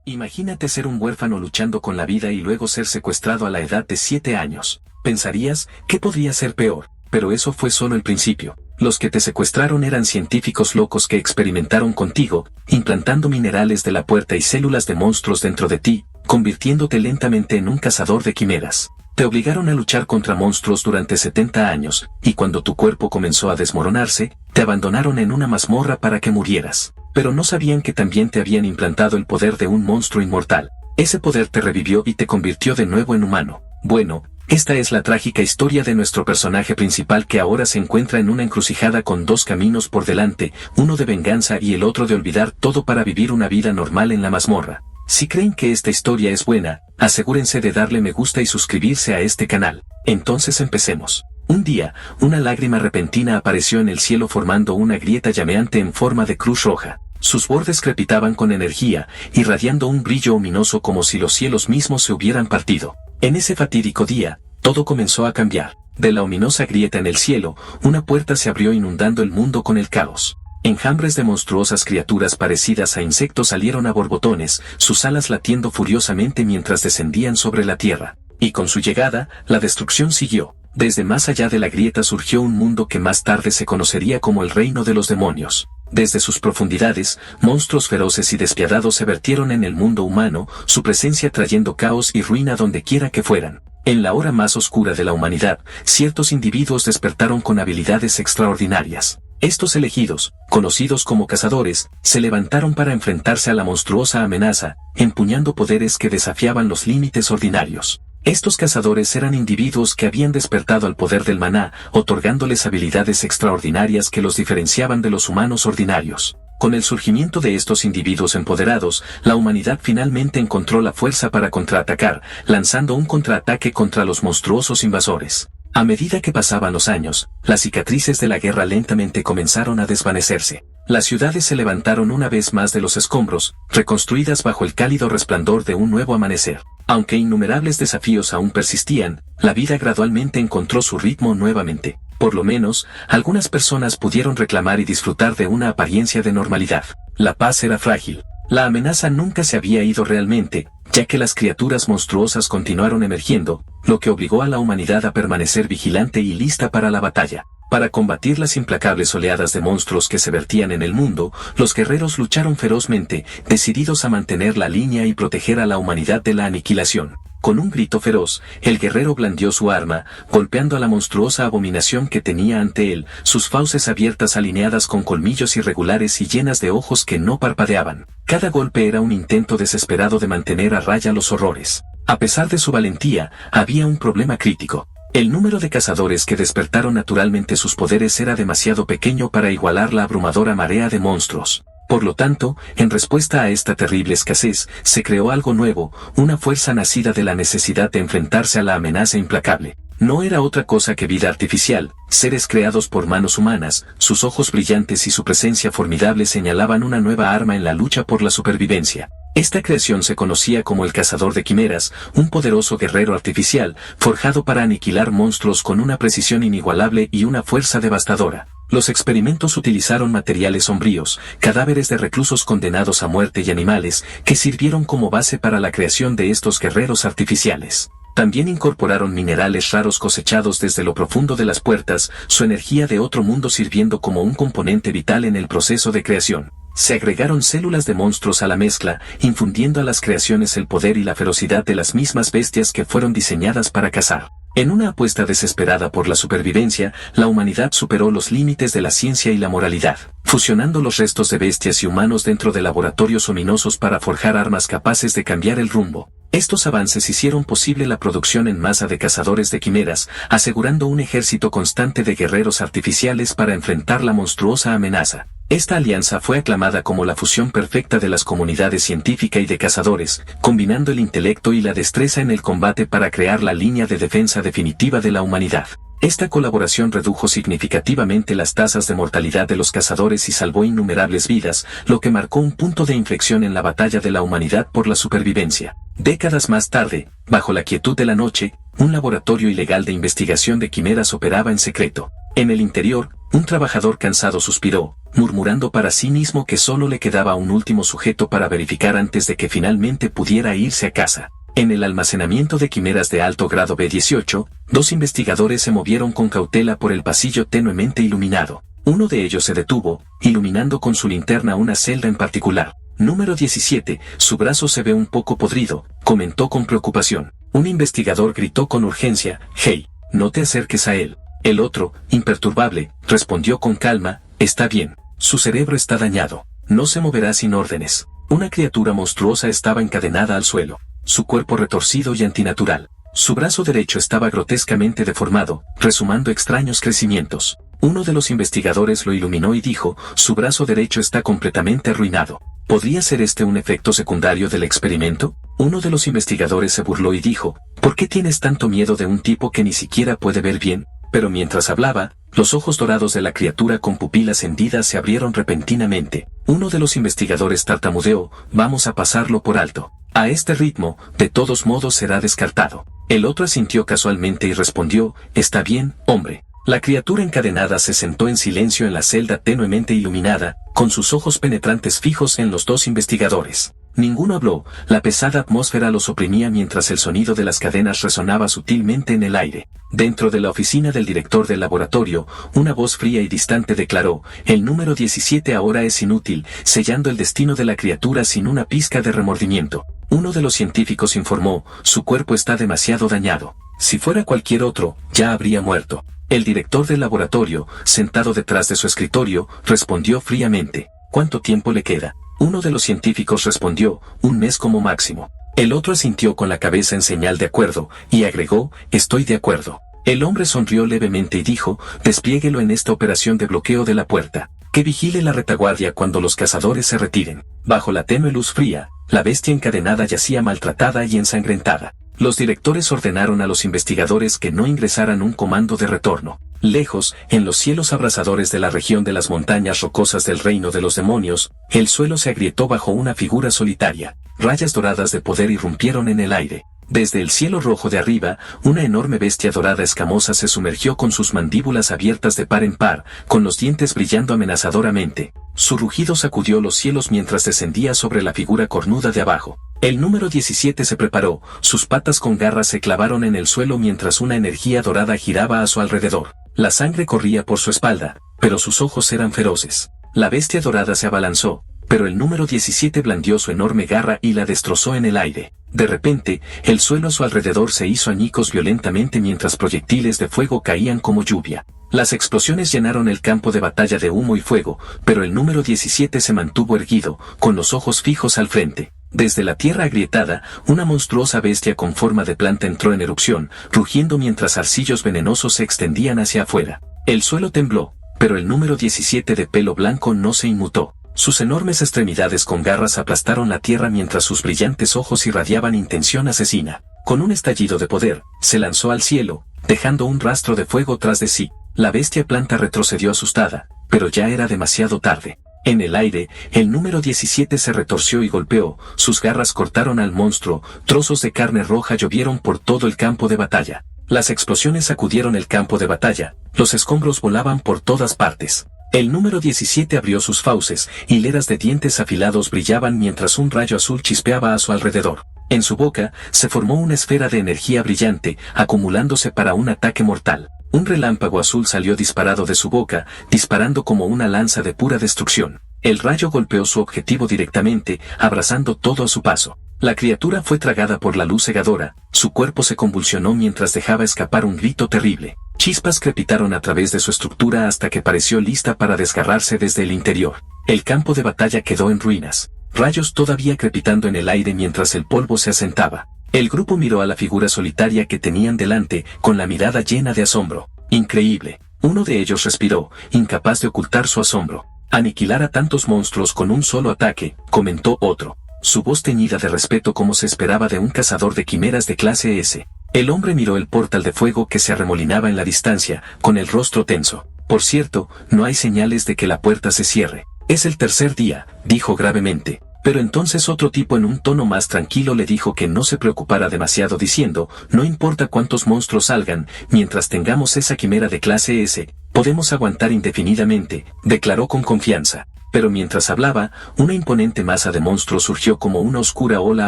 Imagínate ser un huérfano luchando con la vida y luego ser secuestrado a la edad de 7 años. Pensarías, ¿qué podría ser peor? Pero eso fue solo el principio. Los que te secuestraron eran científicos locos que experimentaron contigo, implantando minerales de la puerta y células de monstruos dentro de ti, convirtiéndote lentamente en un cazador de quimeras. Te obligaron a luchar contra monstruos durante 70 años, y cuando tu cuerpo comenzó a desmoronarse, te abandonaron en una mazmorra para que murieras. Pero no sabían que también te habían implantado el poder de un monstruo inmortal. Ese poder te revivió y te convirtió de nuevo en humano. Bueno, esta es la trágica historia de nuestro personaje principal que ahora se encuentra en una encrucijada con dos caminos por delante, uno de venganza y el otro de olvidar todo para vivir una vida normal en la mazmorra. Si creen que esta historia es buena, asegúrense de darle me gusta y suscribirse a este canal. Entonces empecemos. Un día, una lágrima repentina apareció en el cielo formando una grieta llameante en forma de cruz roja. Sus bordes crepitaban con energía, irradiando un brillo ominoso como si los cielos mismos se hubieran partido. En ese fatídico día, todo comenzó a cambiar. De la ominosa grieta en el cielo, una puerta se abrió inundando el mundo con el caos. Enjambres de monstruosas criaturas parecidas a insectos salieron a borbotones, sus alas latiendo furiosamente mientras descendían sobre la tierra. Y con su llegada, la destrucción siguió. Desde más allá de la grieta surgió un mundo que más tarde se conocería como el reino de los demonios. Desde sus profundidades, monstruos feroces y despiadados se vertieron en el mundo humano, su presencia trayendo caos y ruina donde quiera que fueran. En la hora más oscura de la humanidad, ciertos individuos despertaron con habilidades extraordinarias. Estos elegidos, conocidos como cazadores, se levantaron para enfrentarse a la monstruosa amenaza, empuñando poderes que desafiaban los límites ordinarios. Estos cazadores eran individuos que habían despertado al poder del maná, otorgándoles habilidades extraordinarias que los diferenciaban de los humanos ordinarios. Con el surgimiento de estos individuos empoderados, la humanidad finalmente encontró la fuerza para contraatacar, lanzando un contraataque contra los monstruosos invasores. A medida que pasaban los años, las cicatrices de la guerra lentamente comenzaron a desvanecerse. Las ciudades se levantaron una vez más de los escombros, reconstruidas bajo el cálido resplandor de un nuevo amanecer. Aunque innumerables desafíos aún persistían, la vida gradualmente encontró su ritmo nuevamente. Por lo menos, algunas personas pudieron reclamar y disfrutar de una apariencia de normalidad. La paz era frágil. La amenaza nunca se había ido realmente, ya que las criaturas monstruosas continuaron emergiendo, lo que obligó a la humanidad a permanecer vigilante y lista para la batalla. Para combatir las implacables oleadas de monstruos que se vertían en el mundo, los guerreros lucharon ferozmente, decididos a mantener la línea y proteger a la humanidad de la aniquilación. Con un grito feroz, el guerrero blandió su arma, golpeando a la monstruosa abominación que tenía ante él, sus fauces abiertas alineadas con colmillos irregulares y llenas de ojos que no parpadeaban. Cada golpe era un intento desesperado de mantener a raya los horrores. A pesar de su valentía, había un problema crítico. El número de cazadores que despertaron naturalmente sus poderes era demasiado pequeño para igualar la abrumadora marea de monstruos. Por lo tanto, en respuesta a esta terrible escasez, se creó algo nuevo, una fuerza nacida de la necesidad de enfrentarse a la amenaza implacable. No era otra cosa que vida artificial, seres creados por manos humanas, sus ojos brillantes y su presencia formidable señalaban una nueva arma en la lucha por la supervivencia. Esta creación se conocía como el cazador de quimeras, un poderoso guerrero artificial, forjado para aniquilar monstruos con una precisión inigualable y una fuerza devastadora. Los experimentos utilizaron materiales sombríos, cadáveres de reclusos condenados a muerte y animales, que sirvieron como base para la creación de estos guerreros artificiales. También incorporaron minerales raros cosechados desde lo profundo de las puertas, su energía de otro mundo sirviendo como un componente vital en el proceso de creación. Se agregaron células de monstruos a la mezcla, infundiendo a las creaciones el poder y la ferocidad de las mismas bestias que fueron diseñadas para cazar. En una apuesta desesperada por la supervivencia, la humanidad superó los límites de la ciencia y la moralidad, fusionando los restos de bestias y humanos dentro de laboratorios ominosos para forjar armas capaces de cambiar el rumbo. Estos avances hicieron posible la producción en masa de cazadores de quimeras, asegurando un ejército constante de guerreros artificiales para enfrentar la monstruosa amenaza. Esta alianza fue aclamada como la fusión perfecta de las comunidades científica y de cazadores, combinando el intelecto y la destreza en el combate para crear la línea de defensa definitiva de la humanidad. Esta colaboración redujo significativamente las tasas de mortalidad de los cazadores y salvó innumerables vidas, lo que marcó un punto de inflexión en la batalla de la humanidad por la supervivencia. Décadas más tarde, bajo la quietud de la noche, un laboratorio ilegal de investigación de quimeras operaba en secreto. En el interior, Un trabajador cansado suspiró, murmurando para sí mismo que solo le quedaba un último sujeto para verificar antes de que finalmente pudiera irse a casa. En el almacenamiento de quimeras de alto grado B-18, 2 investigadores se movieron con cautela por el pasillo tenuemente iluminado. Uno de ellos se detuvo, iluminando con su linterna una celda en particular. Número 17, su brazo se ve un poco podrido, comentó con preocupación. Un investigador gritó con urgencia, «Hey, no te acerques a él». El otro, imperturbable, respondió con calma, «Está bien. Su cerebro está dañado. No se moverá sin órdenes». Una criatura monstruosa estaba encadenada al suelo. Su cuerpo retorcido y antinatural. Su brazo derecho estaba grotescamente deformado, resumando extraños crecimientos. Uno de los investigadores lo iluminó y dijo, «Su brazo derecho está completamente arruinado». ¿Podría ser este un efecto secundario del experimento? Uno de los investigadores se burló y dijo, «¿Por qué tienes tanto miedo de un tipo que ni siquiera puede ver bien?» Pero mientras hablaba, los ojos dorados de la criatura con pupilas hendidas se abrieron repentinamente. Uno de los investigadores tartamudeó, «Vamos a pasarlo por alto. A este ritmo, de todos modos será descartado». El otro asintió casualmente y respondió, «Está bien, hombre». La criatura encadenada se sentó en silencio en la celda tenuemente iluminada, con sus ojos penetrantes fijos en los 2 investigadores. Ninguno habló, la pesada atmósfera los oprimía mientras el sonido de las cadenas resonaba sutilmente en el aire. Dentro de la oficina del director del laboratorio, una voz fría y distante declaró, «El número 17 ahora es inútil», sellando el destino de la criatura sin una pizca de remordimiento. Uno de los científicos informó, «Su cuerpo está demasiado dañado. Si fuera cualquier otro, ya habría muerto». El director del laboratorio, sentado detrás de su escritorio, respondió fríamente, «¿Cuánto tiempo le queda?». Uno de los científicos respondió, «Un mes como máximo». El otro asintió con la cabeza en señal de acuerdo, y agregó, «Estoy de acuerdo». El hombre sonrió levemente y dijo, «Desplieguelo en esta operación de bloqueo de la puerta. Que vigile la retaguardia cuando los cazadores se retiren». Bajo la tenue luz fría, la bestia encadenada yacía maltratada y ensangrentada. Los directores ordenaron a los investigadores que no ingresaran un comando de retorno. Lejos, en los cielos abrasadores de la región de las montañas rocosas del reino de los demonios, el suelo se agrietó bajo una figura solitaria. Rayas doradas de poder irrumpieron en el aire. Desde el cielo rojo de arriba, una enorme bestia dorada escamosa se sumergió con sus mandíbulas abiertas de par en par, con los dientes brillando amenazadoramente. Su rugido sacudió los cielos mientras descendía sobre la figura cornuda de abajo. El número 17 se preparó, sus patas con garras se clavaron en el suelo mientras una energía dorada giraba a su alrededor. La sangre corría por su espalda, pero sus ojos eran feroces. La bestia dorada se abalanzó, pero el número 17 blandió su enorme garra y la destrozó en el aire. De repente, el suelo a su alrededor se hizo añicos violentamente mientras proyectiles de fuego caían como lluvia. Las explosiones llenaron el campo de batalla de humo y fuego, pero el número 17 se mantuvo erguido, con los ojos fijos al frente. Desde la tierra agrietada, una monstruosa bestia con forma de planta entró en erupción, rugiendo mientras arcillos venenosos se extendían hacia afuera. El suelo tembló, pero el número 17 de pelo blanco no se inmutó. Sus enormes extremidades con garras aplastaron la tierra mientras sus brillantes ojos irradiaban intención asesina. Con un estallido de poder, se lanzó al cielo, dejando un rastro de fuego tras de sí. La bestia planta retrocedió asustada, pero ya era demasiado tarde. En el aire, el número 17 se retorció y golpeó, sus garras cortaron al monstruo, trozos de carne roja llovieron por todo el campo de batalla. Las explosiones sacudieron el campo de batalla, los escombros volaban por todas partes. El número 17 abrió sus fauces, hileras de dientes afilados brillaban mientras un rayo azul chispeaba a su alrededor. En su boca, se formó una esfera de energía brillante, acumulándose para un ataque mortal. Un relámpago azul salió disparado de su boca, disparando como una lanza de pura destrucción. El rayo golpeó su objetivo directamente, abrazando todo a su paso. La criatura fue tragada por la luz cegadora, su cuerpo se convulsionó mientras dejaba escapar un grito terrible. Chispas crepitaron a través de su estructura hasta que pareció lista para desgarrarse desde el interior. El campo de batalla quedó en ruinas. Rayos todavía crepitando en el aire mientras el polvo se asentaba. El grupo miró a la figura solitaria que tenían delante, con la mirada llena de asombro. Increíble. Uno de ellos respiró, incapaz de ocultar su asombro. Aniquilar a tantos monstruos con un solo ataque, comentó otro. Su voz teñida de respeto como se esperaba de un cazador de quimeras de clase S. El hombre miró el portal de fuego que se arremolinaba en la distancia, con el rostro tenso. Por cierto, no hay señales de que la puerta se cierre. Es el tercer día, dijo gravemente. Pero entonces otro tipo en un tono más tranquilo le dijo que no se preocupara demasiado diciendo, no importa cuántos monstruos salgan, mientras tengamos esa quimera de clase S, Podemos aguantar indefinidamente, declaró con confianza. Pero mientras hablaba, una imponente masa de monstruos surgió como una oscura ola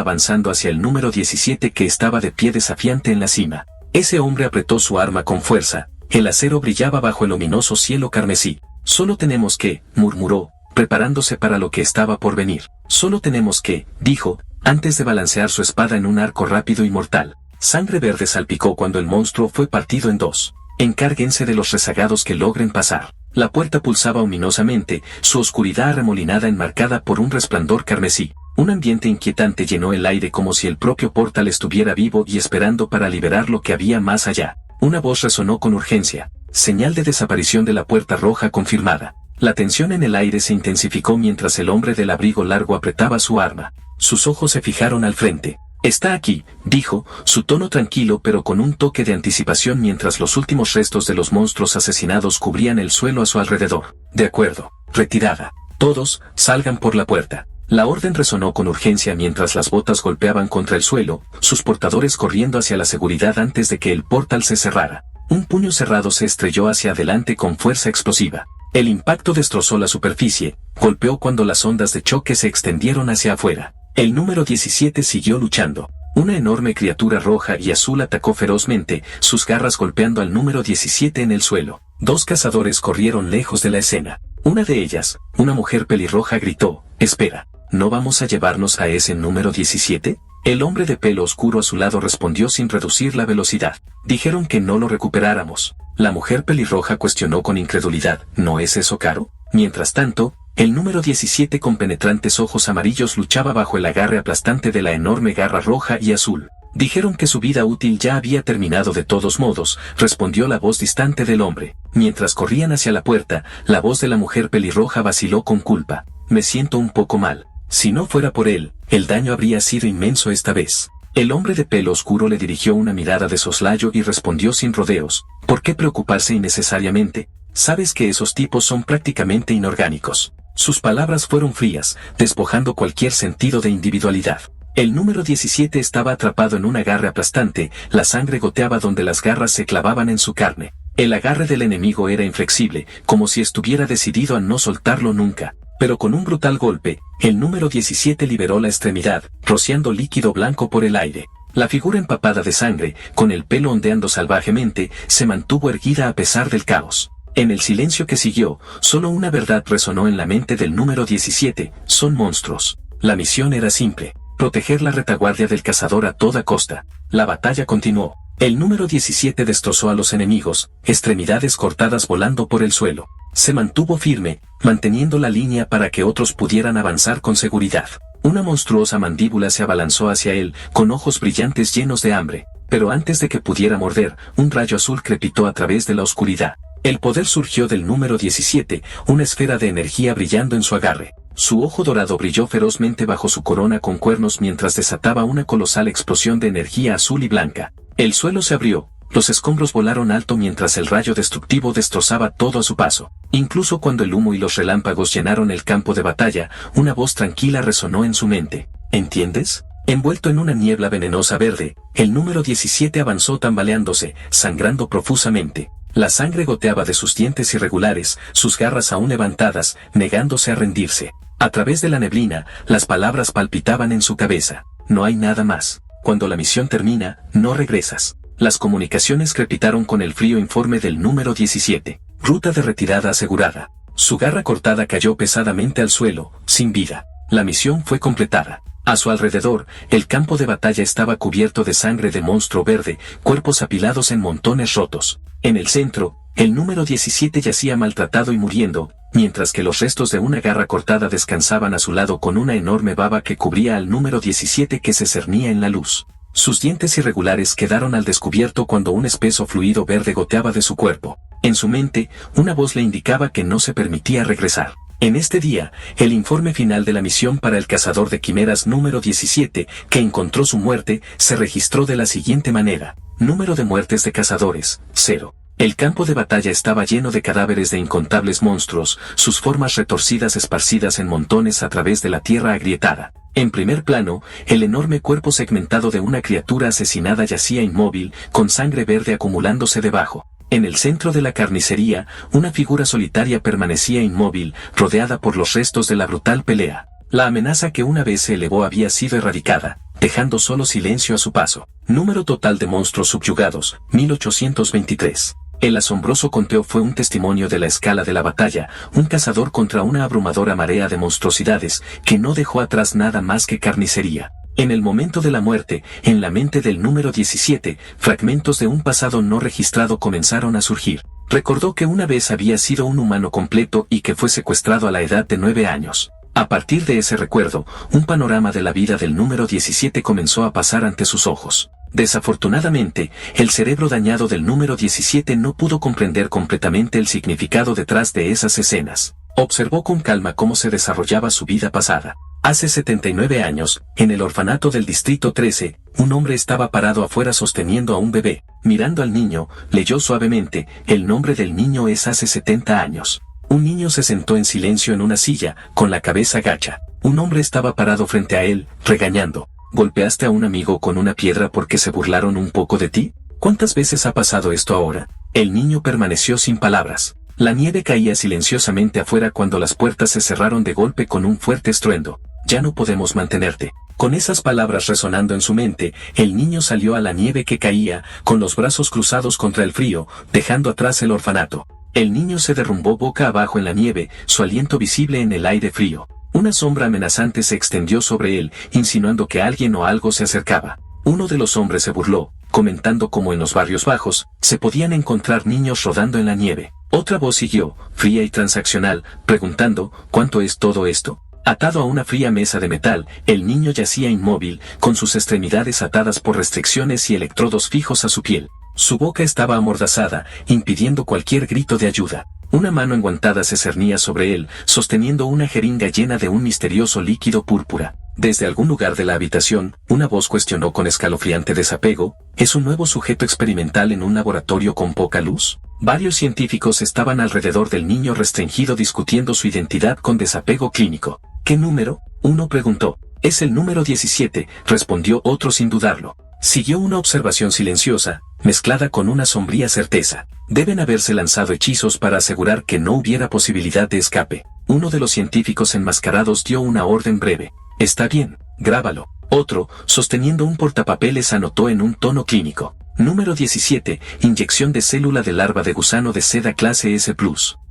avanzando hacia el número 17 que estaba de pie desafiante en la cima. Ese hombre apretó su arma con fuerza. El acero brillaba bajo el ominoso cielo carmesí. Solo tenemos que, murmuró, preparándose para lo que estaba por venir. Solo tenemos que, dijo, antes de balancear su espada en un arco rápido y mortal. Sangre verde salpicó cuando el monstruo fue partido en dos. Encárguense de los rezagados que logren pasar. La puerta pulsaba ominosamente, su oscuridad arremolinada enmarcada por un resplandor carmesí. Un ambiente inquietante llenó el aire como si el propio portal estuviera vivo y esperando para liberar lo que había más allá. Una voz resonó con urgencia. Señal de desaparición de la puerta roja confirmada. La tensión en el aire se intensificó mientras el hombre del abrigo largo apretaba su arma. Sus ojos se fijaron al frente. Está aquí, dijo, su tono tranquilo pero con un toque de anticipación mientras los últimos restos de los monstruos asesinados cubrían el suelo a su alrededor. De acuerdo, retirada. Todos, salgan por la puerta. La orden resonó con urgencia mientras las botas golpeaban contra el suelo, sus portadores corriendo hacia la seguridad antes de que el portal se cerrara. Un puño cerrado se estrelló hacia adelante con fuerza explosiva. El impacto destrozó la superficie, golpeó cuando las ondas de choque se extendieron hacia afuera. El número 17 siguió luchando. Una enorme criatura roja y azul atacó ferozmente, sus garras golpeando al número 17 en el suelo. Dos cazadores corrieron lejos de la escena. Una de ellas, una mujer pelirroja, gritó, «Espera, ¿no vamos a llevarnos a ese número 17? El hombre de pelo oscuro a su lado respondió sin reducir la velocidad. «Dijeron que no lo recuperáramos». La mujer pelirroja cuestionó con incredulidad, «¿No es eso caro?». Mientras tanto, el número 17 con penetrantes ojos amarillos luchaba bajo el agarre aplastante de la enorme garra roja y azul. «Dijeron que su vida útil ya había terminado de todos modos», respondió la voz distante del hombre. Mientras corrían hacia la puerta, la voz de la mujer pelirroja vaciló con culpa. «Me siento un poco mal. Si no fuera por él, el daño habría sido inmenso esta vez». El hombre de pelo oscuro le dirigió una mirada de soslayo y respondió sin rodeos, «¿Por qué preocuparse innecesariamente? Sabes que esos tipos son prácticamente inorgánicos». Sus palabras fueron frías, despojando cualquier sentido de individualidad. El número 17 estaba atrapado en un agarre aplastante, la sangre goteaba donde las garras se clavaban en su carne. El agarre del enemigo era inflexible, como si estuviera decidido a no soltarlo nunca. Pero con un brutal golpe, el número 17 liberó la extremidad, rociando líquido blanco por el aire. La figura empapada de sangre, con el pelo ondeando salvajemente, se mantuvo erguida a pesar del caos. En el silencio que siguió, solo una verdad resonó en la mente del número 17, son monstruos. La misión era simple, proteger la retaguardia del cazador a toda costa. La batalla continuó. El número 17 destrozó a los enemigos, extremidades cortadas volando por el suelo. Se mantuvo firme, manteniendo la línea para que otros pudieran avanzar con seguridad. Una monstruosa mandíbula se abalanzó hacia él, con ojos brillantes llenos de hambre. Pero antes de que pudiera morder, un rayo azul crepitó a través de la oscuridad. El poder surgió del número 17, una esfera de energía brillando en su agarre. Su ojo dorado brilló ferozmente bajo su corona con cuernos mientras desataba una colosal explosión de energía azul y blanca. El suelo se abrió, los escombros volaron alto mientras el rayo destructivo destrozaba todo a su paso. Incluso cuando el humo y los relámpagos llenaron el campo de batalla, una voz tranquila resonó en su mente. ¿Entiendes? Envuelto en una niebla venenosa verde, el número 17 avanzó tambaleándose, sangrando profusamente. La sangre goteaba de sus dientes irregulares, sus garras aún levantadas, negándose a rendirse. A través de la neblina, las palabras palpitaban en su cabeza. No hay nada más. Cuando la misión termina, no regresas. Las comunicaciones crepitaron con el frío informe del número 17. Ruta de retirada asegurada. Su garra cortada cayó pesadamente al suelo, sin vida. La misión fue completada. A su alrededor, el campo de batalla estaba cubierto de sangre de monstruo verde, cuerpos apilados en montones rotos. En el centro, el número 17 yacía maltratado y muriendo, mientras que los restos de una garra cortada descansaban a su lado con una enorme baba que cubría al número 17 que se cernía en la luz. Sus dientes irregulares quedaron al descubierto cuando un espeso fluido verde goteaba de su cuerpo. En su mente, una voz le indicaba que no se permitía regresar. En este día, el informe final de la misión para el cazador de quimeras número 17, que encontró su muerte, se registró de la siguiente manera. Número de muertes de cazadores, 0. El campo de batalla estaba lleno de cadáveres de incontables monstruos, sus formas retorcidas esparcidas en montones a través de la tierra agrietada. En primer plano, el enorme cuerpo segmentado de una criatura asesinada yacía inmóvil, con sangre verde acumulándose debajo. En el centro de la carnicería, una figura solitaria permanecía inmóvil, rodeada por los restos de la brutal pelea. La amenaza que una vez se elevó había sido erradicada, dejando solo silencio a su paso. Número total de monstruos subyugados, 1823. El asombroso conteo fue un testimonio de la escala de la batalla, un cazador contra una abrumadora marea de monstruosidades, que no dejó atrás nada más que carnicería. En el momento de la muerte, en la mente del número 17, fragmentos de un pasado no registrado comenzaron a surgir. Recordó que una vez había sido un humano completo y que fue secuestrado a la edad de 9 años. A partir de ese recuerdo, un panorama de la vida del número 17 comenzó a pasar ante sus ojos. Desafortunadamente, el cerebro dañado del número 17 no pudo comprender completamente el significado detrás de esas escenas. Observó con calma cómo se desarrollaba su vida pasada. Hace 79 años, en el orfanato del Distrito 13, un hombre estaba parado afuera sosteniendo a un bebé. Mirando al niño, leyó suavemente, el nombre del niño es hace 70 años. Un niño se sentó en silencio en una silla, con la cabeza gacha. Un hombre estaba parado frente a él, regañando. ¿Golpeaste a un amigo con una piedra porque se burlaron un poco de ti? ¿Cuántas veces ha pasado esto ahora? El niño permaneció sin palabras. La nieve caía silenciosamente afuera cuando las puertas se cerraron de golpe con un fuerte estruendo. Ya no podemos mantenerte. Con esas palabras resonando en su mente, el niño salió a la nieve que caía, con los brazos cruzados contra el frío, dejando atrás el orfanato. El niño se derrumbó boca abajo en la nieve, su aliento visible en el aire frío. Una sombra amenazante se extendió sobre él, insinuando que alguien o algo se acercaba. Uno de los hombres se burló, comentando cómo en los barrios bajos, se podían encontrar niños rodando en la nieve. Otra voz siguió, fría y transaccional, preguntando, ¿cuánto es todo esto? Atado a una fría mesa de metal, el niño yacía inmóvil, con sus extremidades atadas por restricciones y electrodos fijos a su piel. Su boca estaba amordazada, impidiendo cualquier grito de ayuda. Una mano enguantada se cernía sobre él, sosteniendo una jeringa llena de un misterioso líquido púrpura. Desde algún lugar de la habitación, una voz cuestionó con escalofriante desapego, ¿es un nuevo sujeto experimental en un laboratorio con poca luz? Varios científicos estaban alrededor del niño restringido discutiendo su identidad con desapego clínico. ¿Qué número? Uno preguntó. Es el número 17, respondió otro sin dudarlo. Siguió una observación silenciosa, mezclada con una sombría certeza. Deben haberse lanzado hechizos para asegurar que no hubiera posibilidad de escape. Uno de los científicos enmascarados dio una orden breve. Está bien, grábalo. Otro, sosteniendo un portapapeles, anotó en un tono clínico. Número 17, inyección de célula de larva de gusano de seda clase S+.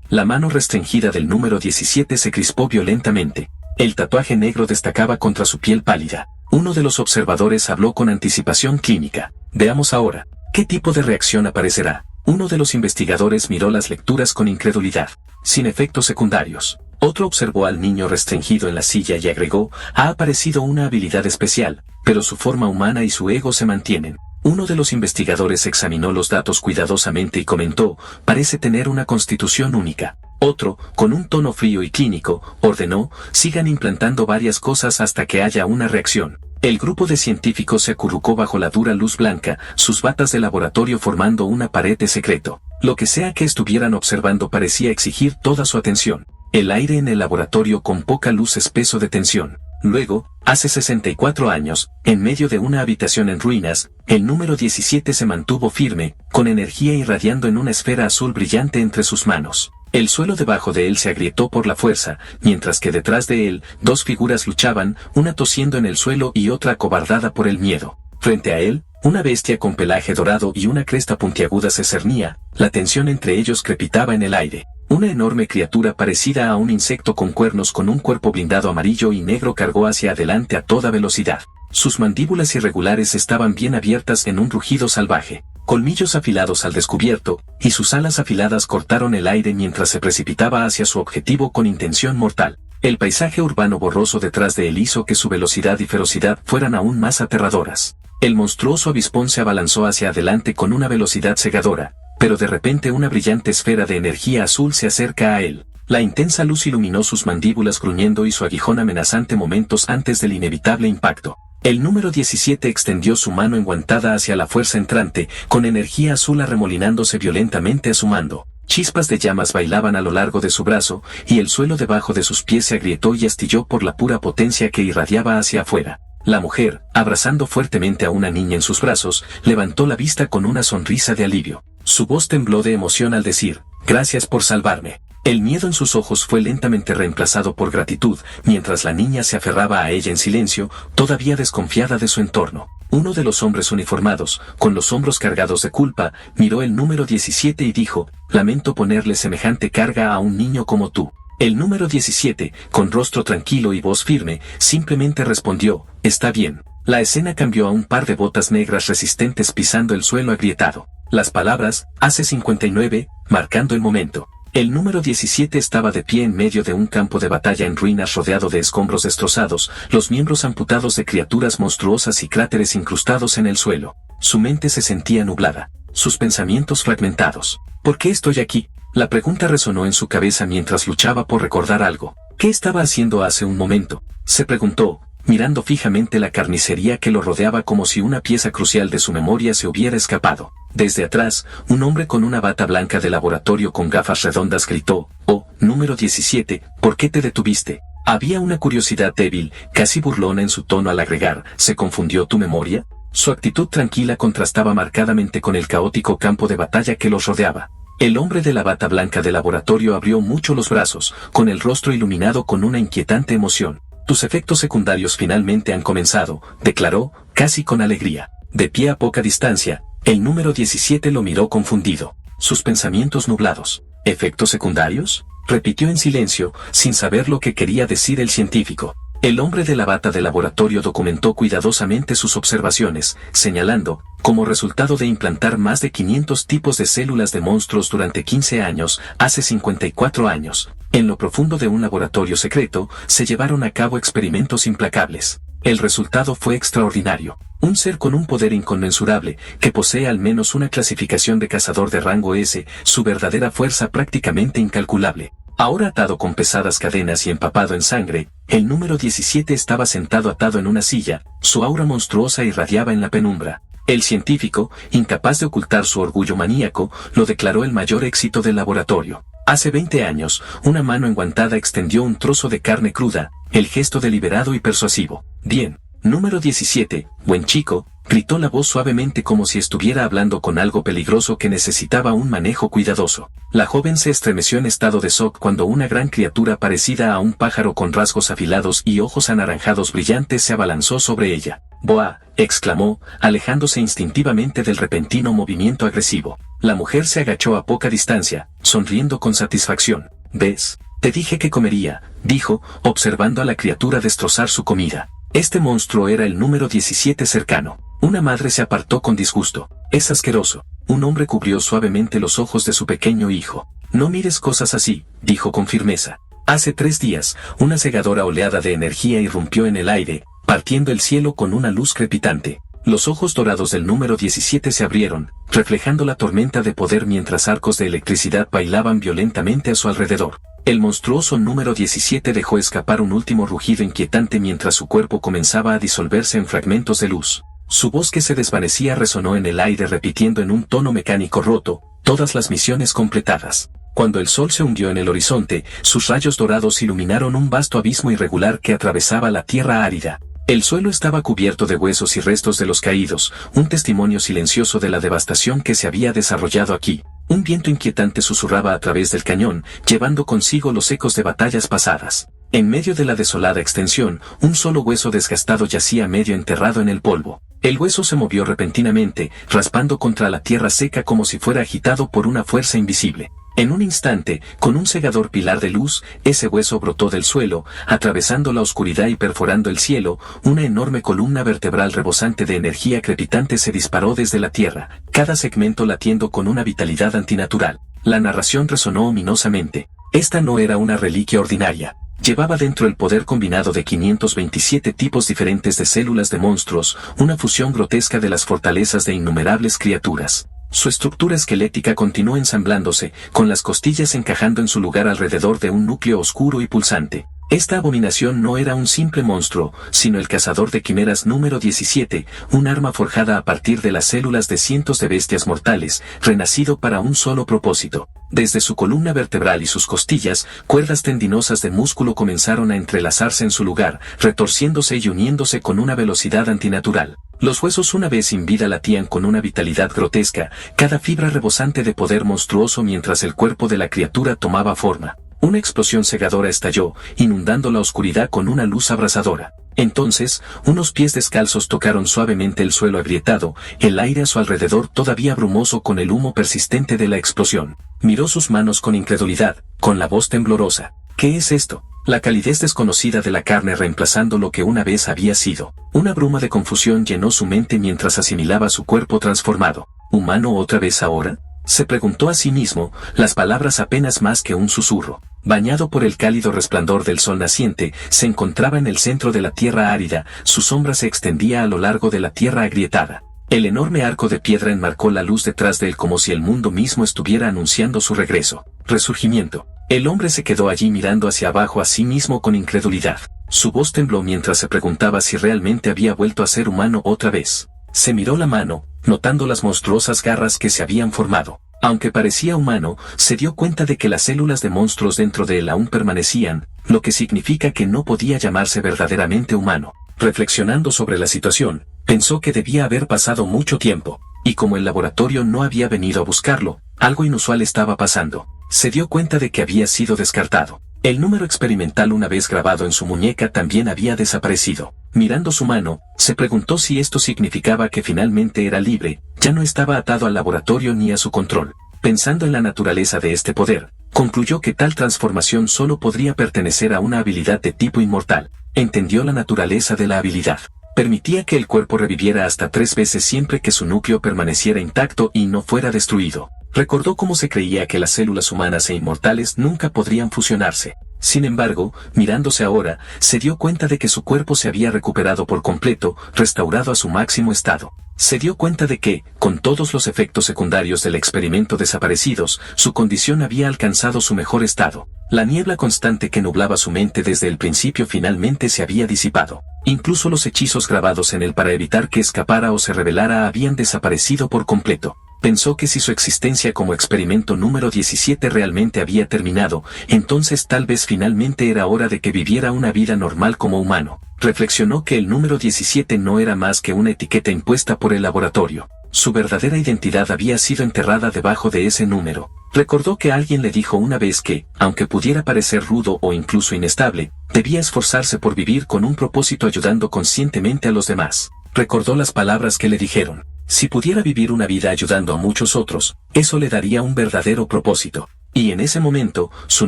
La mano restringida del número 17 se crispó violentamente. El tatuaje negro destacaba contra su piel pálida. Uno de los observadores habló con anticipación clínica. Veamos ahora, ¿qué tipo de reacción aparecerá? Uno de los investigadores miró las lecturas con incredulidad. Sin efectos secundarios. Otro observó al niño restringido en la silla y agregó, ha aparecido una habilidad especial, pero su forma humana y su ego se mantienen. Uno de los investigadores examinó los datos cuidadosamente y comentó, parece tener una constitución única. Otro, con un tono frío y clínico, ordenó, sigan implantando varias cosas hasta que haya una reacción. El grupo de científicos se acurrucó bajo la dura luz blanca, sus batas de laboratorio formando una pared de secreto. Lo que sea que estuvieran observando parecía exigir toda su atención. El aire en el laboratorio con poca luz espeso de tensión. Luego, hace 64 años, en medio de una habitación en ruinas, el número 17 se mantuvo firme, con energía irradiando en una esfera azul brillante entre sus manos. El suelo debajo de él se agrietó por la fuerza, mientras que detrás de él, dos figuras luchaban, una tosiendo en el suelo y otra acobardada por el miedo. Frente a él, una bestia con pelaje dorado y una cresta puntiaguda se cernía, la tensión entre ellos crepitaba en el aire. Una enorme criatura parecida a un insecto con cuernos con un cuerpo blindado amarillo y negro cargó hacia adelante a toda velocidad. Sus mandíbulas irregulares estaban bien abiertas en un rugido salvaje, colmillos afilados al descubierto, y sus alas afiladas cortaron el aire mientras se precipitaba hacia su objetivo con intención mortal. El paisaje urbano borroso detrás de él hizo que su velocidad y ferocidad fueran aún más aterradoras. El monstruoso avispón se abalanzó hacia adelante con una velocidad cegadora, pero de repente una brillante esfera de energía azul se acerca a él. La intensa luz iluminó sus mandíbulas gruñendo y su aguijón amenazante momentos antes del inevitable impacto. El número 17 extendió su mano enguantada hacia la fuerza entrante, con energía azul arremolinándose violentamente a su mando. Chispas de llamas bailaban a lo largo de su brazo, y el suelo debajo de sus pies se agrietó y astilló por la pura potencia que irradiaba hacia afuera. La mujer, abrazando fuertemente a una niña en sus brazos, levantó la vista con una sonrisa de alivio. Su voz tembló de emoción al decir, gracias por salvarme. El miedo en sus ojos fue lentamente reemplazado por gratitud, mientras la niña se aferraba a ella en silencio, todavía desconfiada de su entorno. Uno de los hombres uniformados, con los hombros cargados de culpa, miró el número 17 y dijo, lamento ponerle semejante carga a un niño como tú. El número 17, con rostro tranquilo y voz firme, simplemente respondió, está bien. La escena cambió a un par de botas negras resistentes pisando el suelo agrietado. Las palabras, hace 59, marcando el momento. El número 17 estaba de pie en medio de un campo de batalla en ruinas rodeado de escombros destrozados, los miembros amputados de criaturas monstruosas y cráteres incrustados en el suelo. Su mente se sentía nublada, sus pensamientos fragmentados. ¿Por qué estoy aquí? La pregunta resonó en su cabeza mientras luchaba por recordar algo. ¿Qué estaba haciendo hace un momento? Se preguntó, mirando fijamente la carnicería que lo rodeaba como si una pieza crucial de su memoria se hubiera escapado. Desde atrás, un hombre con una bata blanca de laboratorio con gafas redondas gritó, «Oh, número 17, ¿por qué te detuviste?» Había una curiosidad débil, casi burlona en su tono al agregar, ¿se confundió tu memoria? Su actitud tranquila contrastaba marcadamente con el caótico campo de batalla que los rodeaba. El hombre de la bata blanca de laboratorio abrió mucho los brazos, con el rostro iluminado con una inquietante emoción. «Tus efectos secundarios finalmente han comenzado», declaró, casi con alegría. De pie a poca distancia, el número 17 lo miró confundido, sus pensamientos nublados. ¿Efectos secundarios?, repitió en silencio, sin saber lo que quería decir el científico. El hombre de la bata de laboratorio documentó cuidadosamente sus observaciones, señalando, como resultado de implantar más de 500 tipos de células de monstruos durante 15 años, hace 54 años, en lo profundo de un laboratorio secreto, se llevaron a cabo experimentos implacables. El resultado fue extraordinario. Un ser con un poder inconmensurable, que posee al menos una clasificación de cazador de rango S, su verdadera fuerza prácticamente incalculable. Ahora atado con pesadas cadenas y empapado en sangre, el número 17 estaba sentado atado en una silla, su aura monstruosa irradiaba en la penumbra. El científico, incapaz de ocultar su orgullo maníaco, lo declaró el mayor éxito del laboratorio. Hace 20 años, una mano enguantada extendió un trozo de carne cruda, el gesto deliberado y persuasivo. Bien. Número 17, buen chico, gritó la voz suavemente como si estuviera hablando con algo peligroso que necesitaba un manejo cuidadoso. La joven se estremeció en estado de shock cuando una gran criatura parecida a un pájaro con rasgos afilados y ojos anaranjados brillantes se abalanzó sobre ella. «¡Boa!», exclamó, alejándose instintivamente del repentino movimiento agresivo. La mujer se agachó a poca distancia, sonriendo con satisfacción. «¿Ves? Te dije que comería», dijo, observando a la criatura destrozar su comida. Este monstruo era el número 17 cercano. Una madre se apartó con disgusto. «Es asqueroso». Un hombre cubrió suavemente los ojos de su pequeño hijo. «No mires cosas así», dijo con firmeza. Hace 3 días, una cegadora oleada de energía irrumpió en el aire, partiendo el cielo con una luz crepitante. Los ojos dorados del número 17 se abrieron, reflejando la tormenta de poder mientras arcos de electricidad bailaban violentamente a su alrededor. El monstruoso número 17 dejó escapar un último rugido inquietante mientras su cuerpo comenzaba a disolverse en fragmentos de luz. Su voz que se desvanecía resonó en el aire repitiendo en un tono mecánico roto, todas las misiones completadas. Cuando el sol se hundió en el horizonte, sus rayos dorados iluminaron un vasto abismo irregular que atravesaba la tierra árida. El suelo estaba cubierto de huesos y restos de los caídos, un testimonio silencioso de la devastación que se había desarrollado aquí. Un viento inquietante susurraba a través del cañón, llevando consigo los ecos de batallas pasadas. En medio de la desolada extensión, un solo hueso desgastado yacía medio enterrado en el polvo. El hueso se movió repentinamente, raspando contra la tierra seca como si fuera agitado por una fuerza invisible. En un instante, con un cegador pilar de luz, ese hueso brotó del suelo, atravesando la oscuridad y perforando el cielo, una enorme columna vertebral rebosante de energía crepitante se disparó desde la tierra, cada segmento latiendo con una vitalidad antinatural. La narración resonó ominosamente. Esta no era una reliquia ordinaria. Llevaba dentro el poder combinado de 527 tipos diferentes de células de monstruos, una fusión grotesca de las fortalezas de innumerables criaturas. Su estructura esquelética continuó ensamblándose, con las costillas encajando en su lugar alrededor de un núcleo oscuro y pulsante. Esta abominación no era un simple monstruo, sino el cazador de quimeras número 17, un arma forjada a partir de las células de cientos de bestias mortales, renacido para un solo propósito. Desde su columna vertebral y sus costillas, cuerdas tendinosas de músculo comenzaron a entrelazarse en su lugar, retorciéndose y uniéndose con una velocidad antinatural. Los huesos una vez sin vida latían con una vitalidad grotesca, cada fibra rebosante de poder monstruoso mientras el cuerpo de la criatura tomaba forma. Una explosión cegadora estalló, inundando la oscuridad con una luz abrasadora. Entonces, unos pies descalzos tocaron suavemente el suelo agrietado, el aire a su alrededor todavía brumoso con el humo persistente de la explosión. Miró sus manos con incredulidad, con la voz temblorosa. ¿Qué es esto? La calidez desconocida de la carne reemplazando lo que una vez había sido. Una bruma de confusión llenó su mente mientras asimilaba su cuerpo transformado. ¿Humano otra vez ahora? Se preguntó a sí mismo, las palabras apenas más que un susurro. Bañado por el cálido resplandor del sol naciente, se encontraba en el centro de la tierra árida, su sombra se extendía a lo largo de la tierra agrietada. El enorme arco de piedra enmarcó la luz detrás de él como si el mundo mismo estuviera anunciando su regreso. Resurgimiento. El hombre se quedó allí mirando hacia abajo a sí mismo con incredulidad. Su voz tembló mientras se preguntaba si realmente había vuelto a ser humano otra vez. Se miró la mano, notando las monstruosas garras que se habían formado. Aunque parecía humano, se dio cuenta de que las células de monstruos dentro de él aún permanecían, lo que significa que no podía llamarse verdaderamente humano. Reflexionando sobre la situación, pensó que debía haber pasado mucho tiempo, y como el laboratorio no había venido a buscarlo, algo inusual estaba pasando. Se dio cuenta de que había sido descartado. El número experimental una vez grabado en su muñeca también había desaparecido. Mirando su mano, se preguntó si esto significaba que finalmente era libre, ya no estaba atado al laboratorio ni a su control. Pensando en la naturaleza de este poder, concluyó que tal transformación solo podría pertenecer a una habilidad de tipo inmortal. Entendió la naturaleza de la habilidad. Permitía que el cuerpo reviviera hasta 3 veces siempre que su núcleo permaneciera intacto y no fuera destruido. Recordó cómo se creía que las células humanas e inmortales nunca podrían fusionarse. Sin embargo, mirándose ahora, se dio cuenta de que su cuerpo se había recuperado por completo, restaurado a su máximo estado. Se dio cuenta de que, con todos los efectos secundarios del experimento desaparecidos, su condición había alcanzado su mejor estado. La niebla constante que nublaba su mente desde el principio finalmente se había disipado. Incluso los hechizos grabados en él para evitar que escapara o se revelara habían desaparecido por completo. Pensó que si su existencia como experimento número 17 realmente había terminado, entonces tal vez finalmente era hora de que viviera una vida normal como humano. Reflexionó que el número 17 no era más que una etiqueta impuesta por el laboratorio. Su verdadera identidad había sido enterrada debajo de ese número. Recordó que alguien le dijo una vez que, aunque pudiera parecer rudo o incluso inestable, debía esforzarse por vivir con un propósito ayudando conscientemente a los demás. Recordó las palabras que le dijeron. Si pudiera vivir una vida ayudando a muchos otros, eso le daría un verdadero propósito. Y en ese momento, su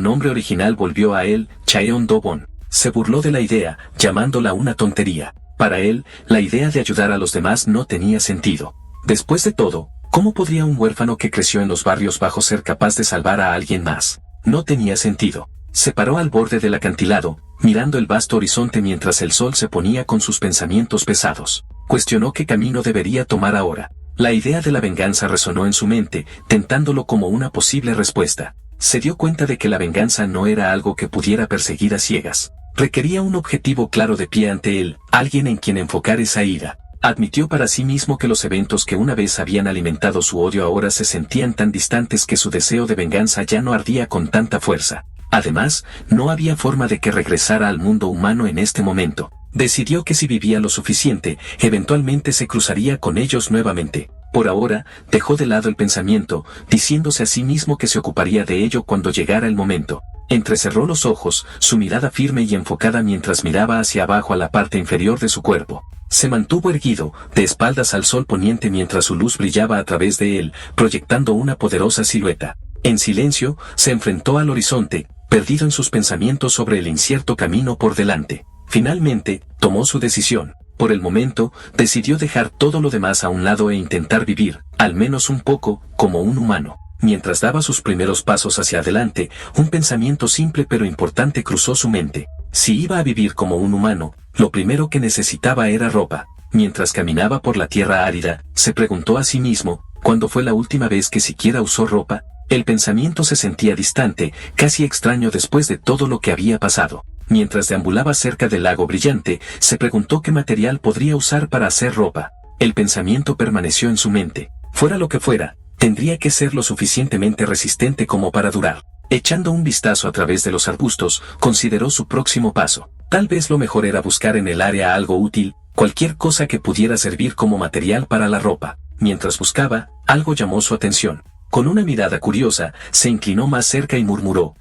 nombre original volvió a él, Chaeon Do-Bon. Se burló de la idea, llamándola una tontería. Para él, la idea de ayudar a los demás no tenía sentido. Después de todo, ¿cómo podría un huérfano que creció en los barrios bajos ser capaz de salvar a alguien más? No tenía sentido. Se paró al borde del acantilado, mirando el vasto horizonte mientras el sol se ponía con sus pensamientos pesados. Cuestionó qué camino debería tomar ahora. La idea de la venganza resonó en su mente, tentándolo como una posible respuesta. Se dio cuenta de que la venganza no era algo que pudiera perseguir a ciegas. Requería un objetivo claro de pie ante él, alguien en quien enfocar esa ira. Admitió para sí mismo que los eventos que una vez habían alimentado su odio ahora se sentían tan distantes que su deseo de venganza ya no ardía con tanta fuerza. Además, no había forma de que regresara al mundo humano en este momento. Decidió que si vivía lo suficiente, eventualmente se cruzaría con ellos nuevamente. Por ahora, dejó de lado el pensamiento, diciéndose a sí mismo que se ocuparía de ello cuando llegara el momento. Entrecerró los ojos, su mirada firme y enfocada mientras miraba hacia abajo a la parte inferior de su cuerpo. Se mantuvo erguido, de espaldas al sol poniente mientras su luz brillaba a través de él, proyectando una poderosa silueta. En silencio, se enfrentó al horizonte, perdido en sus pensamientos sobre el incierto camino por delante. Finalmente, tomó su decisión. Por el momento, decidió dejar todo lo demás a un lado e intentar vivir, al menos un poco, como un humano. Mientras daba sus primeros pasos hacia adelante, un pensamiento simple pero importante cruzó su mente. Si iba a vivir como un humano, lo primero que necesitaba era ropa. Mientras caminaba por la tierra árida, se preguntó a sí mismo, ¿cuándo fue la última vez que siquiera usó ropa? El pensamiento se sentía distante, casi extraño después de todo lo que había pasado. Mientras deambulaba cerca del lago brillante, se preguntó qué material podría usar para hacer ropa. El pensamiento permaneció en su mente. Fuera lo que fuera, tendría que ser lo suficientemente resistente como para durar. Echando un vistazo a través de los arbustos, consideró su próximo paso. Tal vez lo mejor era buscar en el área algo útil, cualquier cosa que pudiera servir como material para la ropa. Mientras buscaba, algo llamó su atención. Con una mirada curiosa, se inclinó más cerca y murmuró.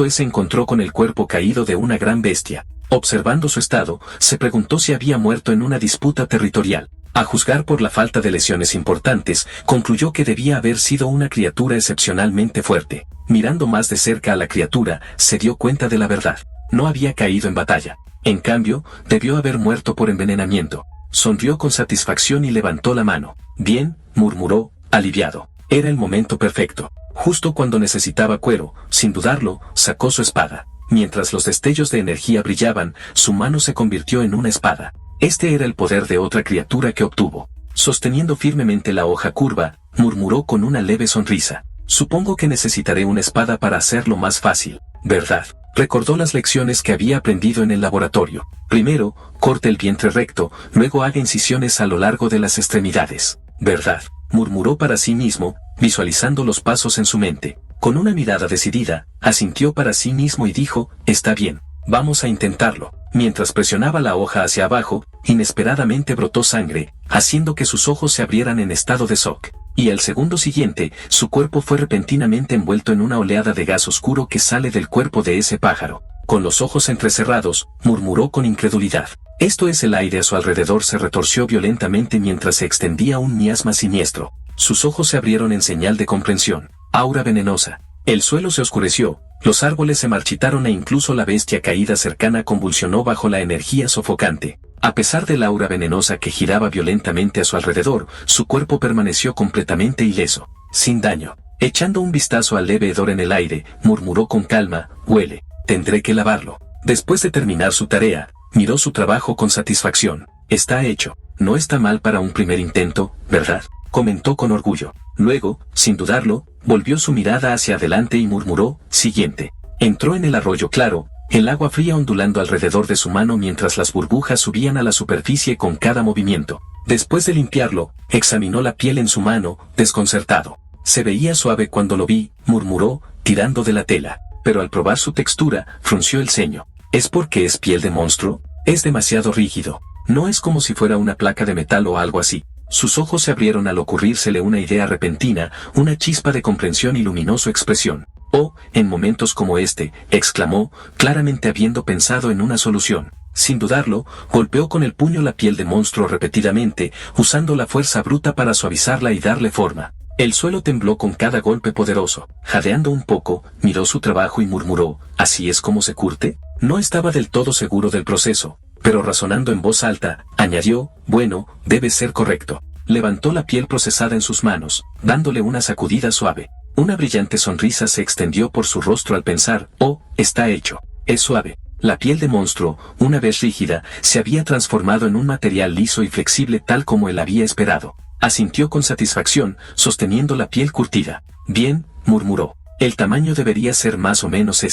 Se encontró con el cuerpo caído de una gran bestia. Observando su estado, se preguntó si había muerto en una disputa territorial. A juzgar por la falta de lesiones importantes, concluyó que debía haber sido una criatura excepcionalmente fuerte. Mirando más de cerca a la criatura, se dio cuenta de la verdad. No había caído en batalla. En cambio, debió haber muerto por envenenamiento. Sonrió con satisfacción y levantó la mano. Bien, murmuró, aliviado. Era el momento perfecto. Justo cuando necesitaba cuero, sin dudarlo, sacó su espada. Mientras los destellos de energía brillaban, su mano se convirtió en una espada. Era el poder de otra criatura que obtuvo. Sosteniendo firmemente la hoja curva, murmuró con una leve sonrisa. Supongo que necesitaré una espada para hacerlo más fácil, ¿verdad? Recordó las lecciones que había aprendido en el laboratorio. Primero, corte el vientre recto, luego haga incisiones a lo largo de las extremidades. ¿Verdad? Murmuró para sí mismo, visualizando los pasos en su mente. Con una mirada decidida, asintió para sí mismo y dijo, está bien, vamos a intentarlo. Mientras presionaba la hoja hacia abajo, inesperadamente brotó sangre, haciendo que sus ojos se abrieran en estado de shock. Y al segundo siguiente, su cuerpo fue repentinamente envuelto en una oleada de gas oscuro que sale del cuerpo de ese pájaro. Con los ojos entrecerrados, murmuró con incredulidad. El aire a su alrededor se retorció violentamente mientras se extendía un miasma siniestro. Sus ojos se abrieron en señal de comprensión. Aura venenosa. El suelo se oscureció, los árboles se marchitaron e incluso la bestia caída cercana convulsionó bajo la energía sofocante. A pesar del aura venenosa que giraba violentamente a su alrededor, su cuerpo permaneció completamente ileso, sin daño. Echando un vistazo al leve hedor en el aire, murmuró con calma, huele, tendré que lavarlo. Después de terminar su tarea, miró su trabajo con satisfacción. Está hecho, no está mal para un primer intento, ¿verdad? Comentó con orgullo. Luego, sin dudarlo, volvió su mirada hacia adelante y murmuró, siguiente. Entró en el arroyo claro, el agua fría ondulando alrededor de su mano mientras las burbujas subían a la superficie con cada movimiento. Después de limpiarlo, examinó la piel en su mano, desconcertado. Se veía suave cuando lo vi, murmuró, tirando de la tela. Pero al probar su textura, frunció el ceño. ¿Es porque es piel de monstruo? Es demasiado rígido. No es como si fuera una placa de metal o algo así. Sus ojos se abrieron al ocurrírsele una idea repentina, una chispa de comprensión iluminó su expresión. Oh, en momentos como este, exclamó, claramente habiendo pensado en una solución. Sin dudarlo, golpeó con el puño la piel de monstruo repetidamente, usando la fuerza bruta para suavizarla y darle forma. El suelo tembló con cada golpe poderoso. Jadeando un poco, miró su trabajo y murmuró, ¿así es como se curte? No estaba del todo seguro del proceso, pero razonando en voz alta, añadió, bueno, debe ser correcto. Levantó la piel procesada en sus manos, dándole una sacudida suave. Una brillante sonrisa se extendió por su rostro al pensar, oh, está hecho. Es suave. La piel de monstruo, una vez rígida, se había transformado en un material liso y flexible tal como él había esperado. Asintió con satisfacción, sosteniendo la piel curtida. Bien, murmuró. El tamaño debería ser más o menos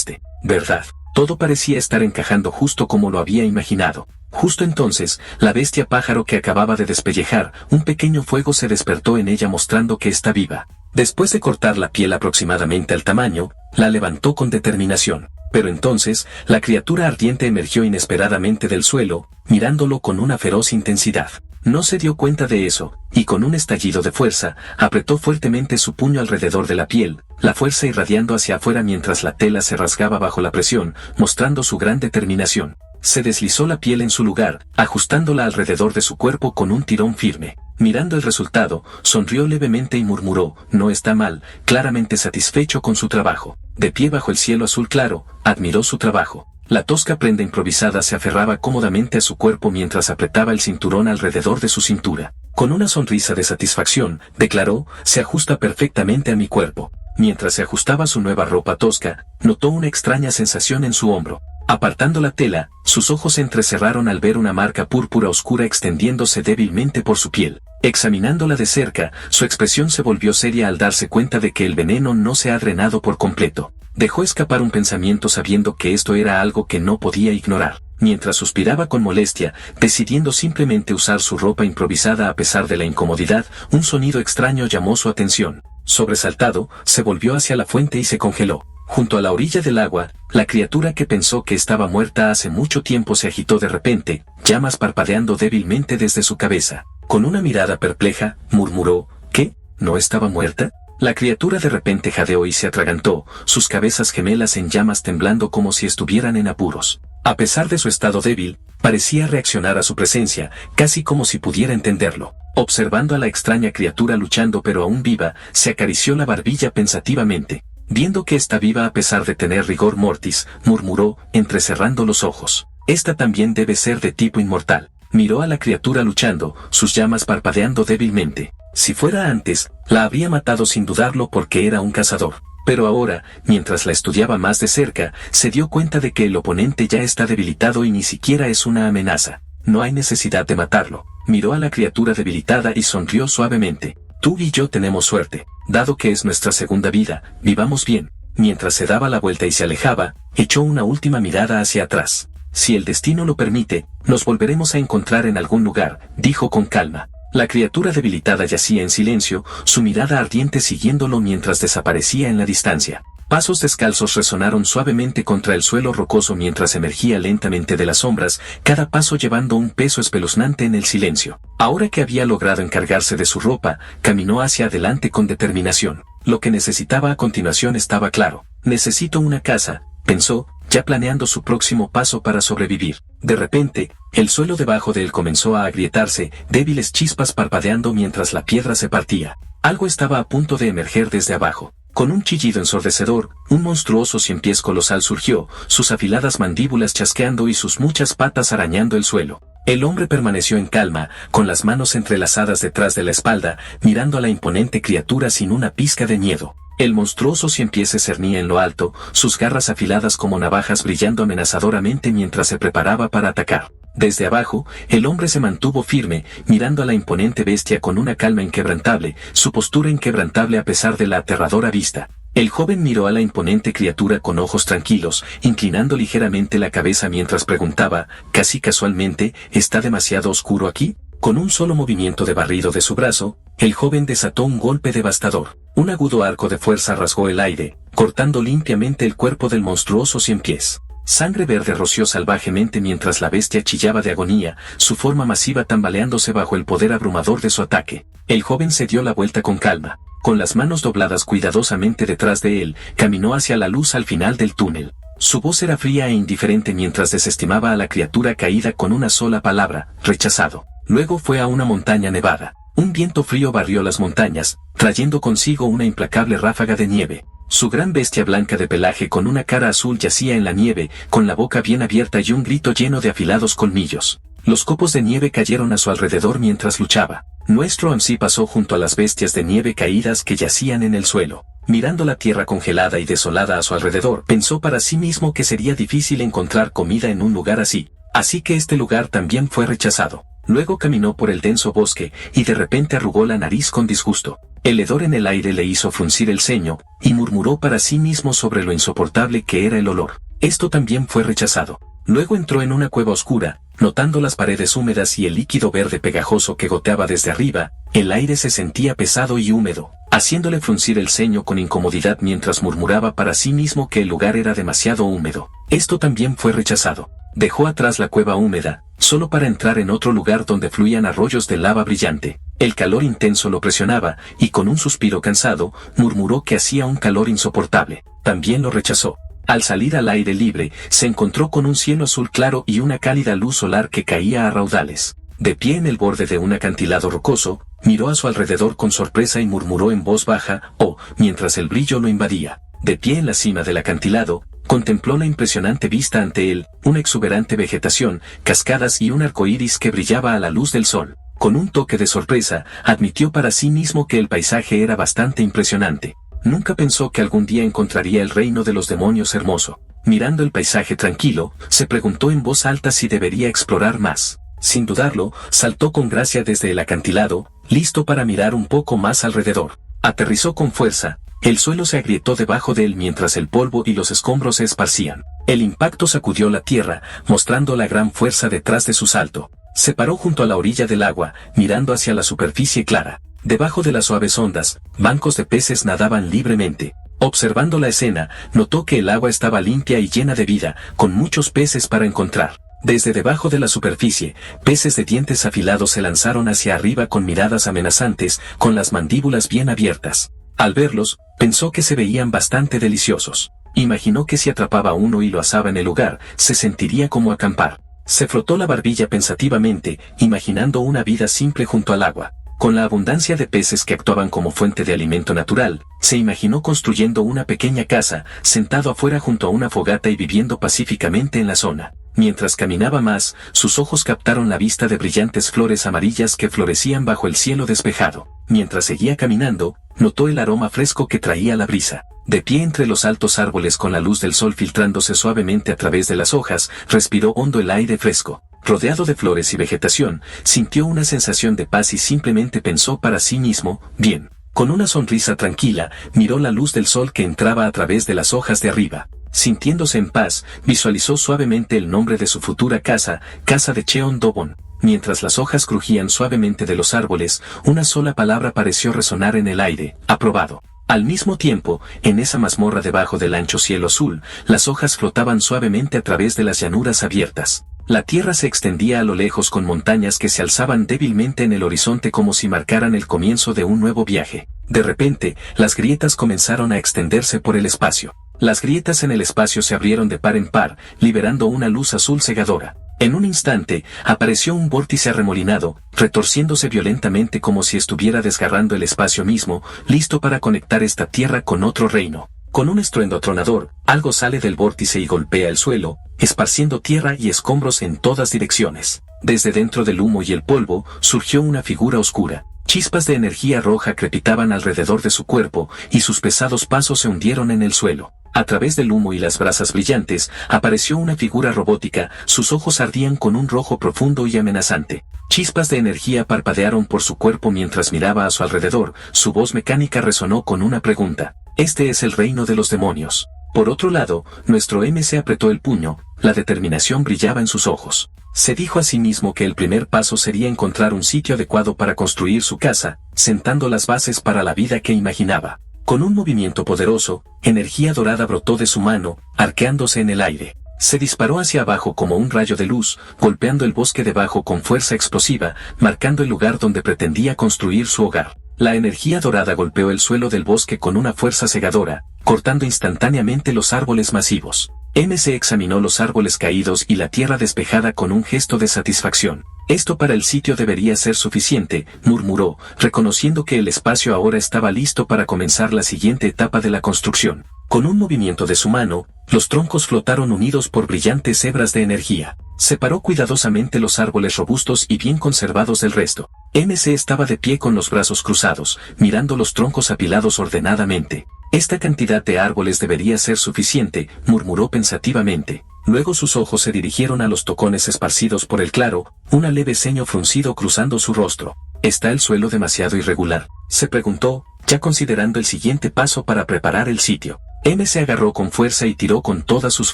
¿verdad? Todo parecía estar encajando justo como lo había imaginado. Justo entonces, la bestia pájaro que acababa de despellejar, un pequeño fuego se despertó en ella mostrando que está viva. Después de cortar la piel aproximadamente al tamaño, la levantó con determinación. Pero entonces, la criatura ardiente emergió inesperadamente del suelo, mirándolo con una feroz intensidad. No se dio cuenta de eso, y con un estallido de fuerza, apretó fuertemente su puño alrededor de la piel, la fuerza irradiando hacia afuera mientras la tela se rasgaba bajo la presión, mostrando su gran determinación. Se deslizó la piel en su lugar, ajustándola alrededor de su cuerpo con un tirón firme. Mirando el resultado, sonrió levemente y murmuró, no está mal, claramente satisfecho con su trabajo. De pie bajo el cielo azul claro, admiró su trabajo. La tosca prenda improvisada se aferraba cómodamente a su cuerpo mientras apretaba el cinturón alrededor de su cintura. Con una sonrisa de satisfacción, declaró, se ajusta perfectamente a mi cuerpo. Mientras se ajustaba su nueva ropa tosca, notó una extraña sensación en su hombro. Apartando la tela, sus ojos se entrecerraron al ver una marca púrpura oscura extendiéndose débilmente por su piel. Examinándola de cerca, su expresión se volvió seria al darse cuenta de que el veneno no se ha drenado por completo. Dejó escapar un pensamiento sabiendo que esto era algo que no podía ignorar. Mientras suspiraba con molestia, decidiendo simplemente usar su ropa improvisada a pesar de la incomodidad, un sonido extraño llamó su atención. Sobresaltado, se volvió hacia la fuente y se congeló. Junto a la orilla del agua, la criatura que pensó que estaba muerta hace mucho tiempo se agitó de repente, llamas parpadeando débilmente desde su cabeza. Con una mirada perpleja, murmuró, ¿qué? ¿No estaba muerta? La criatura de repente jadeó y se atragantó, sus cabezas gemelas en llamas temblando como si estuvieran en apuros. A pesar de su estado débil, parecía reaccionar a su presencia, casi como si pudiera entenderlo. Observando a la extraña criatura luchando pero aún viva, se acarició la barbilla pensativamente. Viendo que está viva a pesar de tener rigor mortis, murmuró, entrecerrando los ojos. Esta también debe ser de tipo inmortal. Miró a la criatura luchando, sus llamas parpadeando débilmente. Si fuera antes, la habría matado sin dudarlo porque era un cazador. Pero ahora, mientras la estudiaba más de cerca, se dio cuenta de que el oponente ya está debilitado y ni siquiera es una amenaza. No hay necesidad de matarlo. Miró a la criatura debilitada y sonrió suavemente. Tú y yo tenemos suerte. Dado que es nuestra segunda vida, vivamos bien. Mientras se daba la vuelta y se alejaba, echó una última mirada hacia atrás. Si el destino lo permite, nos volveremos a encontrar en algún lugar, dijo con calma. La criatura debilitada yacía en silencio, su mirada ardiente siguiéndolo mientras desaparecía en la distancia. Pasos descalzos resonaron suavemente contra el suelo rocoso mientras emergía lentamente de las sombras, cada paso llevando un peso espeluznante en el silencio. Ahora que había logrado encargarse de su ropa, caminó hacia adelante con determinación. Lo que necesitaba a continuación estaba claro. Necesito una casa, pensó, ya planeando su próximo paso para sobrevivir. De repente, el suelo debajo de él comenzó a agrietarse, débiles chispas parpadeando mientras la piedra se partía. Algo estaba a punto de emerger desde abajo. Con un chillido ensordecedor, un monstruoso cien pies colosal surgió, sus afiladas mandíbulas chasqueando y sus muchas patas arañando el suelo. El hombre permaneció en calma, con las manos entrelazadas detrás de la espalda, mirando a la imponente criatura sin una pizca de miedo. El monstruoso cien pies se cernía en lo alto, sus garras afiladas como navajas brillando amenazadoramente mientras se preparaba para atacar. Desde abajo, el hombre se mantuvo firme, mirando a la imponente bestia con una calma inquebrantable, su postura inquebrantable a pesar de la aterradora vista. El joven miró a la imponente criatura con ojos tranquilos, inclinando ligeramente la cabeza mientras preguntaba, casi casualmente, ¿está demasiado oscuro aquí? Con un solo movimiento de barrido de su brazo, el joven desató un golpe devastador. Un agudo arco de fuerza rasgó el aire, cortando limpiamente el cuerpo del monstruoso cien pies. Sangre verde roció salvajemente mientras la bestia chillaba de agonía, su forma masiva tambaleándose bajo el poder abrumador de su ataque. El joven se dio la vuelta con calma. Con las manos dobladas cuidadosamente detrás de él, caminó hacia la luz al final del túnel. Su voz era fría e indiferente mientras desestimaba a la criatura caída con una sola palabra, rechazado. Luego fue a una montaña nevada. Un viento frío barrió las montañas, trayendo consigo una implacable ráfaga de nieve. Su gran bestia blanca de pelaje con una cara azul yacía en la nieve, con la boca bien abierta y un grito lleno de afilados colmillos. Los copos de nieve cayeron a su alrededor mientras luchaba. Nuestro MC pasó junto a las bestias de nieve caídas que yacían en el suelo. Mirando la tierra congelada y desolada a su alrededor, pensó para sí mismo que sería difícil encontrar comida en un lugar así. Así que este lugar también fue rechazado. Luego caminó por el denso bosque, y de repente arrugó la nariz con disgusto. El hedor en el aire le hizo fruncir el ceño, y murmuró para sí mismo sobre lo insoportable que era el olor. Esto también fue rechazado. Luego entró en una cueva oscura, notando las paredes húmedas y el líquido verde pegajoso que goteaba desde arriba, el aire se sentía pesado y húmedo, haciéndole fruncir el ceño con incomodidad mientras murmuraba para sí mismo que el lugar era demasiado húmedo. Esto también fue rechazado. Dejó atrás la cueva húmeda, solo para entrar en otro lugar donde fluían arroyos de lava brillante. El calor intenso lo presionaba, y con un suspiro cansado, murmuró que hacía un calor insoportable. También lo rechazó. Al salir al aire libre, se encontró con un cielo azul claro y una cálida luz solar que caía a raudales. De pie en el borde de un acantilado rocoso, miró a su alrededor con sorpresa y murmuró en voz baja, mientras el brillo lo invadía. De pie en la cima del acantilado, contempló la impresionante vista ante él, una exuberante vegetación, cascadas y un arco iris que brillaba a la luz del sol. Con un toque de sorpresa, admitió para sí mismo que el paisaje era bastante impresionante. Nunca pensó que algún día encontraría el reino de los demonios hermoso. Mirando el paisaje tranquilo, se preguntó en voz alta si debería explorar más. Sin dudarlo, saltó con gracia desde el acantilado, listo para mirar un poco más alrededor. Aterrizó con fuerza. El suelo se agrietó debajo de él mientras el polvo y los escombros se esparcían. El impacto sacudió la tierra, mostrando la gran fuerza detrás de su salto. Se paró junto a la orilla del agua, mirando hacia la superficie clara. Debajo de las suaves ondas, bancos de peces nadaban libremente. Observando la escena, notó que el agua estaba limpia y llena de vida, con muchos peces para encontrar. Desde debajo de la superficie, peces de dientes afilados se lanzaron hacia arriba con miradas amenazantes, con las mandíbulas bien abiertas. Al verlos, pensó que se veían bastante deliciosos. Imaginó que si atrapaba uno y lo asaba en el lugar, se sentiría como acampar. Se frotó la barbilla pensativamente, imaginando una vida simple junto al agua. Con la abundancia de peces que actuaban como fuente de alimento natural, se imaginó construyendo una pequeña casa, sentado afuera junto a una fogata y viviendo pacíficamente en la zona. Mientras caminaba más, sus ojos captaron la vista de brillantes flores amarillas que florecían bajo el cielo despejado. Mientras seguía caminando, notó el aroma fresco que traía la brisa. De pie entre los altos árboles con la luz del sol filtrándose suavemente a través de las hojas, respiró hondo el aire fresco. Rodeado de flores y vegetación, sintió una sensación de paz y simplemente pensó para sí mismo, bien. Con una sonrisa tranquila, miró la luz del sol que entraba a través de las hojas de arriba. Sintiéndose en paz, visualizó suavemente el nombre de su futura casa, Casa de Cheon-do-bon. Mientras las hojas crujían suavemente de los árboles, una sola palabra pareció resonar en el aire: aprobado. Al mismo tiempo, en esa mazmorra debajo del ancho cielo azul, las hojas flotaban suavemente a través de las llanuras abiertas. La tierra se extendía a lo lejos con montañas que se alzaban débilmente en el horizonte como si marcaran el comienzo de un nuevo viaje. De repente, las grietas comenzaron a extenderse por el espacio. Las grietas en el espacio se abrieron de par en par, liberando una luz azul cegadora. En un instante, apareció un vórtice arremolinado, retorciéndose violentamente como si estuviera desgarrando el espacio mismo, listo para conectar esta tierra con otro reino. Con un estruendo atronador, algo sale del vórtice y golpea el suelo, esparciendo tierra y escombros en todas direcciones. Desde dentro del humo y el polvo, surgió una figura oscura. Chispas de energía roja crepitaban alrededor de su cuerpo, y sus pesados pasos se hundieron en el suelo. A través del humo y las brasas brillantes, apareció una figura robótica, sus ojos ardían con un rojo profundo y amenazante. Chispas de energía parpadearon por su cuerpo mientras miraba a su alrededor, su voz mecánica resonó con una pregunta. Este es el reino de los demonios. Por otro lado, nuestro MC apretó el puño, la determinación brillaba en sus ojos. Se dijo a sí mismo que el primer paso sería encontrar un sitio adecuado para construir su casa, sentando las bases para la vida que imaginaba. Con un movimiento poderoso, energía dorada brotó de su mano, arqueándose en el aire. Se disparó hacia abajo como un rayo de luz, golpeando el bosque debajo con fuerza explosiva, marcando el lugar donde pretendía construir su hogar. La energía dorada golpeó el suelo del bosque con una fuerza cegadora, cortando instantáneamente los árboles masivos. MC examinó los árboles caídos y la tierra despejada con un gesto de satisfacción. Esto para el sitio debería ser suficiente, murmuró, reconociendo que el espacio ahora estaba listo para comenzar la siguiente etapa de la construcción. Con un movimiento de su mano, los troncos flotaron unidos por brillantes hebras de energía. Separó cuidadosamente los árboles robustos y bien conservados del resto. MC estaba de pie con los brazos cruzados, mirando los troncos apilados ordenadamente. Esta cantidad de árboles debería ser suficiente, murmuró pensativamente. Luego sus ojos se dirigieron a los tocones esparcidos por el claro, un leve ceño fruncido cruzando su rostro. ¿Está el suelo demasiado irregular?, se preguntó, ya considerando el siguiente paso para preparar el sitio. M se agarró con fuerza y tiró con todas sus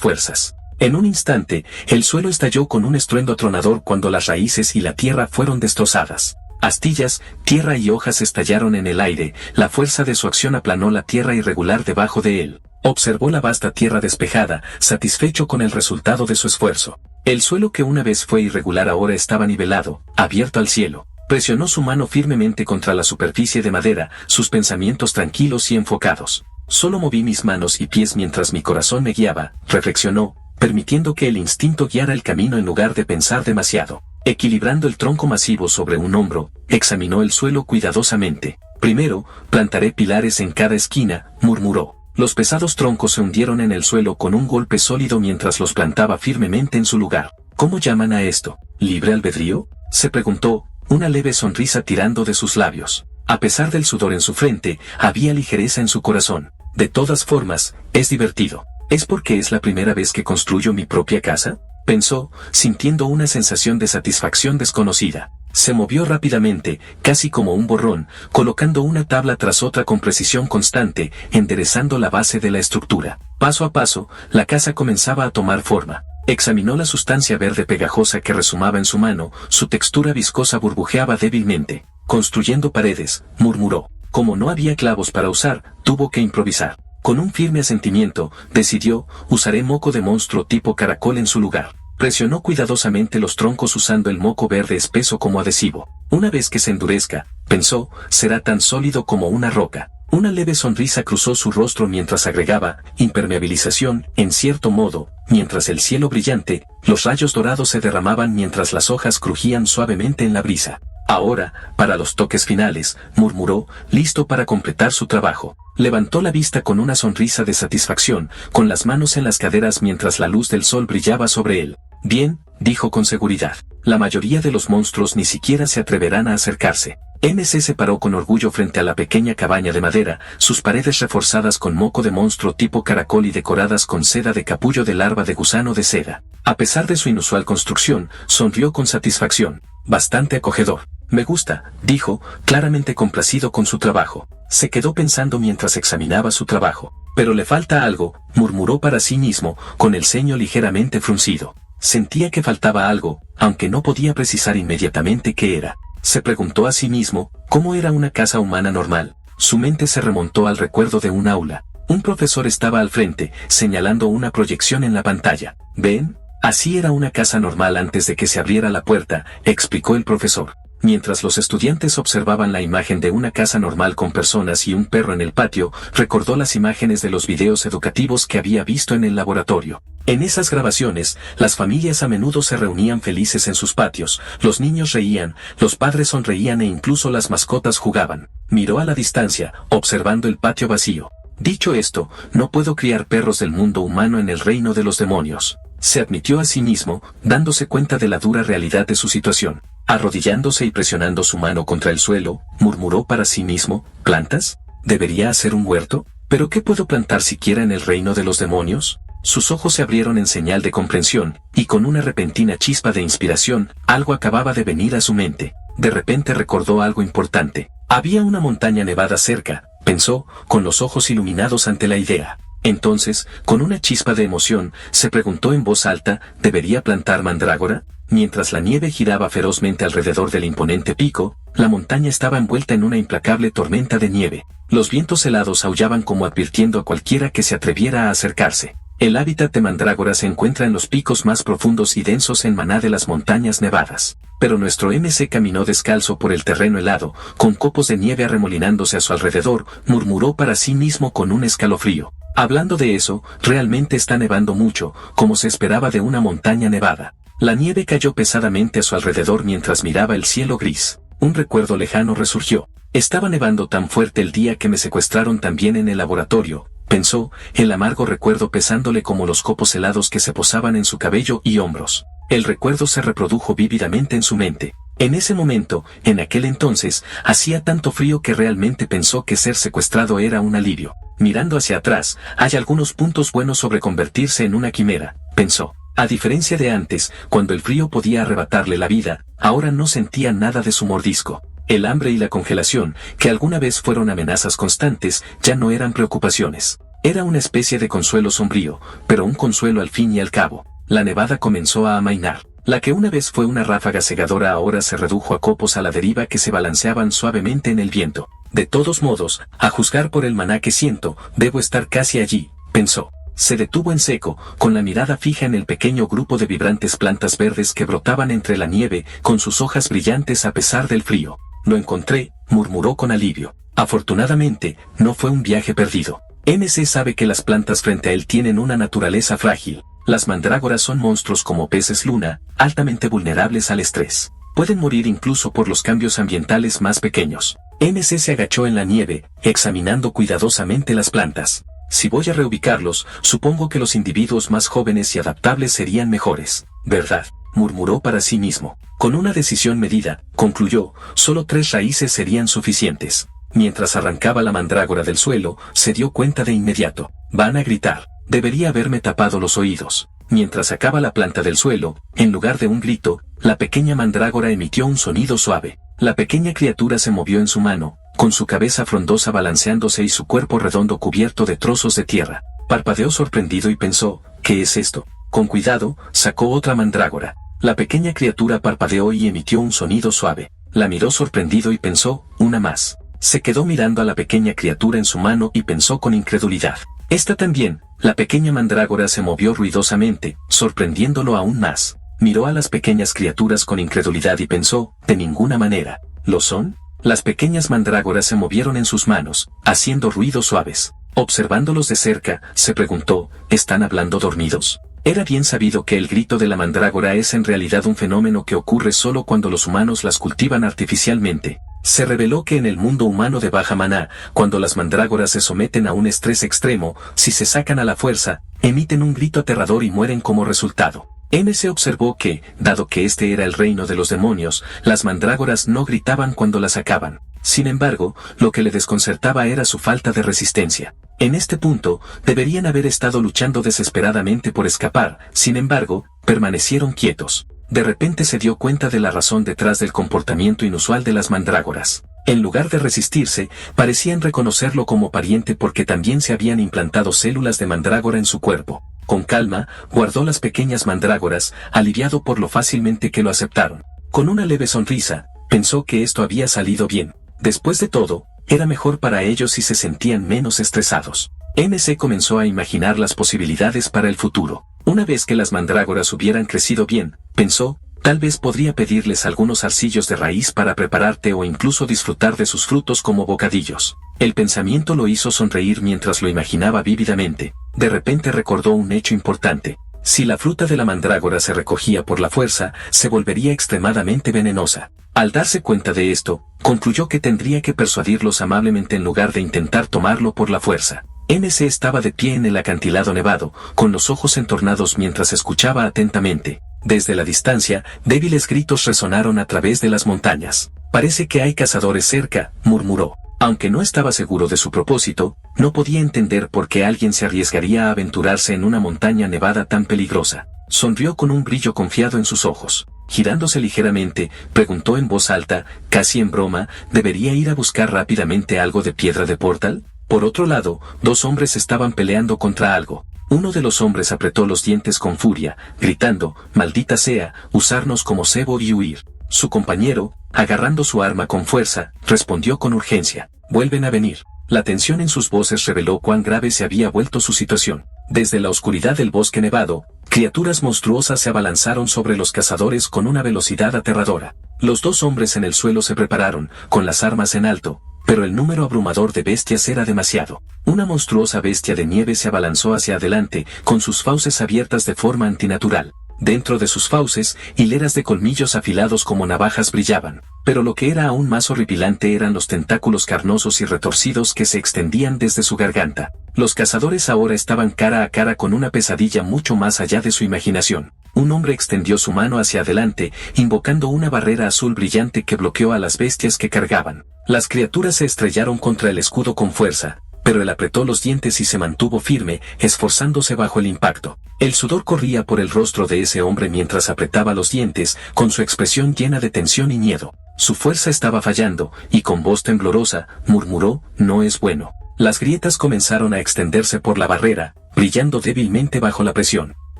fuerzas. En un instante, el suelo estalló con un estruendo atronador cuando las raíces y la tierra fueron destrozadas. Astillas, tierra y hojas estallaron en el aire, la fuerza de su acción aplanó la tierra irregular debajo de él. Observó la vasta tierra despejada, satisfecho con el resultado de su esfuerzo. El suelo que una vez fue irregular ahora estaba nivelado, abierto al cielo. Presionó su mano firmemente contra la superficie de madera, sus pensamientos tranquilos y enfocados. Solo moví mis manos y pies mientras mi corazón me guiaba, reflexionó, permitiendo que el instinto guiara el camino en lugar de pensar demasiado. Equilibrando el tronco masivo sobre un hombro, examinó el suelo cuidadosamente. Primero, plantaré pilares en cada esquina, murmuró. Los pesados troncos se hundieron en el suelo con un golpe sólido mientras los plantaba firmemente en su lugar. ¿Cómo llaman a esto? ¿Libre albedrío?, se preguntó, una leve sonrisa tirando de sus labios. A pesar del sudor en su frente, había ligereza en su corazón. De todas formas, es divertido. ¿Es porque es la primera vez que construyo mi propia casa?, pensó, sintiendo una sensación de satisfacción desconocida. Se movió rápidamente, casi como un borrón, colocando una tabla tras otra con precisión constante, enderezando la base de la estructura. Paso a paso, la casa comenzaba a tomar forma. Examinó la sustancia verde pegajosa que resumaba en su mano, su textura viscosa burbujeaba débilmente. Construyendo paredes, murmuró. Como no había clavos para usar, tuvo que improvisar. Con un firme asentimiento, decidió, usaré moco de monstruo tipo caracol en su lugar. Presionó cuidadosamente los troncos usando el moco verde espeso como adhesivo. Una vez que se endurezca, pensó, será tan sólido como una roca. Una leve sonrisa cruzó su rostro mientras agregaba, impermeabilización, en cierto modo, mientras el cielo brillante, los rayos dorados se derramaban mientras las hojas crujían suavemente en la brisa. Ahora, para los toques finales, murmuró, listo para completar su trabajo. Levantó la vista con una sonrisa de satisfacción, con las manos en las caderas mientras la luz del sol brillaba sobre él. Bien, dijo con seguridad. La mayoría de los monstruos ni siquiera se atreverán a acercarse. MC se paró con orgullo frente a la pequeña cabaña de madera, sus paredes reforzadas con moco de monstruo tipo caracol y decoradas con seda de capullo de larva de gusano de seda. A pesar de su inusual construcción, sonrió con satisfacción. Bastante acogedor. Me gusta, dijo, claramente complacido con su trabajo. Se quedó pensando mientras examinaba su trabajo. Pero le falta algo, murmuró para sí mismo, con el ceño ligeramente fruncido. Sentía que faltaba algo, aunque no podía precisar inmediatamente qué era. Se preguntó a sí mismo, ¿cómo era una casa humana normal? Su mente se remontó al recuerdo de un aula. Un profesor estaba al frente, señalando una proyección en la pantalla. ¿Ven? Así era una casa normal antes de que se abriera la puerta, explicó el profesor. Mientras los estudiantes observaban la imagen de una casa normal con personas y un perro en el patio, recordó las imágenes de los videos educativos que había visto en el laboratorio. En esas grabaciones, las familias a menudo se reunían felices en sus patios, los niños reían, los padres sonreían e incluso las mascotas jugaban. Miró a la distancia, observando el patio vacío. Dicho esto, no puedo criar perros del mundo humano en el reino de los demonios. Se admitió a sí mismo, dándose cuenta de la dura realidad de su situación. Arrodillándose y presionando su mano contra el suelo, murmuró para sí mismo, ¿plantas? ¿Debería hacer un huerto? ¿Pero qué puedo plantar siquiera en el reino de los demonios? Sus ojos se abrieron en señal de comprensión, y con una repentina chispa de inspiración, algo acababa de venir a su mente. De repente recordó algo importante. Había una montaña nevada cerca, pensó, con los ojos iluminados ante la idea. Entonces, con una chispa de emoción, se preguntó en voz alta, ¿debería plantar mandrágora? Mientras la nieve giraba ferozmente alrededor del imponente pico, la montaña estaba envuelta en una implacable tormenta de nieve. Los vientos helados aullaban como advirtiendo a cualquiera que se atreviera a acercarse. El hábitat de mandrágora se encuentra en los picos más profundos y densos en Maná de las montañas nevadas. Pero nuestro MC caminó descalzo por el terreno helado, con copos de nieve arremolinándose a su alrededor, murmuró para sí mismo con un escalofrío. Hablando de eso, realmente está nevando mucho, como se esperaba de una montaña nevada. La nieve cayó pesadamente a su alrededor mientras miraba el cielo gris. Un recuerdo lejano resurgió. Estaba nevando tan fuerte el día que me secuestraron también en el laboratorio, pensó, el amargo recuerdo pesándole como los copos helados que se posaban en su cabello y hombros. El recuerdo se reprodujo vívidamente en su mente. En ese momento, en aquel entonces, hacía tanto frío que realmente pensó que ser secuestrado era un alivio. Mirando hacia atrás, hay algunos puntos buenos sobre convertirse en una quimera, pensó. A diferencia de antes, cuando el frío podía arrebatarle la vida, ahora no sentía nada de su mordisco. El hambre y la congelación, que alguna vez fueron amenazas constantes, ya no eran preocupaciones. Era una especie de consuelo sombrío, pero un consuelo al fin y al cabo. La nevada comenzó a amainar. La que una vez fue una ráfaga cegadora ahora se redujo a copos a la deriva que se balanceaban suavemente en el viento. De todos modos, a juzgar por el maná que siento, debo estar casi allí, pensó. Se detuvo en seco, con la mirada fija en el pequeño grupo de vibrantes plantas verdes que brotaban entre la nieve, con sus hojas brillantes a pesar del frío. Lo encontré, murmuró con alivio. Afortunadamente, no fue un viaje perdido. MC sabe que las plantas frente a él tienen una naturaleza frágil. Las mandrágoras son monstruos como peces luna, altamente vulnerables al estrés. Pueden morir incluso por los cambios ambientales más pequeños. MC se agachó en la nieve, examinando cuidadosamente las plantas. Si voy a reubicarlos, supongo que los individuos más jóvenes y adaptables serían mejores, ¿verdad? Murmuró para sí mismo. Con una decisión medida, concluyó, solo 3 raíces serían suficientes. Mientras arrancaba la mandrágora del suelo, se dio cuenta de inmediato. Van a gritar. Debería haberme tapado los oídos. Mientras sacaba la planta del suelo, en lugar de un grito, la pequeña mandrágora emitió un sonido suave. La pequeña criatura se movió en su mano, con su cabeza frondosa balanceándose y su cuerpo redondo cubierto de trozos de tierra. Parpadeó sorprendido y pensó, ¿qué es esto? Con cuidado, sacó otra mandrágora. La pequeña criatura parpadeó y emitió un sonido suave. La miró sorprendido y pensó, una más. Se quedó mirando a la pequeña criatura en su mano y pensó con incredulidad. Esta también, la pequeña mandrágora se movió ruidosamente, sorprendiéndolo aún más. Miró a las pequeñas criaturas con incredulidad y pensó, de ninguna manera. ¿Lo son? Las pequeñas mandrágoras se movieron en sus manos, haciendo ruidos suaves. Observándolos de cerca, se preguntó, ¿están hablando dormidos? Era bien sabido que el grito de la mandrágora es en realidad un fenómeno que ocurre solo cuando los humanos las cultivan artificialmente. Se reveló que en el mundo humano de baja maná, cuando las mandrágoras se someten a un estrés extremo, si se sacan a la fuerza, emiten un grito aterrador y mueren como resultado. MC observó que, dado que este era el reino de los demonios, las mandrágoras no gritaban cuando las sacaban. Sin embargo, lo que le desconcertaba era su falta de resistencia. En este punto, deberían haber estado luchando desesperadamente por escapar, sin embargo, permanecieron quietos. De repente se dio cuenta de la razón detrás del comportamiento inusual de las mandrágoras. En lugar de resistirse, parecían reconocerlo como pariente porque también se habían implantado células de mandrágora en su cuerpo. Con calma, guardó las pequeñas mandrágoras, aliviado por lo fácilmente que lo aceptaron. Con una leve sonrisa, pensó que esto había salido bien. Después de todo, era mejor para ellos si se sentían menos estresados. MC comenzó a imaginar las posibilidades para el futuro. Una vez que las mandrágoras hubieran crecido bien, pensó, tal vez podría pedirles algunos arcillos de raíz para preparar té o incluso disfrutar de sus frutos como bocadillos. El pensamiento lo hizo sonreír mientras lo imaginaba vívidamente. De repente recordó un hecho importante. Si la fruta de la mandrágora se recogía por la fuerza, se volvería extremadamente venenosa. Al darse cuenta de esto, concluyó que tendría que persuadirlos amablemente en lugar de intentar tomarlo por la fuerza. MC estaba de pie en el acantilado nevado, con los ojos entornados mientras escuchaba atentamente. Desde la distancia, débiles gritos resonaron a través de las montañas. Parece que hay cazadores cerca, murmuró. Aunque no estaba seguro de su propósito, no podía entender por qué alguien se arriesgaría a aventurarse en una montaña nevada tan peligrosa. Sonrió con un brillo confiado en sus ojos. Girándose ligeramente, preguntó en voz alta, casi en broma, ¿debería ir a buscar rápidamente algo de piedra de portal? Por otro lado, dos hombres estaban peleando contra algo. Uno de los hombres apretó los dientes con furia, gritando, «Maldita sea, usarnos como cebo y huir». Su compañero, agarrando su arma con fuerza, respondió con urgencia, «Vuelven a venir». La tensión en sus voces reveló cuán grave se había vuelto su situación. Desde la oscuridad del bosque nevado, criaturas monstruosas se abalanzaron sobre los cazadores con una velocidad aterradora. Los dos hombres en el suelo se prepararon, con las armas en alto, pero el número abrumador de bestias era demasiado. Una monstruosa bestia de nieve se abalanzó hacia adelante, con sus fauces abiertas de forma antinatural. Dentro de sus fauces, hileras de colmillos afilados como navajas brillaban. Pero lo que era aún más horripilante eran los tentáculos carnosos y retorcidos que se extendían desde su garganta. Los cazadores ahora estaban cara a cara con una pesadilla mucho más allá de su imaginación. Un hombre extendió su mano hacia adelante, invocando una barrera azul brillante que bloqueó a las bestias que cargaban. Las criaturas se estrellaron contra el escudo con fuerza, pero él apretó los dientes y se mantuvo firme, esforzándose bajo el impacto. El sudor corría por el rostro de ese hombre mientras apretaba los dientes, con su expresión llena de tensión y miedo. Su fuerza estaba fallando, y con voz temblorosa, murmuró, «No es bueno». Las grietas comenzaron a extenderse por la barrera, brillando débilmente bajo la presión.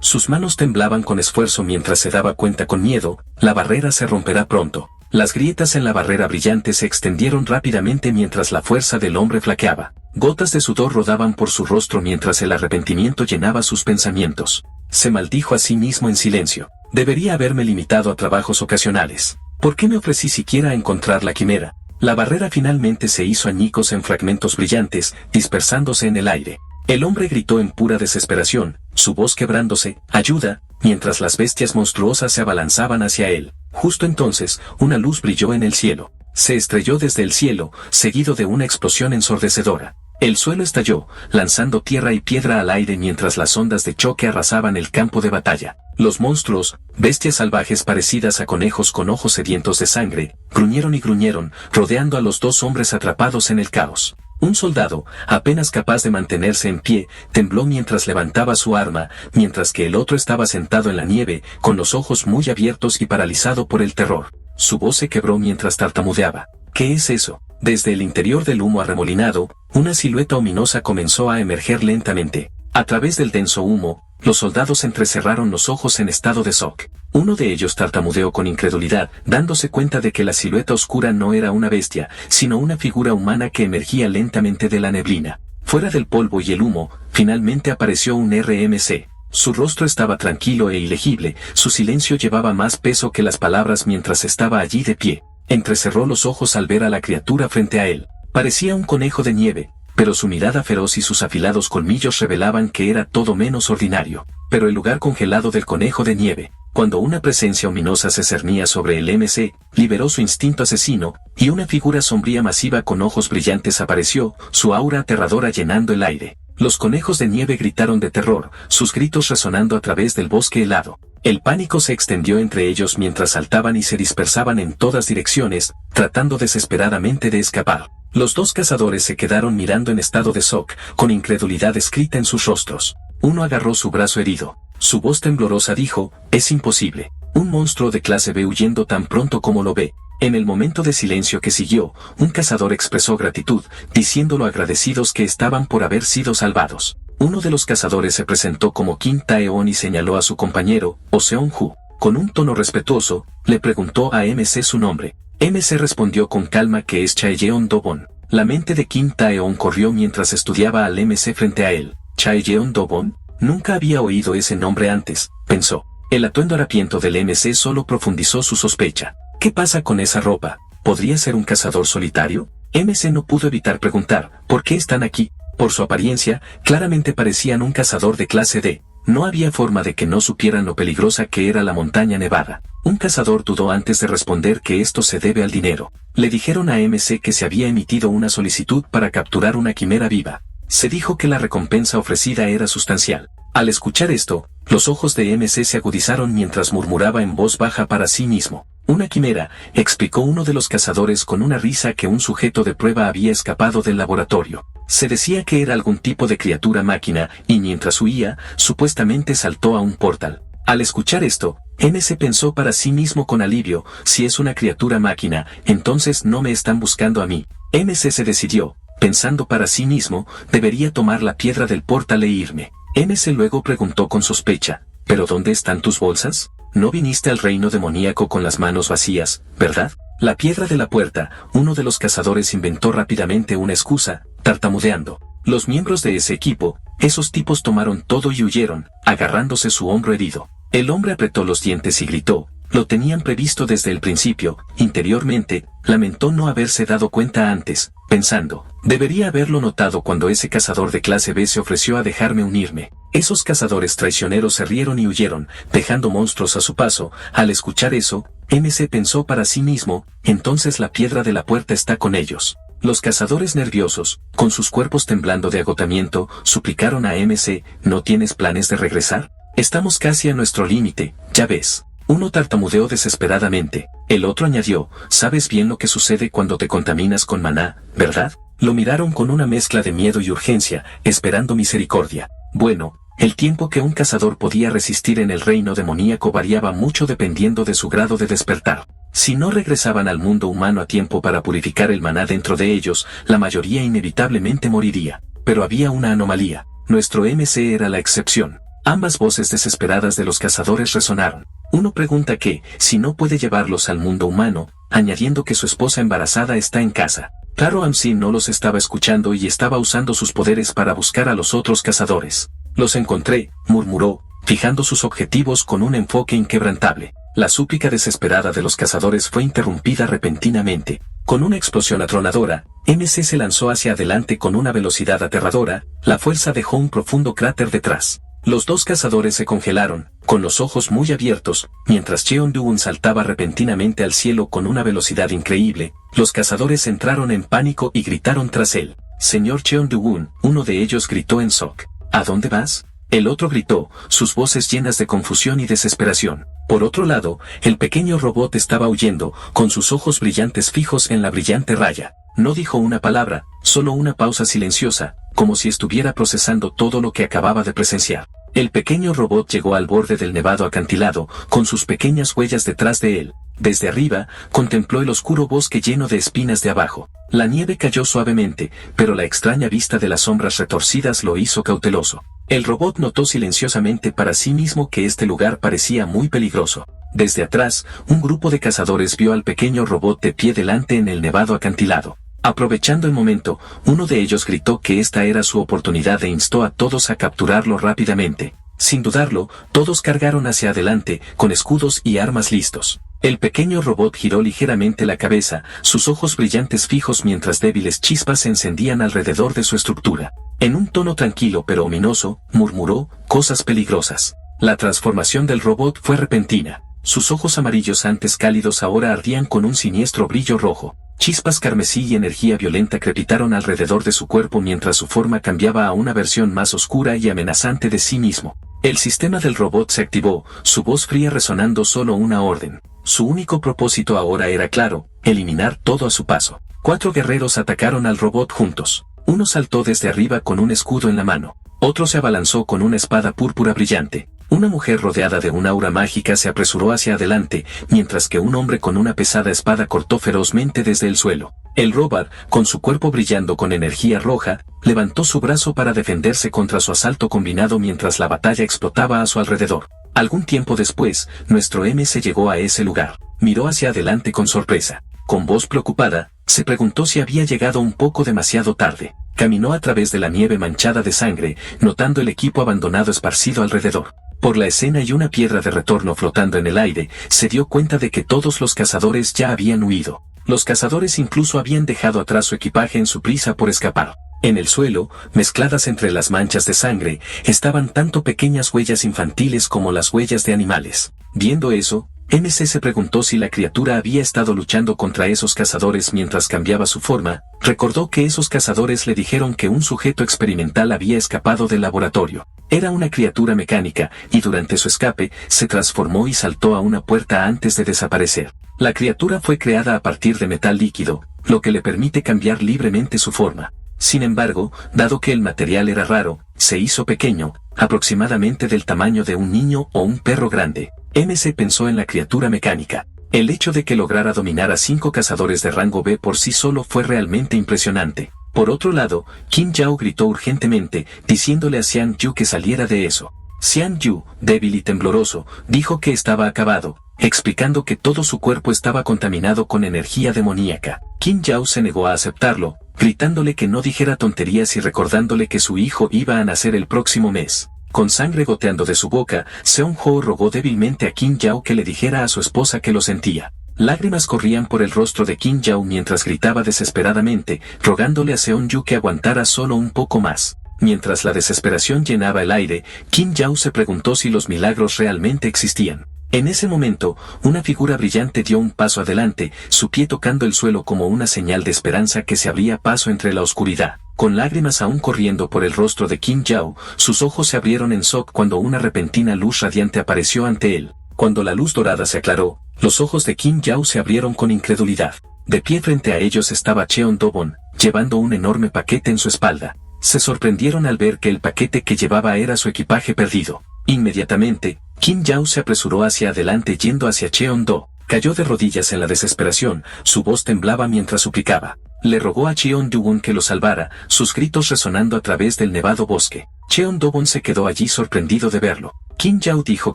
Sus manos temblaban con esfuerzo mientras se daba cuenta con miedo, la barrera se romperá pronto. Las grietas en la barrera brillante se extendieron rápidamente mientras la fuerza del hombre flaqueaba. Gotas de sudor rodaban por su rostro mientras el arrepentimiento llenaba sus pensamientos. Se maldijo a sí mismo en silencio. Debería haberme limitado a trabajos ocasionales. ¿Por qué me ofrecí siquiera a encontrar la quimera? La barrera finalmente se hizo añicos en fragmentos brillantes, dispersándose en el aire. El hombre gritó en pura desesperación, su voz quebrándose, «¡Ayuda!», mientras las bestias monstruosas se abalanzaban hacia él. Justo entonces, una luz brilló en el cielo. Se estrelló desde el cielo, seguido de una explosión ensordecedora. El suelo estalló, lanzando tierra y piedra al aire mientras las ondas de choque arrasaban el campo de batalla. Los monstruos, bestias salvajes parecidas a conejos con ojos sedientos de sangre, gruñeron y gruñeron, rodeando a los dos hombres atrapados en el caos. Un soldado, apenas capaz de mantenerse en pie, tembló mientras levantaba su arma, mientras que el otro estaba sentado en la nieve, con los ojos muy abiertos y paralizado por el terror. Su voz se quebró mientras tartamudeaba. «¿Qué es eso?». Desde el interior del humo arremolinado, una silueta ominosa comenzó a emerger lentamente. A través del denso humo, los soldados entrecerraron los ojos en estado de shock. Uno de ellos tartamudeó con incredulidad, dándose cuenta de que la silueta oscura no era una bestia, sino una figura humana que emergía lentamente de la neblina. Fuera del polvo y el humo, finalmente apareció un RMC. Su rostro estaba tranquilo e ilegible, su silencio llevaba más peso que las palabras mientras estaba allí de pie. Entrecerró los ojos al ver a la criatura frente a él. Parecía un conejo de nieve, pero su mirada feroz y sus afilados colmillos revelaban que era todo menos ordinario. Pero el lugar congelado del conejo de nieve, cuando una presencia ominosa se cernía sobre el MC, liberó su instinto asesino, y una figura sombría masiva con ojos brillantes apareció, su aura aterradora llenando el aire. Los conejos de nieve gritaron de terror, sus gritos resonando a través del bosque helado. El pánico se extendió entre ellos mientras saltaban y se dispersaban en todas direcciones, tratando desesperadamente de escapar. Los dos cazadores se quedaron mirando en estado de shock, con incredulidad escrita en sus rostros. Uno agarró su brazo herido. Su voz temblorosa dijo, «Es imposible. Un monstruo de clase B huyendo tan pronto como lo ve». En el momento de silencio que siguió, un cazador expresó gratitud, diciendo lo agradecidos que estaban por haber sido salvados. Uno de los cazadores se presentó como Kim Taeon y señaló a su compañero, Oh Seon-Hu. Con un tono respetuoso, le preguntó a MC su nombre. MC respondió con calma que es Chaeyeon-Do-Bon. La mente de Kim Taeon corrió mientras estudiaba al MC frente a él. Chaeyeon-Do-Bon, nunca había oído ese nombre antes, pensó. El atuendo harapiento del MC solo profundizó su sospecha. ¿Qué pasa con esa ropa? ¿Podría ser un cazador solitario? MC no pudo evitar preguntar, ¿por qué están aquí? Por su apariencia, claramente parecían un cazador de clase D. No había forma de que no supieran lo peligrosa que era la montaña nevada. Un cazador dudó antes de responder que esto se debe al dinero. Le dijeron a MC que se había emitido una solicitud para capturar una quimera viva. Se dijo que la recompensa ofrecida era sustancial. Al escuchar esto, los ojos de MC se agudizaron mientras murmuraba en voz baja para sí mismo. Una quimera, explicó uno de los cazadores con una risa que un sujeto de prueba había escapado del laboratorio. Se decía que era algún tipo de criatura máquina, y mientras huía, supuestamente saltó a un portal. Al escuchar esto, MC pensó para sí mismo con alivio, si es una criatura máquina, entonces no me están buscando a mí. MC se decidió, pensando para sí mismo, debería tomar la piedra del portal e irme. MC luego preguntó con sospecha, ¿pero dónde están tus bolsas? No viniste al reino demoníaco con las manos vacías, ¿verdad? La piedra de la puerta, uno de los cazadores inventó rápidamente una excusa, tartamudeando. Los miembros de ese equipo, esos tipos tomaron todo y huyeron, agarrándose su hombro herido. El hombre apretó los dientes y gritó, lo tenían previsto desde el principio. Interiormente, lamentó no haberse dado cuenta antes, pensando, debería haberlo notado cuando ese cazador de clase B se ofreció a dejarme unirme. Esos cazadores traicioneros se rieron y huyeron, dejando monstruos a su paso. Al escuchar eso, MC pensó para sí mismo, entonces la piedra de la puerta está con ellos. Los cazadores nerviosos, con sus cuerpos temblando de agotamiento, suplicaron a MC, ¿no tienes planes de regresar? Estamos casi a nuestro límite, ya ves. Uno tartamudeó desesperadamente. El otro añadió, sabes bien lo que sucede cuando te contaminas con maná, ¿verdad? Lo miraron con una mezcla de miedo y urgencia, esperando misericordia. Bueno, el tiempo que un cazador podía resistir en el reino demoníaco variaba mucho dependiendo de su grado de despertar. Si no regresaban al mundo humano a tiempo para purificar el maná dentro de ellos, la mayoría inevitablemente moriría. Pero había una anomalía. Nuestro MC era la excepción. Ambas voces desesperadas de los cazadores resonaron. Uno pregunta que, si no puede llevarlos al mundo humano, añadiendo que su esposa embarazada está en casa. Claro, MC no los estaba escuchando y estaba usando sus poderes para buscar a los otros cazadores. Los encontré, murmuró, fijando sus objetivos con un enfoque inquebrantable. La súplica desesperada de los cazadores fue interrumpida repentinamente. Con una explosión atronadora, MC se lanzó hacia adelante con una velocidad aterradora, la fuerza dejó un profundo cráter detrás. Los dos cazadores se congelaron, con los ojos muy abiertos, mientras Cheon-Do-Won saltaba repentinamente al cielo con una velocidad increíble. Los cazadores entraron en pánico y gritaron tras él. Señor Cheon-Do-Won, uno de ellos gritó en shock. ¿A dónde vas? El otro gritó, sus voces llenas de confusión y desesperación. Por otro lado, el pequeño robot estaba huyendo, con sus ojos brillantes fijos en la brillante raya. No dijo una palabra, solo una pausa silenciosa, como si estuviera procesando todo lo que acababa de presenciar. El pequeño robot llegó al borde del nevado acantilado, con sus pequeñas huellas detrás de él. Desde arriba, contempló el oscuro bosque lleno de espinas de abajo. La nieve cayó suavemente, pero la extraña vista de las sombras retorcidas lo hizo cauteloso. El robot notó silenciosamente para sí mismo que este lugar parecía muy peligroso. Desde atrás, un grupo de cazadores vio al pequeño robot de pie delante en el nevado acantilado. Aprovechando el momento, uno de ellos gritó que esta era su oportunidad e instó a todos a capturarlo rápidamente. Sin dudarlo, todos cargaron hacia adelante, con escudos y armas listos. El pequeño robot giró ligeramente la cabeza, sus ojos brillantes fijos mientras débiles chispas se encendían alrededor de su estructura. En un tono tranquilo pero ominoso, murmuró, cosas peligrosas. La transformación del robot fue repentina. Sus ojos amarillos antes cálidos ahora ardían con un siniestro brillo rojo. Chispas carmesí y energía violenta crepitaron alrededor de su cuerpo mientras su forma cambiaba a una versión más oscura y amenazante de sí mismo. El sistema del robot se activó, su voz fría resonando solo una orden. Su único propósito ahora era claro, eliminar todo a su paso. 4 guerreros atacaron al robot juntos. Uno saltó desde arriba con un escudo en la mano. Otro se abalanzó con una espada púrpura brillante. Una mujer rodeada de un aura mágica se apresuró hacia adelante, mientras que un hombre con una pesada espada cortó ferozmente desde el suelo. El robot, con su cuerpo brillando con energía roja, levantó su brazo para defenderse contra su asalto combinado mientras la batalla explotaba a su alrededor. Algún tiempo después, nuestro MC llegó a ese lugar. Miró hacia adelante con sorpresa. Con voz preocupada, se preguntó si había llegado un poco demasiado tarde. Caminó a través de la nieve manchada de sangre, notando el equipo abandonado esparcido alrededor. Por la escena y una piedra de retorno flotando en el aire, se dio cuenta de que todos los cazadores ya habían huido. Los cazadores incluso habían dejado atrás su equipaje en su prisa por escapar. En el suelo, mezcladas entre las manchas de sangre, estaban tanto pequeñas huellas infantiles como las huellas de animales. Viendo eso, MC se preguntó si la criatura había estado luchando contra esos cazadores mientras cambiaba su forma. Recordó que esos cazadores le dijeron que un sujeto experimental había escapado del laboratorio. Era una criatura mecánica, y durante su escape, se transformó y saltó a una puerta antes de desaparecer. La criatura fue creada a partir de metal líquido, lo que le permite cambiar libremente su forma. Sin embargo, dado que el material era raro, se hizo pequeño, aproximadamente del tamaño de un niño o un perro grande. MC pensó en la criatura mecánica. El hecho de que lograra dominar a 5 cazadores de rango B por sí solo fue realmente impresionante. Por otro lado, Kim Yao gritó urgentemente, diciéndole a Xian Yu que saliera de eso. Xian Yu, débil y tembloroso, dijo que estaba acabado, explicando que todo su cuerpo estaba contaminado con energía demoníaca. Kim Yao se negó a aceptarlo, gritándole que no dijera tonterías y recordándole que su hijo iba a nacer el próximo mes. Con sangre goteando de su boca, Seon Ho rogó débilmente a Kim Yao que le dijera a su esposa que lo sentía. Lágrimas corrían por el rostro de Kim Yao mientras gritaba desesperadamente, rogándole a Seon Yu que aguantara solo un poco más. Mientras la desesperación llenaba el aire, Kim Yao se preguntó si los milagros realmente existían. En ese momento, una figura brillante dio un paso adelante, su pie tocando el suelo como una señal de esperanza que se abría paso entre la oscuridad. Con lágrimas aún corriendo por el rostro de Kim Yao, sus ojos se abrieron en shock cuando una repentina luz radiante apareció ante él. Cuando la luz dorada se aclaró, los ojos de Kim Yao se abrieron con incredulidad. De pie frente a ellos estaba Cheon Do-bon, llevando un enorme paquete en su espalda. Se sorprendieron al ver que el paquete que llevaba era su equipaje perdido. Inmediatamente, Kim Yao se apresuró hacia adelante yendo hacia Cheon Do. Cayó de rodillas en la desesperación, su voz temblaba mientras suplicaba. Le rogó a Cheon Do-bon que lo salvara, sus gritos resonando a través del nevado bosque. Cheon Do-bon se quedó allí sorprendido de verlo. Kim Yao dijo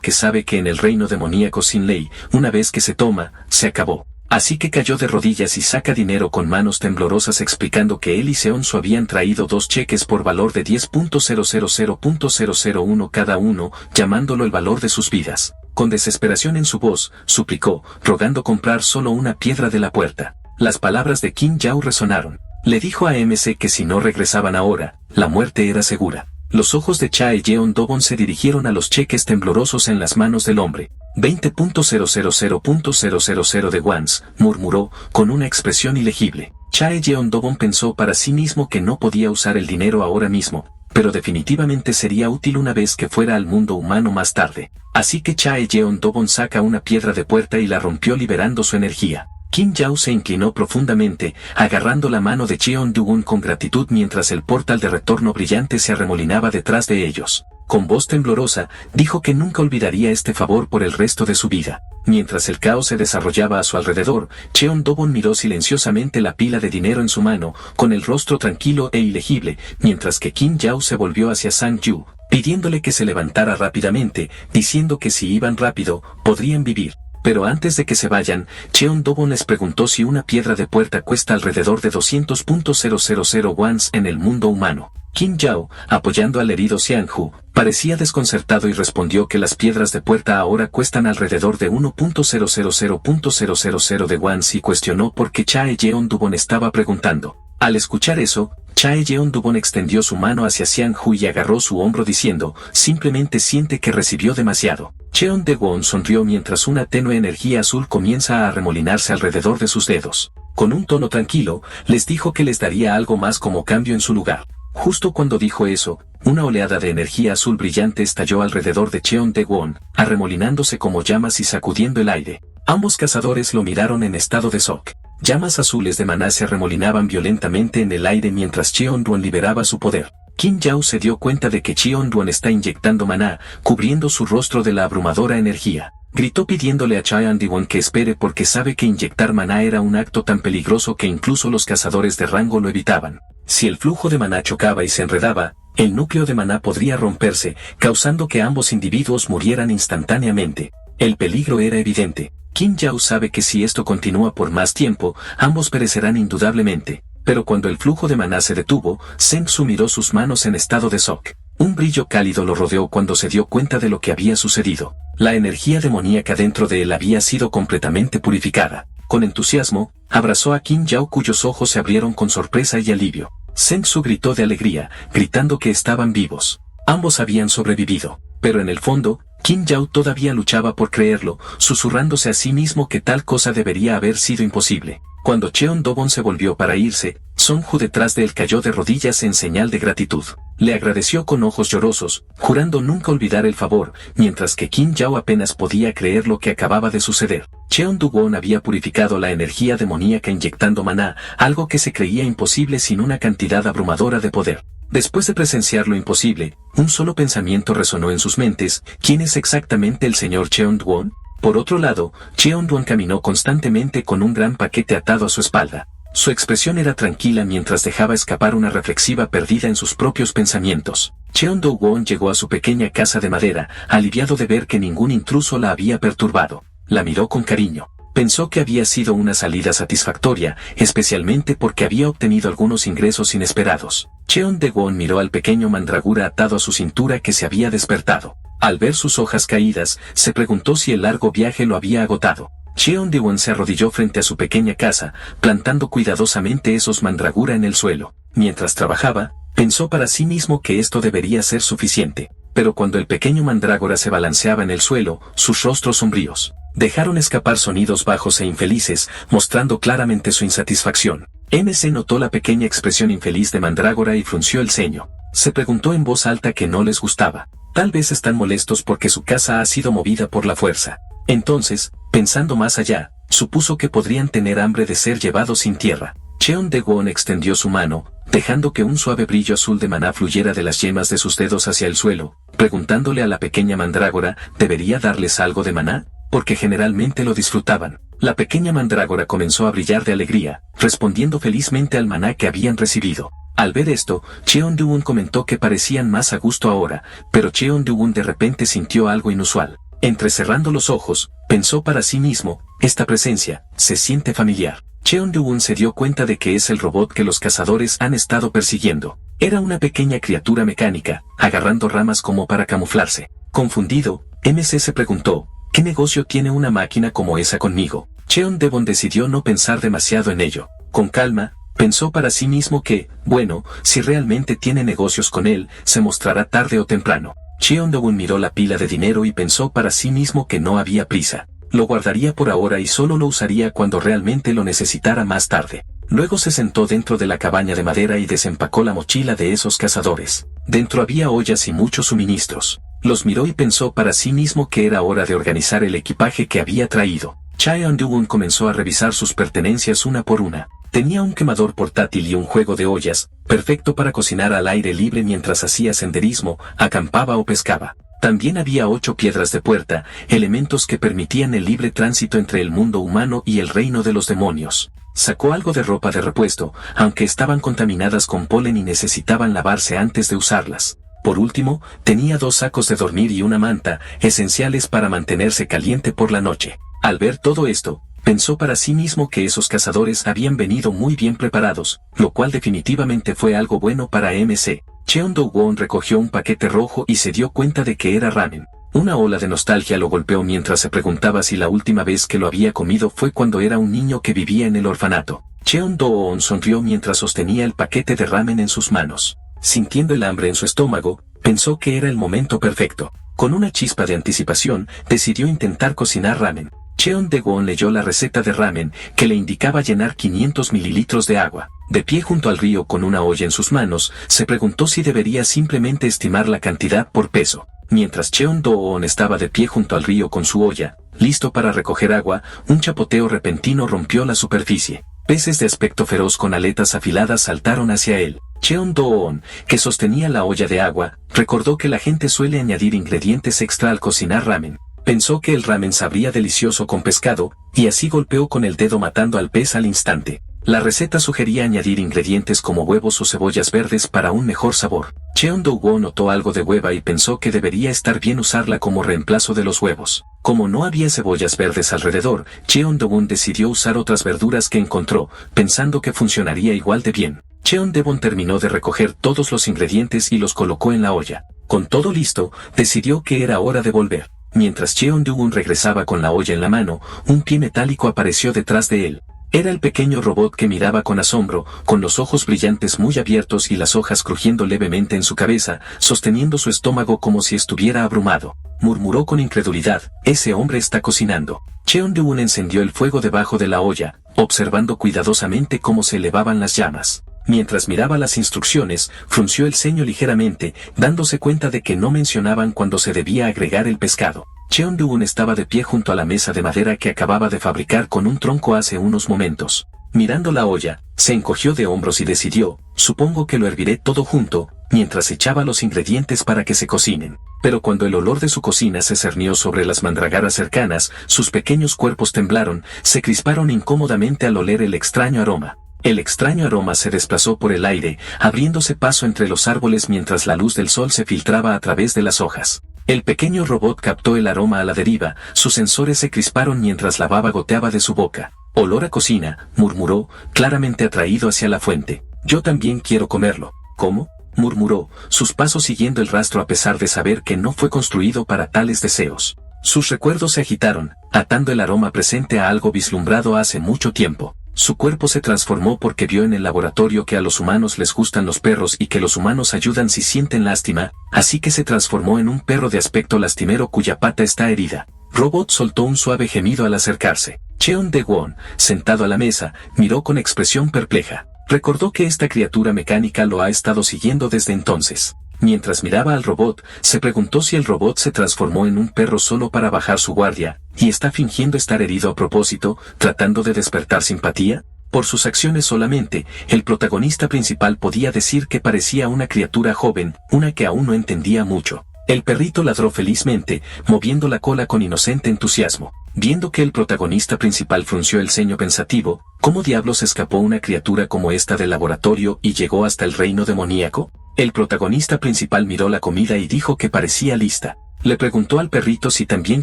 que sabe que en el reino demoníaco sin ley, una vez que se toma, se acabó. Así que cayó de rodillas y saca dinero con manos temblorosas explicando que él y Seon Su habían traído 2 cheques por valor de 10.000.001 cada uno, llamándolo el valor de sus vidas. Con desesperación en su voz, suplicó, rogando comprar solo una piedra de la puerta. Las palabras de Kim Yao resonaron. Le dijo a MC que si no regresaban ahora, la muerte era segura. Los ojos de Chae Yeon Do-bon se dirigieron a los cheques temblorosos en las manos del hombre. 20.000.000 de wons, murmuró, con una expresión ilegible. Chae Yeon Do-bon pensó para sí mismo que no podía usar el dinero ahora mismo, pero definitivamente sería útil una vez que fuera al mundo humano más tarde. Así que Chae Yeon Do-bon saca una piedra de puerta y la rompió liberando su energía. Kim Yao se inclinó profundamente, agarrando la mano de Cheon Do-bon con gratitud mientras el portal de retorno brillante se arremolinaba detrás de ellos. Con voz temblorosa, dijo que nunca olvidaría este favor por el resto de su vida. Mientras el caos se desarrollaba a su alrededor, Cheon Do-bon miró silenciosamente la pila de dinero en su mano, con el rostro tranquilo e ilegible, mientras que Kim Yao se volvió hacia Sang Yu, pidiéndole que se levantara rápidamente, diciendo que si iban rápido, podrían vivir. Pero antes de que se vayan, Cheon-do les preguntó si una piedra de puerta cuesta alrededor de 200.000 wons en el mundo humano. Kim Yao, apoyando al herido Xianju, parecía desconcertado y respondió que las piedras de puerta ahora cuestan alrededor de 1.000.000 de wons y cuestionó por qué Chae Yeon-dubon estaba preguntando. Al escuchar eso, Chae Yeon-dubon extendió su mano hacia Xianju y agarró su hombro diciendo, simplemente siente que recibió demasiado. Cheon-dewon sonrió mientras una tenue energía azul comienza a arremolinarse alrededor de sus dedos. Con un tono tranquilo, les dijo que les daría algo más como cambio en su lugar. Justo cuando dijo eso, una oleada de energía azul brillante estalló alrededor de Cheon-dewon, arremolinándose como llamas y sacudiendo el aire. Ambos cazadores lo miraron en estado de shock. Llamas azules de maná se arremolinaban violentamente en el aire mientras Cheon-dewon liberaba su poder. Kim Yao se dio cuenta de que Cheon-dewon está inyectando maná, cubriendo su rostro de la abrumadora energía. Gritó pidiéndole a Cheon-dewon que espere porque sabe que inyectar maná era un acto tan peligroso que incluso los cazadores de rango lo evitaban. Si el flujo de maná chocaba y se enredaba, el núcleo de maná podría romperse, causando que ambos individuos murieran instantáneamente. El peligro era evidente. Kim Yao sabe que si esto continúa por más tiempo, ambos perecerán indudablemente. Pero cuando el flujo de maná se detuvo, Seng-su miró sus manos en estado de shock. Un brillo cálido lo rodeó cuando se dio cuenta de lo que había sucedido. La energía demoníaca dentro de él había sido completamente purificada. Con entusiasmo, abrazó a Kim Yao cuyos ojos se abrieron con sorpresa y alivio. Seng-su gritó de alegría, gritando que estaban vivos. Ambos habían sobrevivido. Pero en el fondo, Kim Yao todavía luchaba por creerlo, susurrándose a sí mismo que tal cosa debería haber sido imposible. Cuando Cheon-dowon se volvió para irse, Song-ju detrás de él cayó de rodillas en señal de gratitud. Le agradeció con ojos llorosos, jurando nunca olvidar el favor, mientras que Kim Yao apenas podía creer lo que acababa de suceder. Cheon-dowon había purificado la energía demoníaca inyectando maná, algo que se creía imposible sin una cantidad abrumadora de poder. Después de presenciar lo imposible, un solo pensamiento resonó en sus mentes: ¿quién es exactamente el señor Cheon-dowon? Por otro lado, Cheon-dowon caminó constantemente con un gran paquete atado a su espalda. Su expresión era tranquila mientras dejaba escapar una reflexiva perdida en sus propios pensamientos. Cheon-dowon llegó a su pequeña casa de madera, aliviado de ver que ningún intruso la había perturbado. La miró con cariño. Pensó que había sido una salida satisfactoria, especialmente porque había obtenido algunos ingresos inesperados. Cheon-dowon miró al pequeño mandragora atado a su cintura que se había despertado. Al ver sus hojas caídas, se preguntó si el largo viaje lo había agotado. Cheon-dowon se arrodilló frente a su pequeña casa, plantando cuidadosamente esos mandragora en el suelo. Mientras trabajaba, pensó para sí mismo que esto debería ser suficiente. Pero cuando el pequeño mandrágora se balanceaba en el suelo, sus rostros sombríos dejaron escapar sonidos bajos e infelices, mostrando claramente su insatisfacción. MC notó la pequeña expresión infeliz de mandrágora y frunció el ceño. Se preguntó en voz alta que no les gustaba. Tal vez están molestos porque su casa ha sido movida por la fuerza. Entonces, pensando más allá, supuso que podrían tener hambre de ser llevados sin tierra. Cheon-dowon extendió su mano, dejando que un suave brillo azul de maná fluyera de las yemas de sus dedos hacia el suelo, preguntándole a la pequeña mandrágora, ¿debería darles algo de maná? Porque generalmente lo disfrutaban. La pequeña mandrágora comenzó a brillar de alegría, respondiendo felizmente al maná que habían recibido. Al ver esto, Cheon-dowon comentó que parecían más a gusto ahora, pero Cheon-dowon de repente sintió algo inusual. Entrecerrando los ojos, pensó para sí mismo, esta presencia, se siente familiar. Cheon-dowon se dio cuenta de que es el robot que los cazadores han estado persiguiendo. Era una pequeña criatura mecánica, agarrando ramas como para camuflarse. Confundido, MC se preguntó, ¿qué negocio tiene una máquina como esa conmigo? Cheon-dowon decidió no pensar demasiado en ello. Con calma, pensó para sí mismo que, bueno, si realmente tiene negocios con él, se mostrará tarde o temprano. Cheon-dowon miró la pila de dinero y pensó para sí mismo que no había prisa. Lo guardaría por ahora y solo lo usaría cuando realmente lo necesitara más tarde. Luego se sentó dentro de la cabaña de madera y desempacó la mochila de esos cazadores. Dentro había ollas y muchos suministros. Los miró y pensó para sí mismo que era hora de organizar el equipaje que había traído. Cheon-dowon comenzó a revisar sus pertenencias una por una. Tenía un quemador portátil y un juego de ollas, perfecto para cocinar al aire libre mientras hacía senderismo, acampaba o pescaba. También había 8 piedras de puerta, elementos que permitían el libre tránsito entre el mundo humano y el reino de los demonios. Sacó algo de ropa de repuesto, aunque estaban contaminadas con polen y necesitaban lavarse antes de usarlas. Por último, tenía 2 sacos de dormir y una manta, esenciales para mantenerse caliente por la noche. Al ver todo esto, pensó para sí mismo que esos cazadores habían venido muy bien preparados, lo cual definitivamente fue algo bueno para MC. Cheon-do-won recogió un paquete rojo y se dio cuenta de que era ramen. Una ola de nostalgia lo golpeó mientras se preguntaba si la última vez que lo había comido fue cuando era un niño que vivía en el orfanato. Cheon-do-won sonrió mientras sostenía el paquete de ramen en sus manos. Sintiendo el hambre en su estómago, pensó que era el momento perfecto. Con una chispa de anticipación, decidió intentar cocinar ramen. Cheon-do-won leyó la receta de ramen, que le indicaba llenar 500 mililitros de agua. De pie junto al río con una olla en sus manos, se preguntó si debería simplemente estimar la cantidad por peso. Mientras Cheon-do-won estaba de pie junto al río con su olla, listo para recoger agua, un chapoteo repentino rompió la superficie. Peces de aspecto feroz con aletas afiladas saltaron hacia él. Cheon-do-won, que sostenía la olla de agua, recordó que la gente suele añadir ingredientes extra al cocinar ramen. Pensó que el ramen sabría delicioso con pescado, y así golpeó con el dedo matando al pez al instante. La receta sugería añadir ingredientes como huevos o cebollas verdes para un mejor sabor. Cheon-do-won notó algo de hueva y pensó que debería estar bien usarla como reemplazo de los huevos. Como no había cebollas verdes alrededor, Cheon-do-won decidió usar otras verduras que encontró, pensando que funcionaría igual de bien. Cheon-do-won terminó de recoger todos los ingredientes y los colocó en la olla. Con todo listo, decidió que era hora de volver. Mientras Cheon-do-won regresaba con la olla en la mano, un pie metálico apareció detrás de él. Era el pequeño robot que miraba con asombro, con los ojos brillantes muy abiertos y las hojas crujiendo levemente en su cabeza, sosteniendo su estómago como si estuviera abrumado. Murmuró con incredulidad, «Ese hombre está cocinando». Cheon-do-won encendió el fuego debajo de la olla, observando cuidadosamente cómo se elevaban las llamas. Mientras miraba las instrucciones, frunció el ceño ligeramente, dándose cuenta de que no mencionaban cuando se debía agregar el pescado. Cheon-do-won estaba de pie junto a la mesa de madera que acababa de fabricar con un tronco hace unos momentos. Mirando la olla, se encogió de hombros y decidió, «Supongo que lo herviré todo junto», mientras echaba los ingredientes para que se cocinen. Pero cuando el olor de su cocina se cernió sobre las mandragaras cercanas, sus pequeños cuerpos temblaron, se crisparon incómodamente al oler el extraño aroma. El extraño aroma se desplazó por el aire, abriéndose paso entre los árboles mientras la luz del sol se filtraba a través de las hojas. El pequeño robot captó el aroma a la deriva, sus sensores se crisparon mientras la baba goteaba de su boca. «Olor a cocina», murmuró, claramente atraído hacia la fuente. «Yo también quiero comerlo». «¿Cómo?», murmuró, sus pasos siguiendo el rastro a pesar de saber que no fue construido para tales deseos. Sus recuerdos se agitaron, atando el aroma presente a algo vislumbrado hace mucho tiempo. Su cuerpo se transformó porque vio en el laboratorio que a los humanos les gustan los perros y que los humanos ayudan si sienten lástima, así que se transformó en un perro de aspecto lastimero cuya pata está herida. Robot soltó un suave gemido al acercarse. Cheon-do-won, sentado a la mesa, miró con expresión perpleja. Recordó que esta criatura mecánica lo ha estado siguiendo desde entonces. Mientras miraba al robot, se preguntó si el robot se transformó en un perro solo para bajar su guardia, y está fingiendo estar herido a propósito, tratando de despertar simpatía. Por sus acciones solamente, el protagonista principal podía decir que parecía una criatura joven, una que aún no entendía mucho. El perrito ladró felizmente, moviendo la cola con inocente entusiasmo. Viendo que el protagonista principal frunció el ceño pensativo, ¿cómo diablos escapó una criatura como esta del laboratorio y llegó hasta el reino demoníaco? El protagonista principal miró la comida y dijo que parecía lista. Le preguntó al perrito si también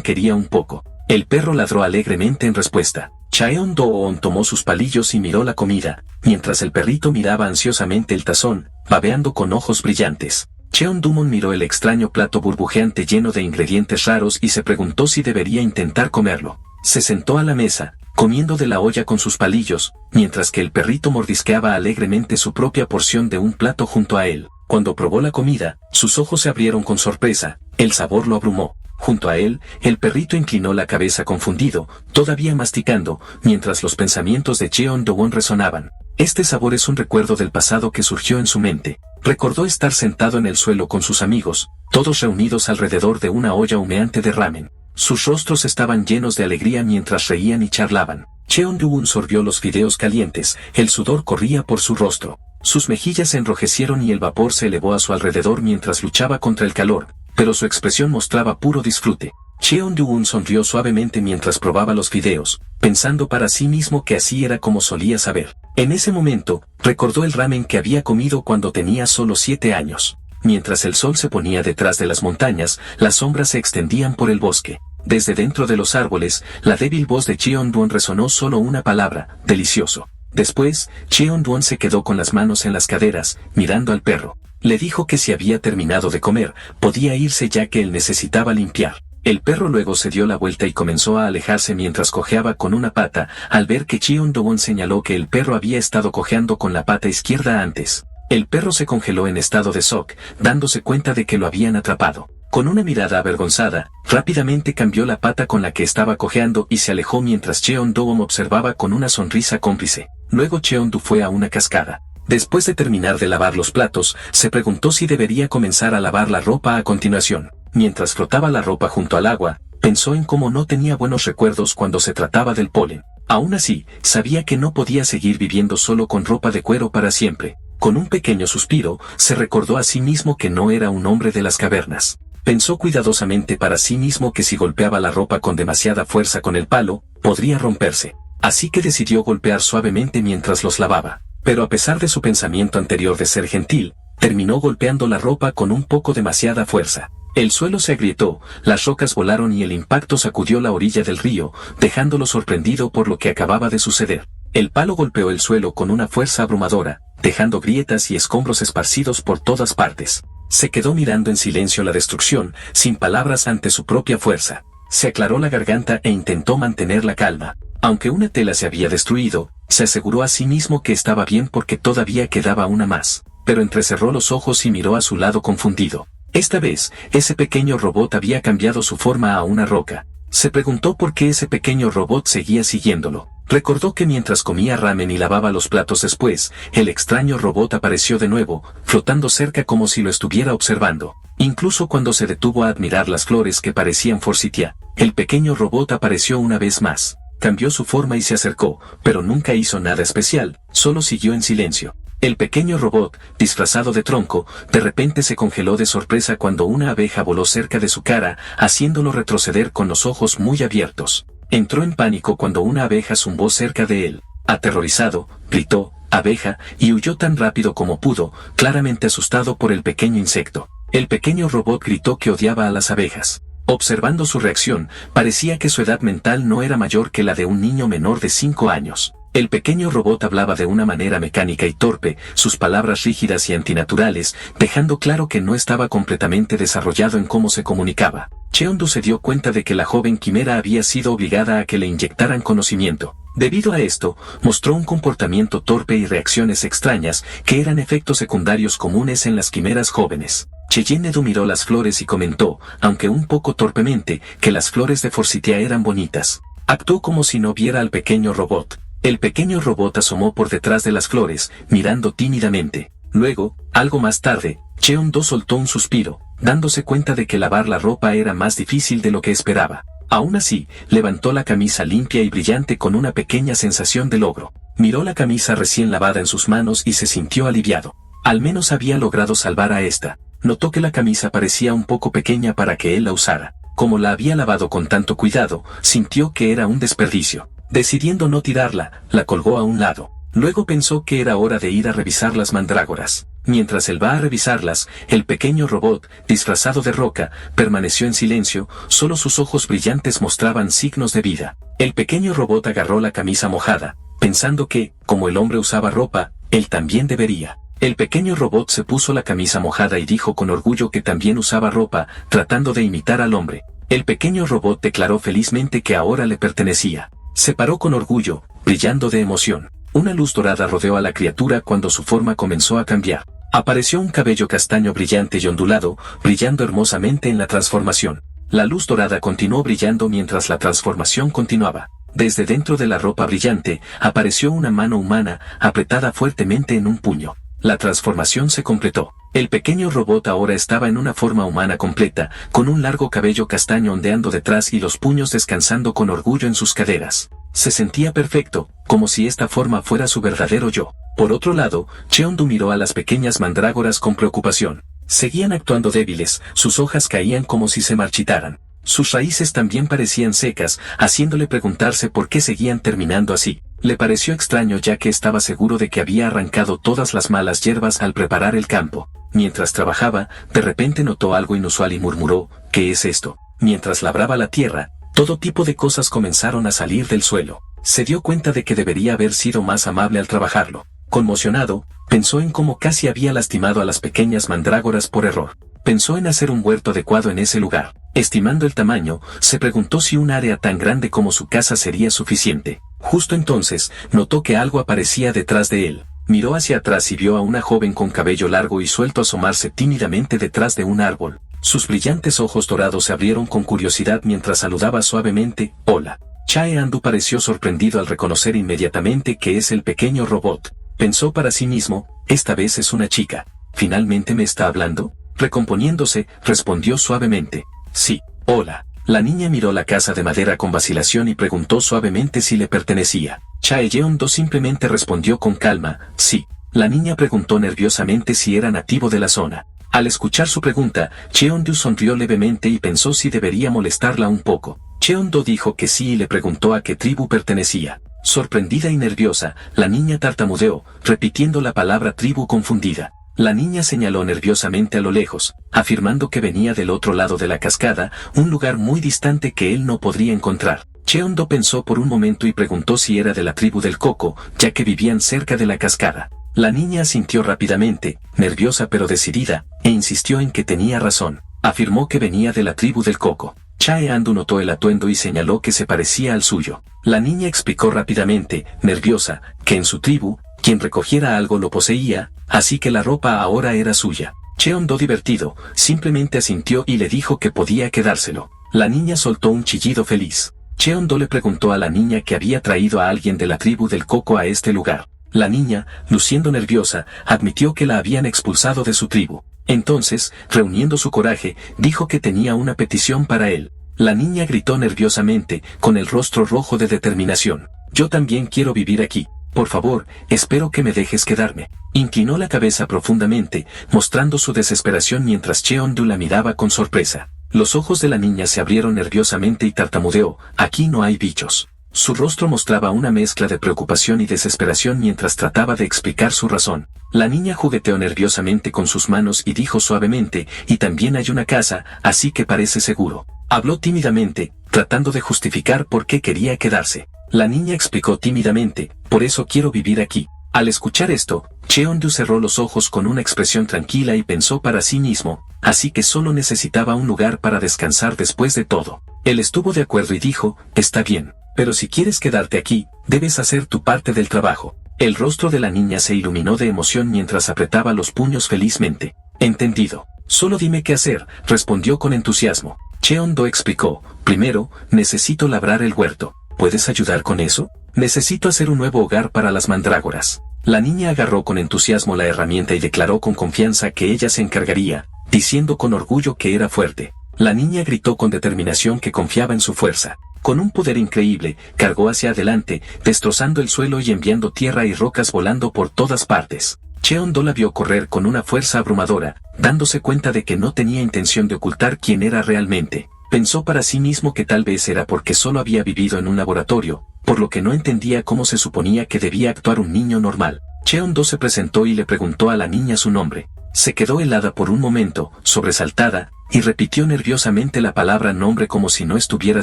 quería un poco. El perro ladró alegremente en respuesta. Cheon-do-won tomó sus palillos y miró la comida, mientras el perrito miraba ansiosamente el tazón, babeando con ojos brillantes. Cheon-do-won miró el extraño plato burbujeante lleno de ingredientes raros y se preguntó si debería intentar comerlo. Se sentó a la mesa, comiendo de la olla con sus palillos, mientras que el perrito mordisqueaba alegremente su propia porción de un plato junto a él. Cuando probó la comida, sus ojos se abrieron con sorpresa, el sabor lo abrumó. Junto a él, el perrito inclinó la cabeza confundido, todavía masticando, mientras los pensamientos de Cheon-do-won resonaban. Este sabor es un recuerdo del pasado que surgió en su mente. Recordó estar sentado en el suelo con sus amigos, todos reunidos alrededor de una olla humeante de ramen. Sus rostros estaban llenos de alegría mientras reían y charlaban. Cheon-do-won sorbió los fideos calientes, el sudor corría por su rostro. Sus mejillas se enrojecieron y el vapor se elevó a su alrededor mientras luchaba contra el calor, pero su expresión mostraba puro disfrute. Cheon-do-won sonrió suavemente mientras probaba los fideos, pensando para sí mismo que así era como solía saber. En ese momento, recordó el ramen que había comido cuando tenía solo 7 años. Mientras el sol se ponía detrás de las montañas, las sombras se extendían por el bosque. Desde dentro de los árboles, la débil voz de Cheon-Duon resonó solo una palabra: delicioso. Después, Cheon-Duon se quedó con las manos en las caderas, mirando al perro. Le dijo que si había terminado de comer, podía irse ya que él necesitaba limpiar. El perro luego se dio la vuelta y comenzó a alejarse mientras cojeaba con una pata, al ver que Cheon-Duon señaló que el perro había estado cojeando con la pata izquierda antes. El perro se congeló en estado de shock, dándose cuenta de que lo habían atrapado. Con una mirada avergonzada, rápidamente cambió la pata con la que estaba cojeando y se alejó mientras Cheon-Duon observaba con una sonrisa cómplice. Luego Cheon-Du fue a una cascada. Después de terminar de lavar los platos, se preguntó si debería comenzar a lavar la ropa a continuación. Mientras frotaba la ropa junto al agua, pensó en cómo no tenía buenos recuerdos cuando se trataba del polen. Aún así, sabía que no podía seguir viviendo solo con ropa de cuero para siempre. Con un pequeño suspiro, se recordó a sí mismo que no era un hombre de las cavernas. Pensó cuidadosamente para sí mismo que si golpeaba la ropa con demasiada fuerza con el palo, podría romperse. Así que decidió golpear suavemente mientras los lavaba. Pero a pesar de su pensamiento anterior de ser gentil, terminó golpeando la ropa con un poco demasiada fuerza. El suelo se agrietó, las rocas volaron y el impacto sacudió la orilla del río, dejándolo sorprendido por lo que acababa de suceder. El palo golpeó el suelo con una fuerza abrumadora, dejando grietas y escombros esparcidos por todas partes. Se quedó mirando en silencio la destrucción, sin palabras ante su propia fuerza. Se aclaró la garganta e intentó mantener la calma. Aunque una tela se había destruido, se aseguró a sí mismo que estaba bien porque todavía quedaba una más. Pero entrecerró los ojos y miró a su lado confundido. Esta vez, ese pequeño robot había cambiado su forma a una roca. Se preguntó por qué ese pequeño robot seguía siguiéndolo. Recordó que mientras comía ramen y lavaba los platos después, el extraño robot apareció de nuevo, flotando cerca como si lo estuviera observando. Incluso cuando se detuvo a admirar las flores que parecían forsythia, el pequeño robot apareció una vez más. Cambió su forma y se acercó, pero nunca hizo nada especial, solo siguió en silencio. El pequeño robot, disfrazado de tronco, de repente se congeló de sorpresa cuando una abeja voló cerca de su cara, haciéndolo retroceder con los ojos muy abiertos. Entró en pánico cuando una abeja zumbó cerca de él. Aterrorizado, gritó, «abeja», y huyó tan rápido como pudo, claramente asustado por el pequeño insecto. El pequeño robot gritó que odiaba a las abejas. Observando su reacción, parecía que su edad mental no era mayor que la de un niño menor de 5 años. El pequeño robot hablaba de una manera mecánica y torpe, sus palabras rígidas y antinaturales, dejando claro que no estaba completamente desarrollado en cómo se comunicaba. Cheon-Du se dio cuenta de que la joven quimera había sido obligada a que le inyectaran conocimiento. Debido a esto, mostró un comportamiento torpe y reacciones extrañas, que eran efectos secundarios comunes en las quimeras jóvenes. Cheyenne-Du miró las flores y comentó, aunque un poco torpemente, que las flores de forsythia eran bonitas. Actuó como si no viera al pequeño robot. El pequeño robot asomó por detrás de las flores, mirando tímidamente. Luego, algo más tarde, Cheon-Do soltó un suspiro, dándose cuenta de que lavar la ropa era más difícil de lo que esperaba. Aún así, levantó la camisa limpia y brillante con una pequeña sensación de logro. Miró la camisa recién lavada en sus manos y se sintió aliviado. Al menos había logrado salvar a esta. Notó que la camisa parecía un poco pequeña para que él la usara. Como la había lavado con tanto cuidado, sintió que era un desperdicio. Decidiendo no tirarla, la colgó a un lado. Luego pensó que era hora de ir a revisar las mandrágoras. Mientras él va a revisarlas, el pequeño robot, disfrazado de roca, permaneció en silencio, solo sus ojos brillantes mostraban signos de vida. El pequeño robot agarró la camisa mojada, pensando que, como el hombre usaba ropa, él también debería. El pequeño robot se puso la camisa mojada y dijo con orgullo que también usaba ropa, tratando de imitar al hombre. El pequeño robot declaró felizmente que ahora le pertenecía. Se paró con orgullo, brillando de emoción. Una luz dorada rodeó a la criatura cuando su forma comenzó a cambiar. Apareció un cabello castaño brillante y ondulado, brillando hermosamente en la transformación. La luz dorada continuó brillando mientras la transformación continuaba. Desde dentro de la ropa brillante, apareció una mano humana, apretada fuertemente en un puño. La transformación se completó. El pequeño robot ahora estaba en una forma humana completa, con un largo cabello castaño ondeando detrás y los puños descansando con orgullo en sus caderas. Se sentía perfecto, como si esta forma fuera su verdadero yo. Por otro lado, Cheon-Du miró a las pequeñas mandrágoras con preocupación. Seguían actuando débiles, sus hojas caían como si se marchitaran. Sus raíces también parecían secas, haciéndole preguntarse por qué seguían terminando así. Le pareció extraño ya que estaba seguro de que había arrancado todas las malas hierbas al preparar el campo. Mientras trabajaba, de repente notó algo inusual y murmuró, ¿qué es esto? Mientras labraba la tierra, todo tipo de cosas comenzaron a salir del suelo. Se dio cuenta de que debería haber sido más amable al trabajarlo. Conmocionado, pensó en cómo casi había lastimado a las pequeñas mandrágoras por error. Pensó en hacer un huerto adecuado en ese lugar. Estimando el tamaño, se preguntó si un área tan grande como su casa sería suficiente. Justo entonces, notó que algo aparecía detrás de él. Miró hacia atrás y vio a una joven con cabello largo y suelto asomarse tímidamente detrás de un árbol. Sus brillantes ojos dorados se abrieron con curiosidad mientras saludaba suavemente. «Hola». Chae-Andu pareció sorprendido al reconocer inmediatamente que es el pequeño robot. Pensó para sí mismo, esta vez es una chica. ¿Finalmente me está hablando? Recomponiéndose, respondió suavemente. Sí, hola. La niña miró la casa de madera con vacilación y preguntó suavemente si le pertenecía. Chae-Yeon-do simplemente respondió con calma, sí. La niña preguntó nerviosamente si era nativo de la zona. Al escuchar su pregunta, Cheon-do sonrió levemente y pensó si debería molestarla un poco. Cheon-do dijo que sí y le preguntó a qué tribu pertenecía. Sorprendida y nerviosa, la niña tartamudeó, repitiendo la palabra tribu confundida. La niña señaló nerviosamente a lo lejos, afirmando que venía del otro lado de la cascada, un lugar muy distante que él no podría encontrar. Cheon-do pensó por un momento y preguntó si era de la tribu del coco, ya que vivían cerca de la cascada. La niña asintió rápidamente, nerviosa pero decidida, e insistió en que tenía razón. Afirmó que venía de la tribu del coco. Chae-Andu notó el atuendo y señaló que se parecía al suyo. La niña explicó rápidamente, nerviosa, que en su tribu, quien recogiera algo lo poseía, así que la ropa ahora era suya. Cheon-do divertido, simplemente asintió y le dijo que podía quedárselo. La niña soltó un chillido feliz. Cheon-do le preguntó a la niña que había traído a alguien de la tribu del coco a este lugar. La niña, luciendo nerviosa, admitió que la habían expulsado de su tribu. Entonces, reuniendo su coraje, dijo que tenía una petición para él. La niña gritó nerviosamente, con el rostro rojo de determinación. Yo también quiero vivir aquí. Por favor, espero que me dejes quedarme. Inclinó la cabeza profundamente, mostrando su desesperación mientras Cheon-do la miraba con sorpresa. Los ojos de la niña se abrieron nerviosamente y tartamudeó, aquí no hay bichos. Su rostro mostraba una mezcla de preocupación y desesperación mientras trataba de explicar su razón. La niña jugueteó nerviosamente con sus manos y dijo suavemente, y también hay una casa, así que parece seguro. Habló tímidamente, tratando de justificar por qué quería quedarse. La niña explicó tímidamente, por eso quiero vivir aquí. Al escuchar esto, Cheon-do cerró los ojos con una expresión tranquila y pensó para sí mismo, así que solo necesitaba un lugar para descansar después de todo. Él estuvo de acuerdo y dijo, está bien. Pero si quieres quedarte aquí, debes hacer tu parte del trabajo. El rostro de la niña se iluminó de emoción mientras apretaba los puños felizmente. Entendido. Solo dime qué hacer, respondió con entusiasmo. Cheon-do explicó, primero, necesito labrar el huerto. ¿Puedes ayudar con eso? Necesito hacer un nuevo hogar para las mandrágoras. La niña agarró con entusiasmo la herramienta y declaró con confianza que ella se encargaría, diciendo con orgullo que era fuerte. La niña gritó con determinación que confiaba en su fuerza. Con un poder increíble, cargó hacia adelante, destrozando el suelo y enviando tierra y rocas volando por todas partes. Cheon-do la vio correr con una fuerza abrumadora, dándose cuenta de que no tenía intención de ocultar quién era realmente. Pensó para sí mismo que tal vez era porque solo había vivido en un laboratorio, por lo que no entendía cómo se suponía que debía actuar un niño normal. Cheon-do se presentó y le preguntó a la niña su nombre. Se quedó helada por un momento, sobresaltada, y repitió nerviosamente la palabra nombre como si no estuviera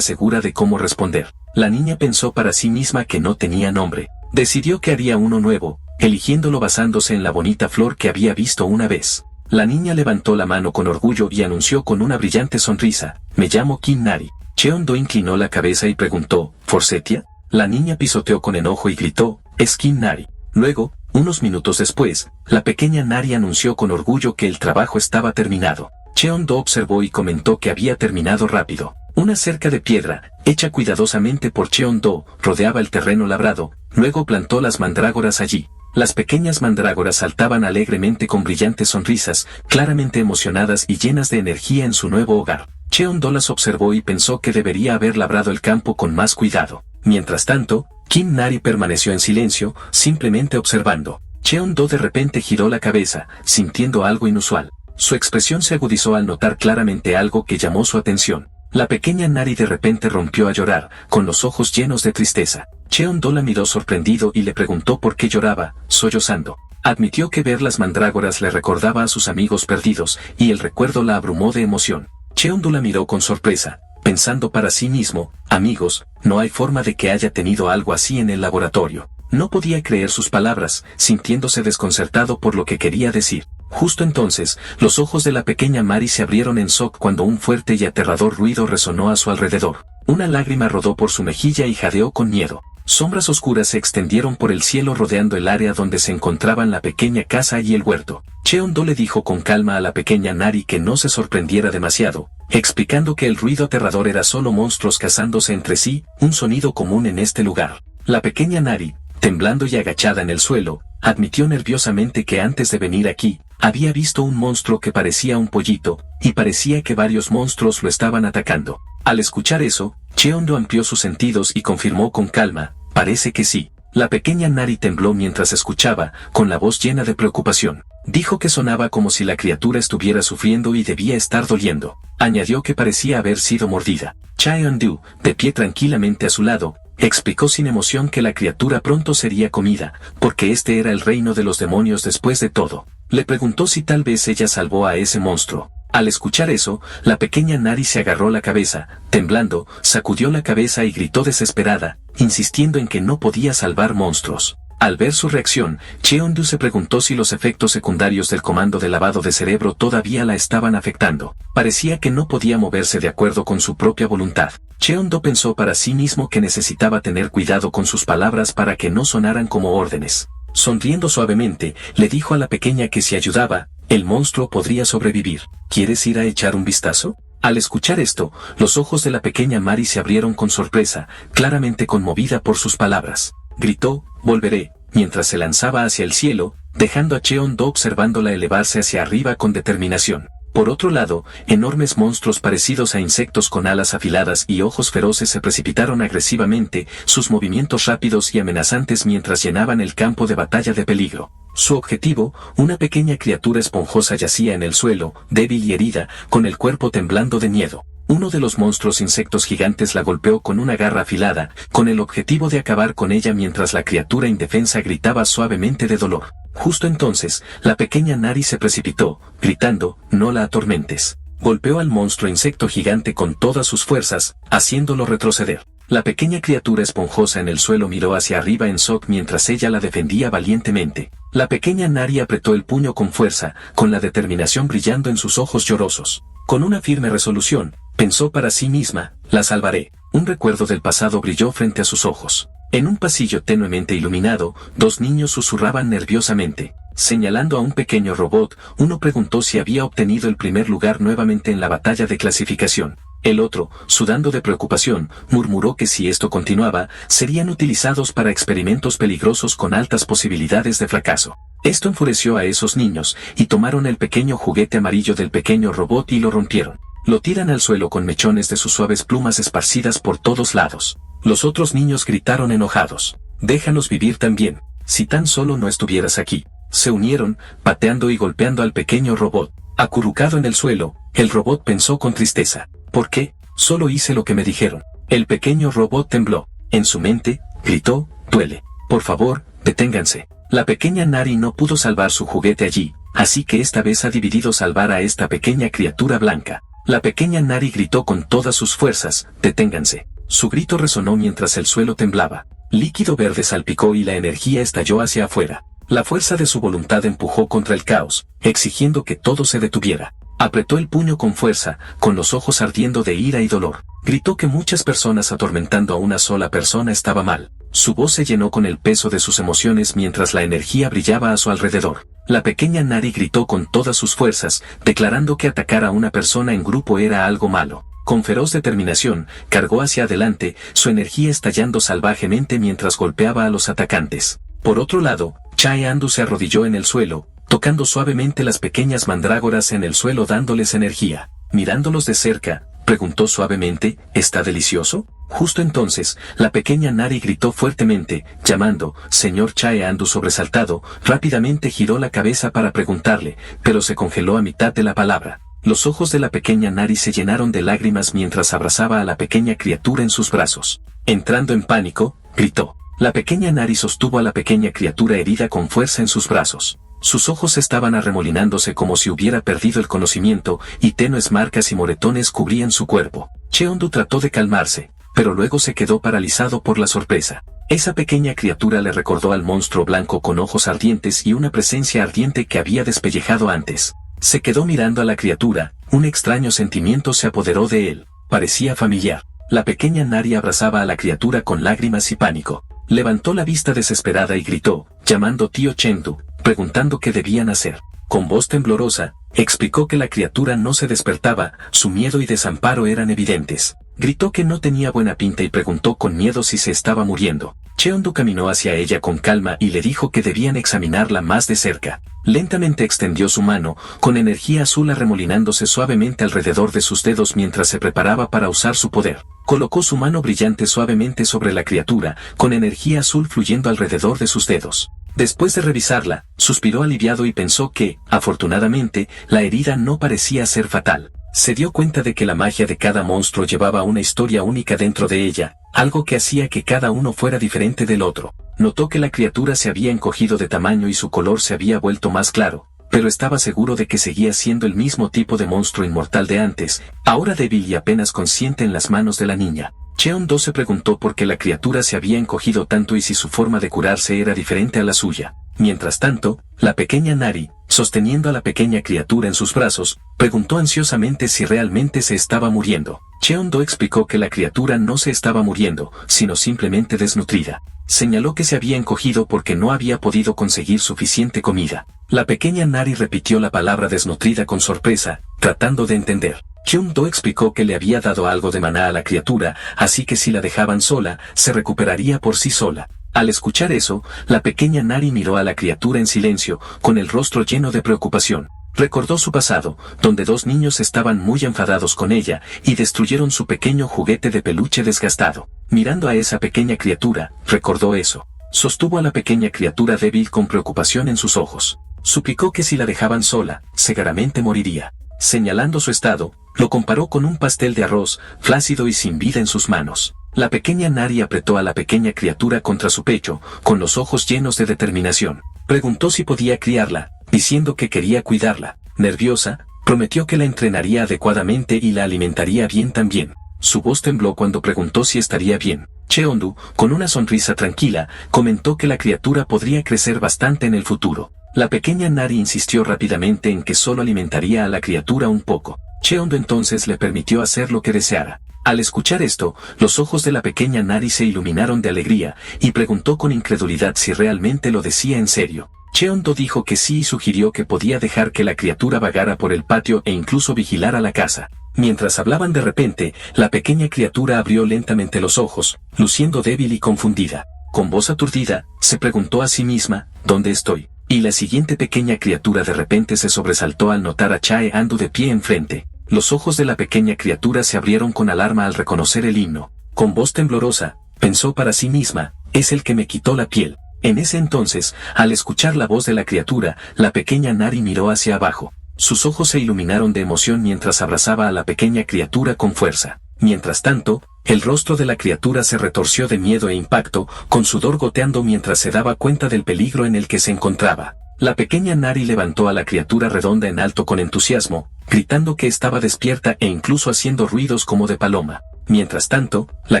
segura de cómo responder. La niña pensó para sí misma que no tenía nombre. Decidió que haría uno nuevo, eligiéndolo basándose en la bonita flor que había visto una vez. La niña levantó la mano con orgullo y anunció con una brillante sonrisa, me llamo Kim Nari. Cheon-do inclinó la cabeza y preguntó, ¿Forsetia? La niña pisoteó con enojo y gritó, es Kim Nari. Luego, unos minutos después, la pequeña Nari anunció con orgullo que el trabajo estaba terminado. Cheon-do observó y comentó que había terminado rápido. Una cerca de piedra, hecha cuidadosamente por Cheon-do, rodeaba el terreno labrado, luego plantó las mandrágoras allí. Las pequeñas mandrágoras saltaban alegremente con brillantes sonrisas, claramente emocionadas y llenas de energía en su nuevo hogar. Cheon-do las observó y pensó que debería haber labrado el campo con más cuidado. Mientras tanto, Kim Nari permaneció en silencio, simplemente observando. Cheon-do de repente giró la cabeza, sintiendo algo inusual. Su expresión se agudizó al notar claramente algo que llamó su atención. La pequeña Nari de repente rompió a llorar, con los ojos llenos de tristeza. Cheon-do la miró sorprendido y le preguntó por qué lloraba, sollozando. Admitió que ver las mandrágoras le recordaba a sus amigos perdidos, y el recuerdo la abrumó de emoción. Cheon-do la miró con sorpresa, pensando para sí mismo, amigos, no hay forma de que haya tenido algo así en el laboratorio. No podía creer sus palabras, sintiéndose desconcertado por lo que quería decir. Justo entonces, los ojos de la pequeña Mary se abrieron en shock cuando un fuerte y aterrador ruido resonó a su alrededor. Una lágrima rodó por su mejilla y jadeó con miedo. Sombras oscuras se extendieron por el cielo rodeando el área donde se encontraban la pequeña casa y el huerto. Cheon-do le dijo con calma a la pequeña Nari que no se sorprendiera demasiado, explicando que el ruido aterrador era solo monstruos cazándose entre sí, un sonido común en este lugar. La pequeña Nari, temblando y agachada en el suelo, admitió nerviosamente que antes de venir aquí, había visto un monstruo que parecía un pollito, y parecía que varios monstruos lo estaban atacando. Al escuchar eso, Cheon-do amplió sus sentidos y confirmó con calma, parece que sí. La pequeña Nari tembló mientras escuchaba, con la voz llena de preocupación. Dijo que sonaba como si la criatura estuviera sufriendo y debía estar doliendo. Añadió que parecía haber sido mordida. Cheon-do, de pie tranquilamente a su lado, explicó sin emoción que la criatura pronto sería comida, porque este era el reino de los demonios después de todo. Le preguntó si tal vez ella salvó a ese monstruo. Al escuchar eso, la pequeña Nari se agarró la cabeza, temblando, sacudió la cabeza y gritó desesperada, insistiendo en que no podía salvar monstruos. Al ver su reacción, Cheon-do se preguntó si los efectos secundarios del comando de lavado de cerebro todavía la estaban afectando. Parecía que no podía moverse de acuerdo con su propia voluntad. Cheon-do pensó para sí mismo que necesitaba tener cuidado con sus palabras para que no sonaran como órdenes. Sonriendo suavemente, le dijo a la pequeña que si ayudaba, el monstruo podría sobrevivir. ¿Quieres ir a echar un vistazo? Al escuchar esto, los ojos de la pequeña Mary se abrieron con sorpresa, claramente conmovida por sus palabras. Gritó, volveré, mientras se lanzaba hacia el cielo, dejando a Cheon-do observándola elevarse hacia arriba con determinación. Por otro lado, enormes monstruos parecidos a insectos con alas afiladas y ojos feroces se precipitaron agresivamente, sus movimientos rápidos y amenazantes mientras llenaban el campo de batalla de peligro. Su objetivo, una pequeña criatura esponjosa yacía en el suelo, débil y herida, con el cuerpo temblando de miedo. Uno de los monstruos insectos gigantes la golpeó con una garra afilada, con el objetivo de acabar con ella mientras la criatura indefensa gritaba suavemente de dolor. Justo entonces, la pequeña Nari se precipitó, gritando, no la atormentes. Golpeó al monstruo insecto gigante con todas sus fuerzas, haciéndolo retroceder. La pequeña criatura esponjosa en el suelo miró hacia arriba en shock mientras ella la defendía valientemente. La pequeña Nari apretó el puño con fuerza, con la determinación brillando en sus ojos llorosos. Con una firme resolución, pensó para sí misma, la salvaré. Un recuerdo del pasado brilló frente a sus ojos. En un pasillo tenuemente iluminado, dos niños susurraban nerviosamente. Señalando a un pequeño robot, uno preguntó si había obtenido el primer lugar nuevamente en la batalla de clasificación. El otro, sudando de preocupación, murmuró que si esto continuaba, serían utilizados para experimentos peligrosos con altas posibilidades de fracaso. Esto enfureció a esos niños, y tomaron el pequeño juguete amarillo del pequeño robot y lo rompieron. Lo tiran al suelo con mechones de sus suaves plumas esparcidas por todos lados. Los otros niños gritaron enojados. Déjanos vivir también. Si tan solo no estuvieras aquí. Se unieron, pateando y golpeando al pequeño robot. Acurrucado en el suelo, el robot pensó con tristeza. ¿Por qué? Solo hice lo que me dijeron. El pequeño robot tembló. En su mente, gritó, duele. Por favor, deténganse. La pequeña Nari no pudo salvar su juguete allí, así que esta vez ha dividido salvar a esta pequeña criatura blanca. La pequeña Nari gritó con todas sus fuerzas, deténganse. Su grito resonó mientras el suelo temblaba. Líquido verde salpicó y la energía estalló hacia afuera. La fuerza de su voluntad empujó contra el caos, exigiendo que todo se detuviera. Apretó el puño con fuerza, con los ojos ardiendo de ira y dolor. Gritó que muchas personas atormentando a una sola persona estaba mal. Su voz se llenó con el peso de sus emociones mientras la energía brillaba a su alrededor. La pequeña Nari gritó con todas sus fuerzas, declarando que atacar a una persona en grupo era algo malo. Con feroz determinación, cargó hacia adelante, su energía estallando salvajemente mientras golpeaba a los atacantes. Por otro lado, Cheon-do se arrodilló en el suelo, tocando suavemente las pequeñas mandrágoras en el suelo dándoles energía. Mirándolos de cerca, preguntó suavemente, ¿está delicioso? Justo entonces, la pequeña Nari gritó fuertemente, llamando, señor Cheon-do sobresaltado, rápidamente giró la cabeza para preguntarle, pero se congeló a mitad de la palabra. Los ojos de la pequeña Nari se llenaron de lágrimas mientras abrazaba a la pequeña criatura en sus brazos. Entrando en pánico, gritó. La pequeña Nari sostuvo a la pequeña criatura herida con fuerza en sus brazos. Sus ojos estaban arremolinándose como si hubiera perdido el conocimiento, y tenues marcas y moretones cubrían su cuerpo. Cheondu trató de calmarse, pero luego se quedó paralizado por la sorpresa. Esa pequeña criatura le recordó al monstruo blanco con ojos ardientes y una presencia ardiente que había despellejado antes. Se quedó mirando a la criatura, un extraño sentimiento se apoderó de él. Parecía familiar. La pequeña Nari abrazaba a la criatura con lágrimas y pánico. Levantó la vista desesperada y gritó, llamando tío Chengdu, preguntando qué debían hacer. Con voz temblorosa, explicó que la criatura no se despertaba, su miedo y desamparo eran evidentes. Gritó que no tenía buena pinta y preguntó con miedo si se estaba muriendo. Cheondu caminó hacia ella con calma y le dijo que debían examinarla más de cerca. Lentamente extendió su mano, con energía azul arremolinándose suavemente alrededor de sus dedos mientras se preparaba para usar su poder. Colocó su mano brillante suavemente sobre la criatura, con energía azul fluyendo alrededor de sus dedos. Después de revisarla, suspiró aliviado y pensó que, afortunadamente, la herida no parecía ser fatal. Se dio cuenta de que la magia de cada monstruo llevaba una historia única dentro de ella, algo que hacía que cada uno fuera diferente del otro. Notó que la criatura se había encogido de tamaño y su color se había vuelto más claro, pero estaba seguro de que seguía siendo el mismo tipo de monstruo inmortal de antes, ahora débil y apenas consciente en las manos de la niña. Cheondu se preguntó por qué la criatura se había encogido tanto y si su forma de curarse era diferente a la suya. Mientras tanto, la pequeña Nari, sosteniendo a la pequeña criatura en sus brazos, preguntó ansiosamente si realmente se estaba muriendo. Cheondu explicó que la criatura no se estaba muriendo, sino simplemente desnutrida. Señaló que se había encogido porque no había podido conseguir suficiente comida. La pequeña Nari repitió la palabra desnutrida con sorpresa, tratando de entender. Cheondu explicó que le había dado algo de maná a la criatura, así que si la dejaban sola, se recuperaría por sí sola. Al escuchar eso, la pequeña Nari miró a la criatura en silencio, con el rostro lleno de preocupación. Recordó su pasado, donde dos niños estaban muy enfadados con ella, y destruyeron su pequeño juguete de peluche desgastado. Mirando a esa pequeña criatura, recordó eso. Sostuvo a la pequeña criatura débil con preocupación en sus ojos. Suplicó que si la dejaban sola, seguramente moriría. Señalando su estado, lo comparó con un pastel de arroz, flácido y sin vida en sus manos. La pequeña Nari apretó a la pequeña criatura contra su pecho, con los ojos llenos de determinación. Preguntó si podía criarla, diciendo que quería cuidarla. Nerviosa, prometió que la entrenaría adecuadamente y la alimentaría bien también. Su voz tembló cuando preguntó si estaría bien. Cheondu, con una sonrisa tranquila, comentó que la criatura podría crecer bastante en el futuro. La pequeña Nari insistió rápidamente en que solo alimentaría a la criatura un poco. Cheondu entonces le permitió hacer lo que deseara. Al escuchar esto, los ojos de la pequeña Nari se iluminaron de alegría, y preguntó con incredulidad si realmente lo decía en serio. Cheondu dijo que sí y sugirió que podía dejar que la criatura vagara por el patio e incluso vigilara la casa. Mientras hablaban de repente, la pequeña criatura abrió lentamente los ojos, luciendo débil y confundida. Con voz aturdida, se preguntó a sí misma, ¿dónde estoy? Y la siguiente pequeña criatura de repente se sobresaltó al notar a Cheondu de pie enfrente. Los ojos de la pequeña criatura se abrieron con alarma al reconocer el himno. Con voz temblorosa, pensó para sí misma, es el que me quitó la piel. En ese entonces, al escuchar la voz de la criatura, la pequeña Nari miró hacia abajo. Sus ojos se iluminaron de emoción mientras abrazaba a la pequeña criatura con fuerza. Mientras tanto, el rostro de la criatura se retorció de miedo e impacto, con sudor goteando mientras se daba cuenta del peligro en el que se encontraba. La pequeña Nari levantó a la criatura redonda en alto con entusiasmo, gritando que estaba despierta e incluso haciendo ruidos como de paloma. Mientras tanto, la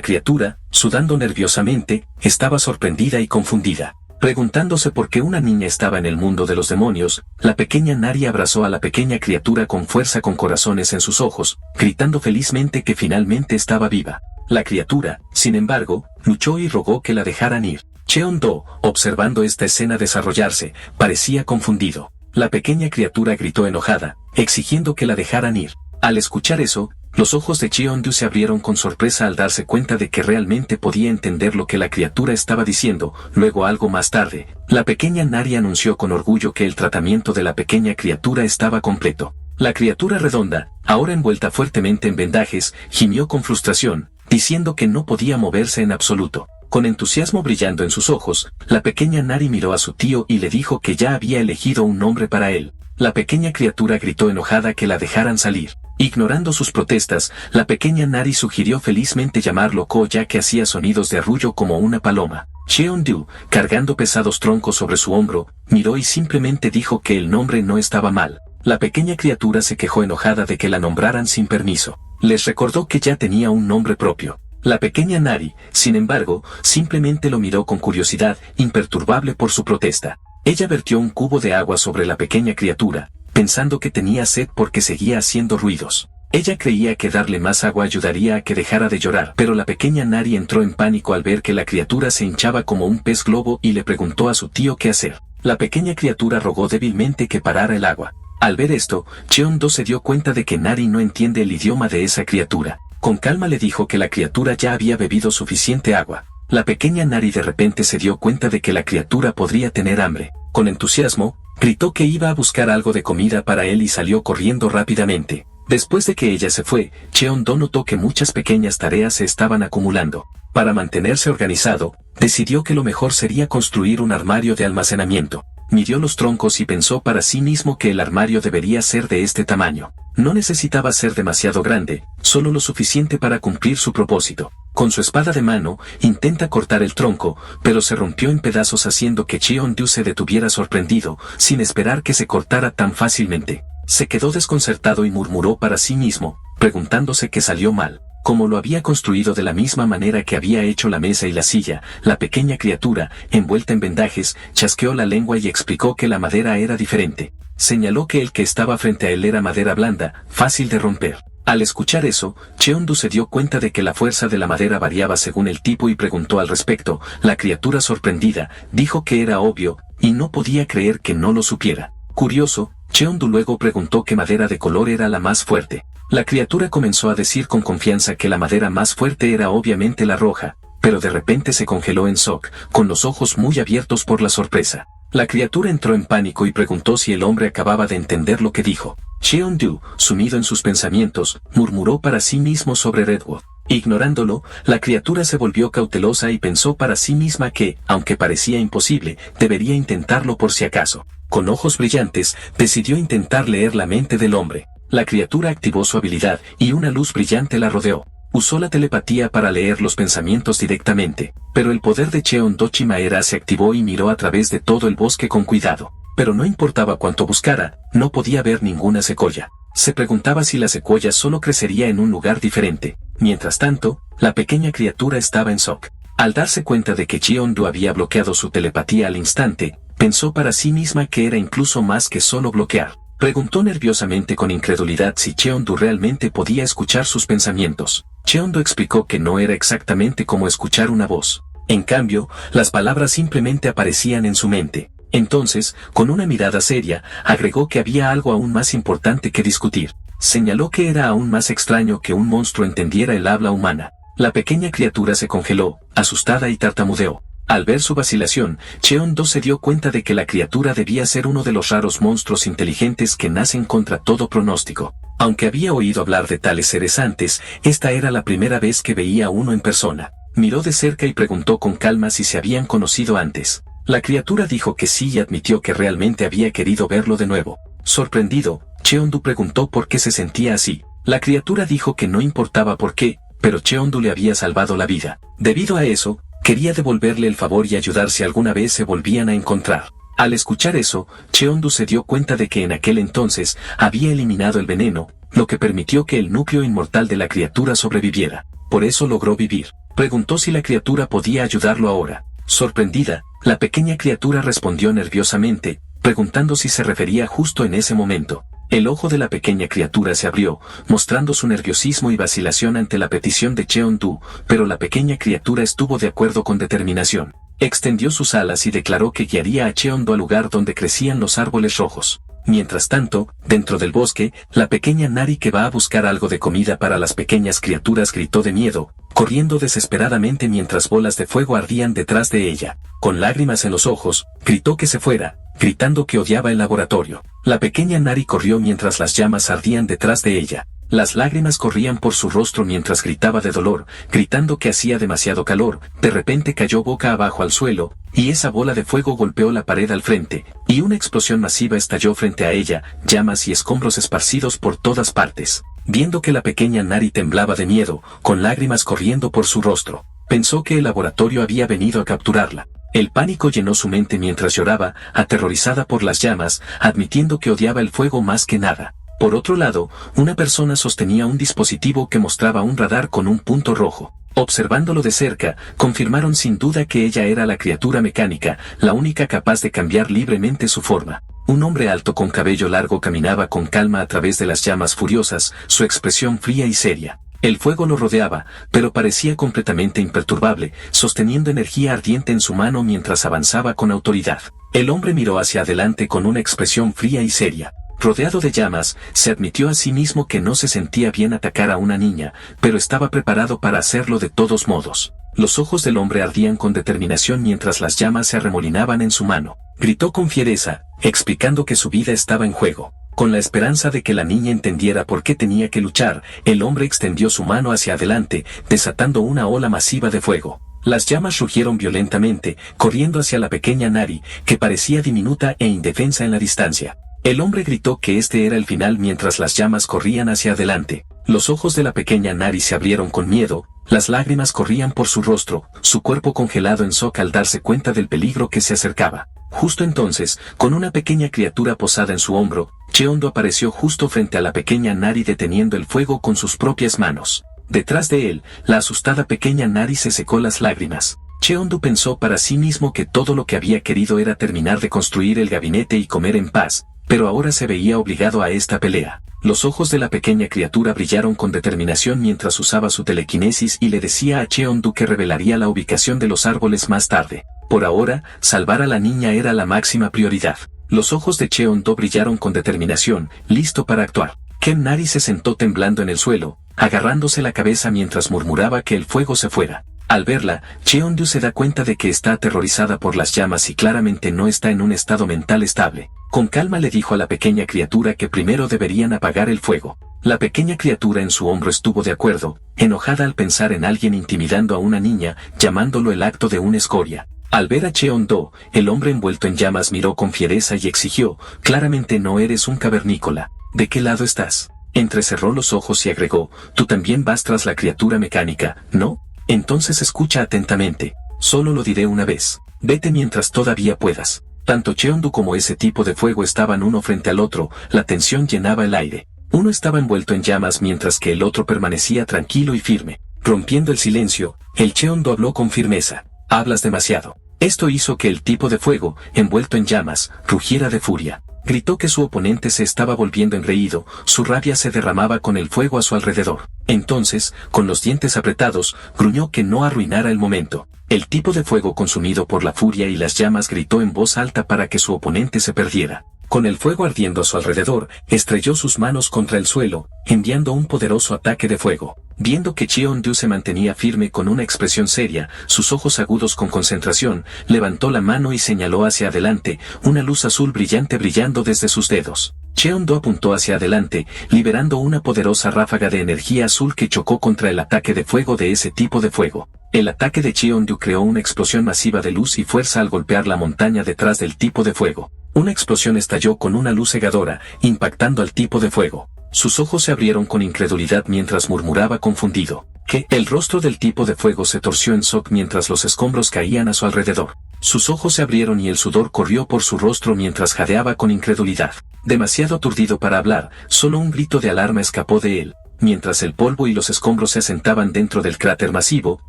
criatura, sudando nerviosamente, estaba sorprendida y confundida. Preguntándose por qué una niña estaba en el mundo de los demonios, la pequeña Nari abrazó a la pequeña criatura con fuerza con corazones en sus ojos, gritando felizmente que finalmente estaba viva. La criatura, sin embargo, luchó y rogó que la dejaran ir. Cheondu, observando esta escena desarrollarse, parecía confundido. La pequeña criatura gritó enojada, exigiendo que la dejaran ir. Al escuchar eso, los ojos de Cheondu se abrieron con sorpresa al darse cuenta de que realmente podía entender lo que la criatura estaba diciendo. Luego, algo más tarde, la pequeña Nari anunció con orgullo que el tratamiento de la pequeña criatura estaba completo. La criatura redonda, ahora envuelta fuertemente en vendajes, gimió con frustración, diciendo que no podía moverse en absoluto. Con entusiasmo brillando en sus ojos, la pequeña Nari miró a su tío y le dijo que ya había elegido un nombre para él. La pequeña criatura gritó enojada que la dejaran salir. Ignorando sus protestas, la pequeña Nari sugirió felizmente llamarlo Ko ya que hacía sonidos de arrullo como una paloma. Cheondu, cargando pesados troncos sobre su hombro, miró y simplemente dijo que el nombre no estaba mal. La pequeña criatura se quejó enojada de que la nombraran sin permiso. Les recordó que ya tenía un nombre propio. La pequeña Nari, sin embargo, simplemente lo miró con curiosidad, imperturbable por su protesta. Ella vertió un cubo de agua sobre la pequeña criatura, pensando que tenía sed porque seguía haciendo ruidos. Ella creía que darle más agua ayudaría a que dejara de llorar, pero la pequeña Nari entró en pánico al ver que la criatura se hinchaba como un pez globo y le preguntó a su tío qué hacer. La pequeña criatura rogó débilmente que parara el agua. Al ver esto, Cheon-do se dio cuenta de que Nari no entiende el idioma de esa criatura. Con calma le dijo que la criatura ya había bebido suficiente agua. La pequeña Nari de repente se dio cuenta de que la criatura podría tener hambre. Con entusiasmo, gritó que iba a buscar algo de comida para él y salió corriendo rápidamente. Después de que ella se fue, Cheon-do notó que muchas pequeñas tareas se estaban acumulando. Para mantenerse organizado, decidió que lo mejor sería construir un armario de almacenamiento. Midió los troncos y pensó para sí mismo que el armario debería ser de este tamaño. No necesitaba ser demasiado grande, solo lo suficiente para cumplir su propósito. Con su espada de mano, intenta cortar el tronco, pero se rompió en pedazos haciendo que Cheon-do se detuviera sorprendido, sin esperar que se cortara tan fácilmente. Se quedó desconcertado y murmuró para sí mismo, preguntándose qué salió mal. Como lo había construido de la misma manera que había hecho la mesa y la silla, la pequeña criatura, envuelta en vendajes, chasqueó la lengua y explicó que la madera era diferente. Señaló que el que estaba frente a él era madera blanda, fácil de romper. Al escuchar eso, Cheon-do se dio cuenta de que la fuerza de la madera variaba según el tipo y preguntó al respecto. La criatura sorprendida, dijo que era obvio, y no podía creer que no lo supiera. Curioso, Cheon-do luego preguntó qué madera de color era la más fuerte. La criatura comenzó a decir con confianza que la madera más fuerte era obviamente la roja, pero de repente se congeló en shock, con los ojos muy abiertos por la sorpresa. La criatura entró en pánico y preguntó si el hombre acababa de entender lo que dijo. Cheon-do, sumido en sus pensamientos, murmuró para sí mismo sobre Redwood. Ignorándolo, la criatura se volvió cautelosa y pensó para sí misma que, aunque parecía imposible, debería intentarlo por si acaso. Con ojos brillantes, decidió intentar leer la mente del hombre. La criatura activó su habilidad y una luz brillante la rodeó. Usó la telepatía para leer los pensamientos directamente, pero el poder de Cheon-do Chimaera se activó y miró a través de todo el bosque con cuidado. Pero no importaba cuánto buscara, no podía ver ninguna secuoya. Se preguntaba si la secuoya solo crecería en un lugar diferente. Mientras tanto, la pequeña criatura estaba en shock. Al darse cuenta de que Cheon-do había bloqueado su telepatía al instante, pensó para sí misma que era incluso más que solo bloquear. Preguntó nerviosamente con incredulidad si Cheon-do realmente podía escuchar sus pensamientos. Cheon-do explicó que no era exactamente como escuchar una voz. En cambio, las palabras simplemente aparecían en su mente. Entonces, con una mirada seria, agregó que había algo aún más importante que discutir. Señaló que era aún más extraño que un monstruo entendiera el habla humana. La pequeña criatura se congeló, asustada y tartamudeó. Al ver su vacilación, Cheon-do se dio cuenta de que la criatura debía ser uno de los raros monstruos inteligentes que nacen contra todo pronóstico. Aunque había oído hablar de tales seres antes, esta era la primera vez que veía uno en persona. Miró de cerca y preguntó con calma si se habían conocido antes. La criatura dijo que sí y admitió que realmente había querido verlo de nuevo. Sorprendido, Cheon-do preguntó por qué se sentía así. La criatura dijo que no importaba por qué, pero Cheon-do le había salvado la vida. Debido a eso, quería devolverle el favor y ayudar si alguna vez se volvían a encontrar. Al escuchar eso, Cheon-do se dio cuenta de que en aquel entonces había eliminado el veneno, lo que permitió que el núcleo inmortal de la criatura sobreviviera. Por eso logró vivir. Preguntó si la criatura podía ayudarlo ahora. Sorprendida, la pequeña criatura respondió nerviosamente, preguntando si se refería justo en ese momento. El ojo de la pequeña criatura se abrió, mostrando su nerviosismo y vacilación ante la petición de Cheon-do, pero la pequeña criatura estuvo de acuerdo con determinación. Extendió sus alas y declaró que guiaría a Cheon-do al lugar donde crecían los árboles rojos. Mientras tanto, dentro del bosque, la pequeña Nari que va a buscar algo de comida para las pequeñas criaturas gritó de miedo, corriendo desesperadamente mientras bolas de fuego ardían detrás de ella. Con lágrimas en los ojos, gritó que se fuera, gritando que odiaba el laboratorio. La pequeña Nari corrió mientras las llamas ardían detrás de ella. Las lágrimas corrían por su rostro mientras gritaba de dolor, gritando que hacía demasiado calor. De repente cayó boca abajo al suelo, y esa bola de fuego golpeó la pared al frente, y una explosión masiva estalló frente a ella, llamas y escombros esparcidos por todas partes. Viendo que la pequeña Nari temblaba de miedo, con lágrimas corriendo por su rostro, Pensó que el laboratorio había venido a capturarla. El pánico llenó su mente mientras lloraba, aterrorizada por las llamas, admitiendo que odiaba el fuego más que nada. Por otro lado, una persona sostenía un dispositivo que mostraba un radar con un punto rojo. Observándolo de cerca, confirmaron sin duda que ella era la criatura mecánica, la única capaz de cambiar libremente su forma. Un hombre alto con cabello largo caminaba con calma a través de las llamas furiosas, su expresión fría y seria. El fuego lo rodeaba, pero parecía completamente imperturbable, sosteniendo energía ardiente en su mano mientras avanzaba con autoridad. El hombre miró hacia adelante con una expresión fría y seria. Rodeado de llamas, se admitió a sí mismo que no se sentía bien atacar a una niña, pero estaba preparado para hacerlo de todos modos. Los ojos del hombre ardían con determinación mientras las llamas se arremolinaban en su mano. Gritó con fiereza, explicando que su vida estaba en juego. Con la esperanza de que la niña entendiera por qué tenía que luchar, el hombre extendió su mano hacia adelante, desatando una ola masiva de fuego. Las llamas rugieron violentamente, corriendo hacia la pequeña Nari, que parecía diminuta e indefensa en la distancia. El hombre gritó que este era el final mientras las llamas corrían hacia adelante. Los ojos de la pequeña Nari se abrieron con miedo, las lágrimas corrían por su rostro, su cuerpo congelado en shock al darse cuenta del peligro que se acercaba. Justo entonces, con una pequeña criatura posada en su hombro, Cheondo apareció justo frente a la pequeña Nari deteniendo el fuego con sus propias manos. Detrás de él, la asustada pequeña Nari se secó las lágrimas. Cheondo pensó para sí mismo que todo lo que había querido era terminar de construir el gabinete y comer en paz, pero ahora se veía obligado a esta pelea. Los ojos de la pequeña criatura brillaron con determinación mientras usaba su telequinesis y le decía a Cheondu que revelaría la ubicación de los árboles más tarde. Por ahora, salvar a la niña era la máxima prioridad. Los ojos de Cheondu brillaron con determinación, listo para actuar. Ken Nari se sentó temblando en el suelo, agarrándose la cabeza mientras murmuraba que el fuego se fuera. Al verla, Cheondu se da cuenta de que está aterrorizada por las llamas y claramente no está en un estado mental estable. Con calma le dijo a la pequeña criatura que primero deberían apagar el fuego. La pequeña criatura en su hombro estuvo de acuerdo, enojada al pensar en alguien intimidando a una niña, llamándolo el acto de una escoria. Al ver a Cheondo, el hombre envuelto en llamas miró con fiereza y exigió, claramente no eres un cavernícola. ¿De qué lado estás? Entrecerró los ojos y agregó, tú también vas tras la criatura mecánica, ¿no? Entonces escucha atentamente. Solo lo diré una vez. Vete mientras todavía puedas. Tanto Cheondu como ese tipo de fuego estaban uno frente al otro, la tensión llenaba el aire. Uno estaba envuelto en llamas mientras que el otro permanecía tranquilo y firme. Rompiendo el silencio, el Cheondu habló con firmeza. Hablas demasiado. Esto hizo que el tipo de fuego, envuelto en llamas, rugiera de furia. Gritó que su oponente se estaba volviendo engreído, su rabia se derramaba con el fuego a su alrededor. Entonces, con los dientes apretados, gruñó que no arruinara el momento. El tipo de fuego consumido por la furia y las llamas gritó en voz alta para que su oponente se perdiera. Con el fuego ardiendo a su alrededor, estrelló sus manos contra el suelo, enviando un poderoso ataque de fuego. Viendo que Cheondu se mantenía firme con una expresión seria, sus ojos agudos con concentración, levantó la mano y señaló hacia adelante, una luz azul brillante brillando desde sus dedos. Cheondu apuntó hacia adelante, liberando una poderosa ráfaga de energía azul que chocó contra el ataque de fuego de ese tipo de fuego. El ataque de Cheondu creó una explosión masiva de luz y fuerza al golpear la montaña detrás del tipo de fuego. Una explosión estalló con una luz cegadora, impactando al tipo de fuego. Sus ojos se abrieron con incredulidad mientras murmuraba confundido. ¿Qué? El rostro del tipo de fuego se torció en shock mientras los escombros caían a su alrededor. Sus ojos se abrieron y el sudor corrió por su rostro mientras jadeaba con incredulidad. Demasiado aturdido para hablar, solo un grito de alarma escapó de él. Mientras el polvo y los escombros se asentaban dentro del cráter masivo,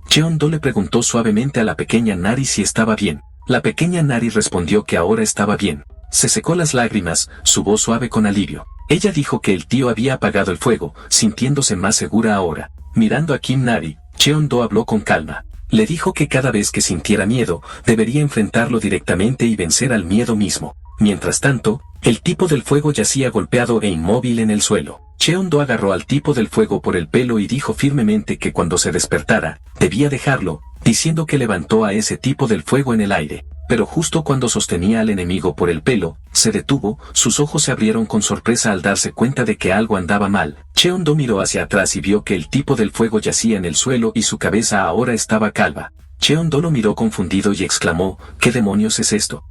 Cheondo le preguntó suavemente a la pequeña Nari si estaba bien. La pequeña Nari respondió que ahora estaba bien. Se secó las lágrimas, su voz suave con alivio. Ella dijo que el tío había apagado el fuego, sintiéndose más segura ahora. Mirando a Kim Nari, Cheondo habló con calma. Le dijo que cada vez que sintiera miedo, debería enfrentarlo directamente y vencer al miedo mismo. Mientras tanto, el tipo del fuego yacía golpeado e inmóvil en el suelo. Cheondo agarró al tipo del fuego por el pelo y dijo firmemente que cuando se despertara, debía dejarlo, diciendo que levantó a ese tipo del fuego en el aire. Pero justo cuando sostenía al enemigo por el pelo, se detuvo, sus ojos se abrieron con sorpresa al darse cuenta de que algo andaba mal. Cheondo miró hacia atrás y vio que el tipo del fuego yacía en el suelo y su cabeza ahora estaba calva. Cheondo lo miró confundido y exclamó, ¿qué demonios es esto?